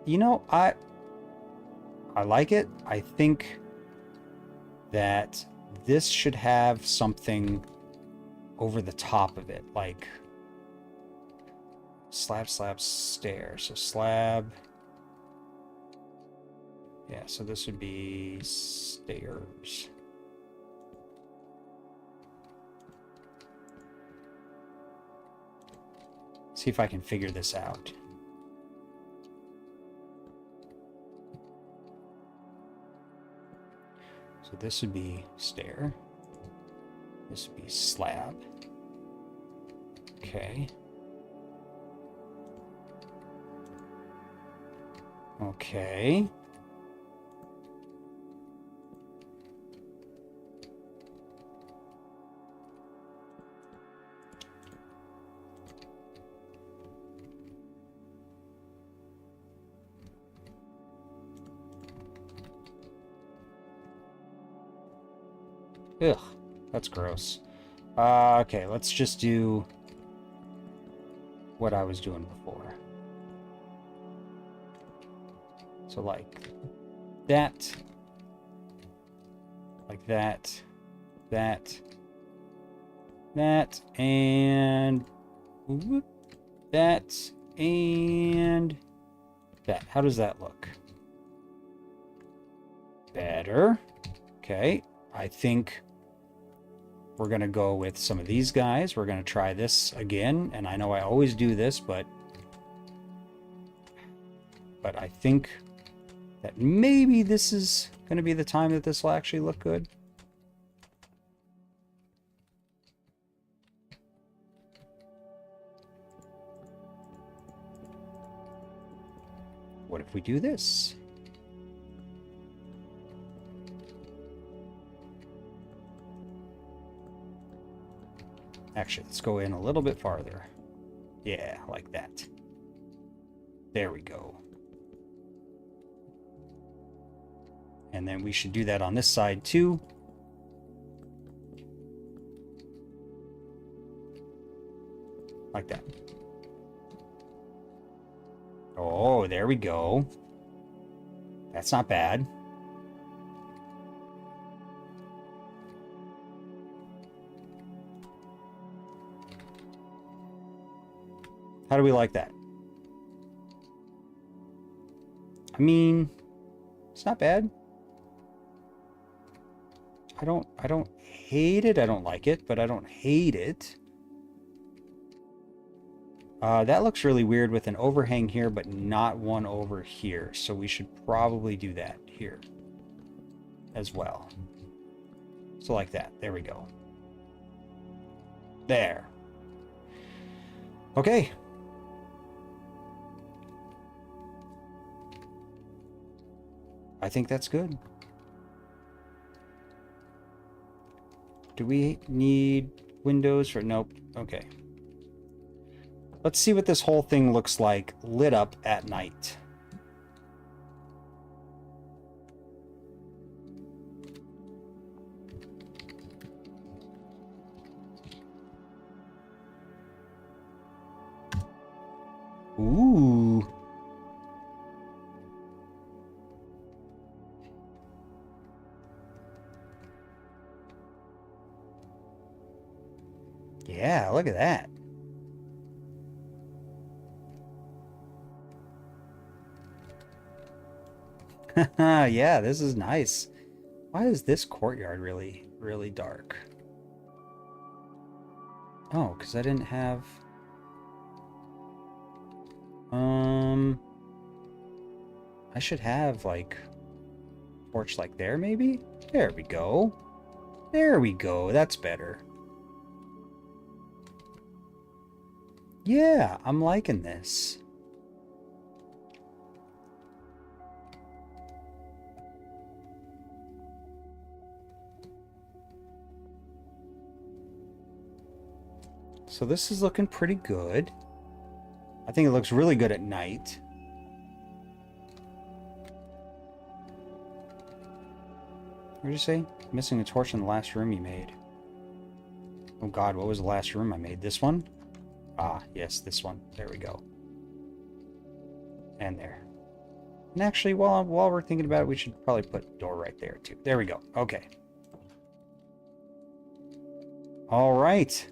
You know, I like it. I think that this should have something over the top of it, like slab, slab, stair. So slab. Yeah, so this would be stairs. See if I can figure this out. So this would be stair. This would be slab. Okay. Okay. Ugh, that's gross. Okay, let's just do what I was doing before. So like that, like that, that, and whoop, that, and that. How does that look? Better. Okay, I think we're going to go with some of these guys. We're going to try this again, and I know I always do this, but I think that maybe this is going to be the time that this will actually look good. What if we do this? Actually, let's go in a little bit farther. Yeah, like that. There we go. And then we should do that on this side too. Like that. Oh, there we go. That's not bad. How do we like that? I mean, it's not bad. I don't hate it. I don't like it, but I don't hate it. That looks really weird with an overhang here, but not one over here. So we should probably do that here as well. So like that. There we go. There. Okay. I think that's good. Do we need windows for... Nope. Okay. Let's see what this whole thing looks like lit up at night. Ooh. Yeah, look at that. Yeah, this is nice. Why is this courtyard really, really dark? Oh, because I didn't have... I should have, like, torch like there, maybe? There we go. There we go. That's better. Yeah, I'm liking this. So this is looking pretty good. I think it looks really good at night. What did you say? Missing a torch in the last room you made. Oh god, what was the last room I made? This one? Ah, yes, this one. There we go. And there. And actually, while we're thinking about it, we should probably put a door right there, too. There we go. Okay. All right.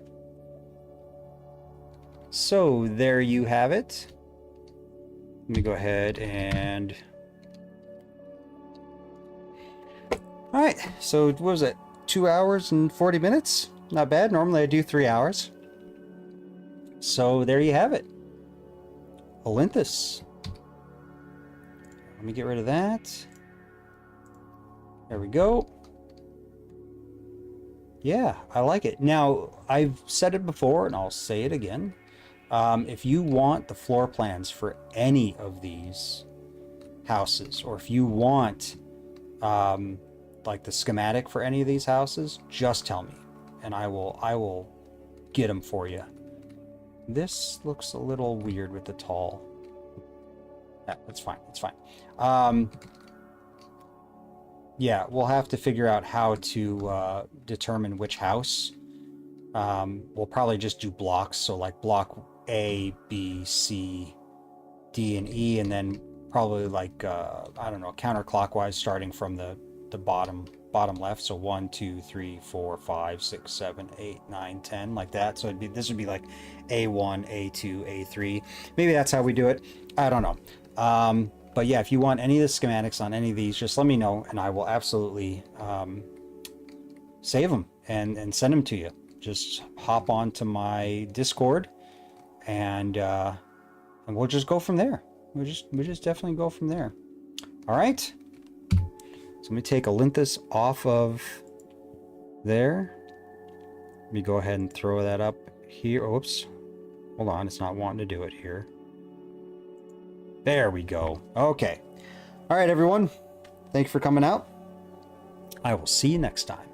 So, there you have it. Let me go ahead and... Alright, so what was it? 2 hours and 40 minutes? Not bad. Normally I do 3 hours. So, there you have it. Olynthos. Let me get rid of that. There we go. Yeah, I like it. Now, I've said it before, and I'll say it again. If you want the floor plans for any of these houses, or if you want like the schematic for any of these houses, just tell me, and I will get them for you. This looks a little weird with the tall. Yeah, that's fine. It's fine. Yeah, we'll have to figure out how to determine which house. We'll probably just do blocks, so like block A, B, C, D, and E, and then probably like I don't know, counterclockwise, starting from the bottom left. So 1, 2, 3, 4, 5, 6, 7, 8, 9, 10, like that. So this would be like A1, A2, A3. Maybe that's how we do it. I don't know. But yeah, if you want any of the schematics on any of these, just let me know, and I will absolutely save them and send them to you. Just hop onto my Discord, and we'll just go from there. We'll just definitely go from there. All right. So let me take Olynthos off of there. Let me go ahead and throw that up here. Oops. Hold on, it's not wanting to do it here. There we go. Okay. All right, everyone. Thanks for coming out. I will see you next time.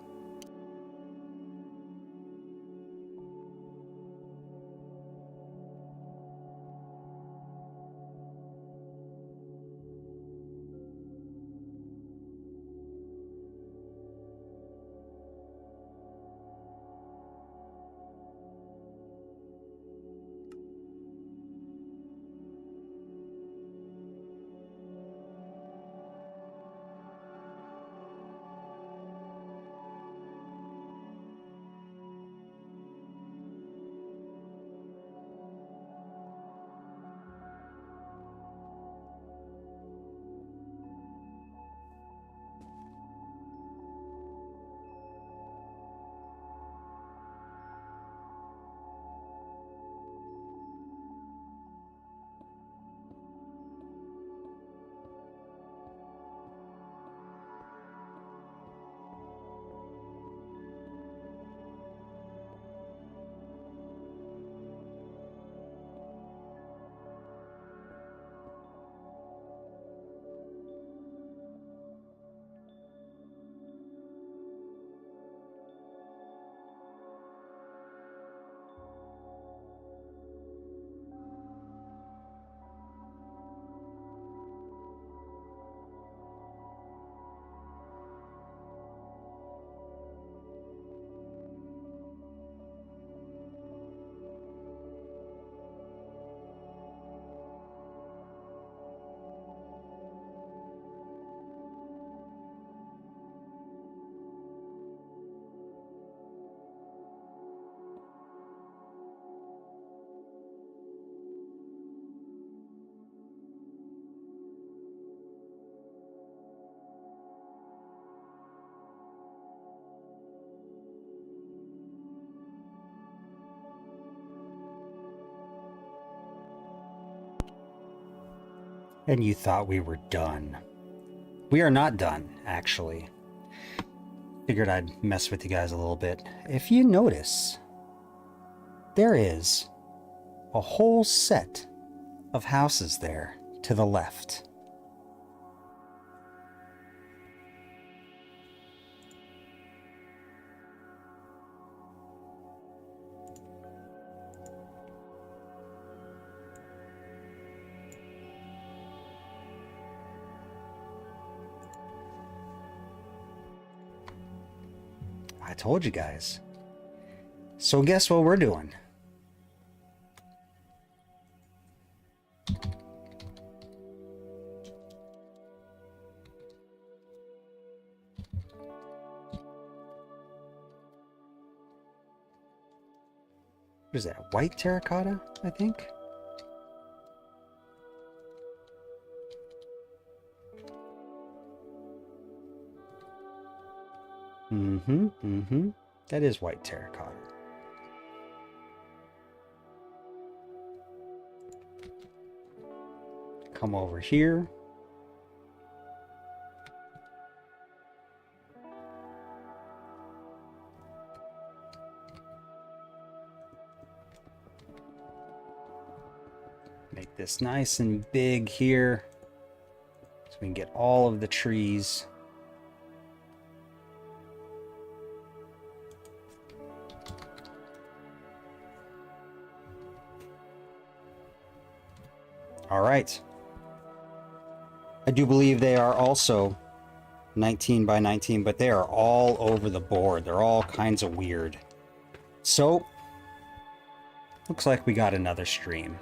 And you thought we were done. We are not done, actually. Figured I'd mess with you guys a little bit. If you notice, there is a whole set of houses there to the left. I told you guys. So guess what we're doing? What is that? White terracotta, I think? That is white terracotta. Come over here. Make this nice and big here, so we can get all of the trees. All right. I do believe they are also 19 by 19, but they are all over the board. They're all kinds of weird. So, looks like we got another stream.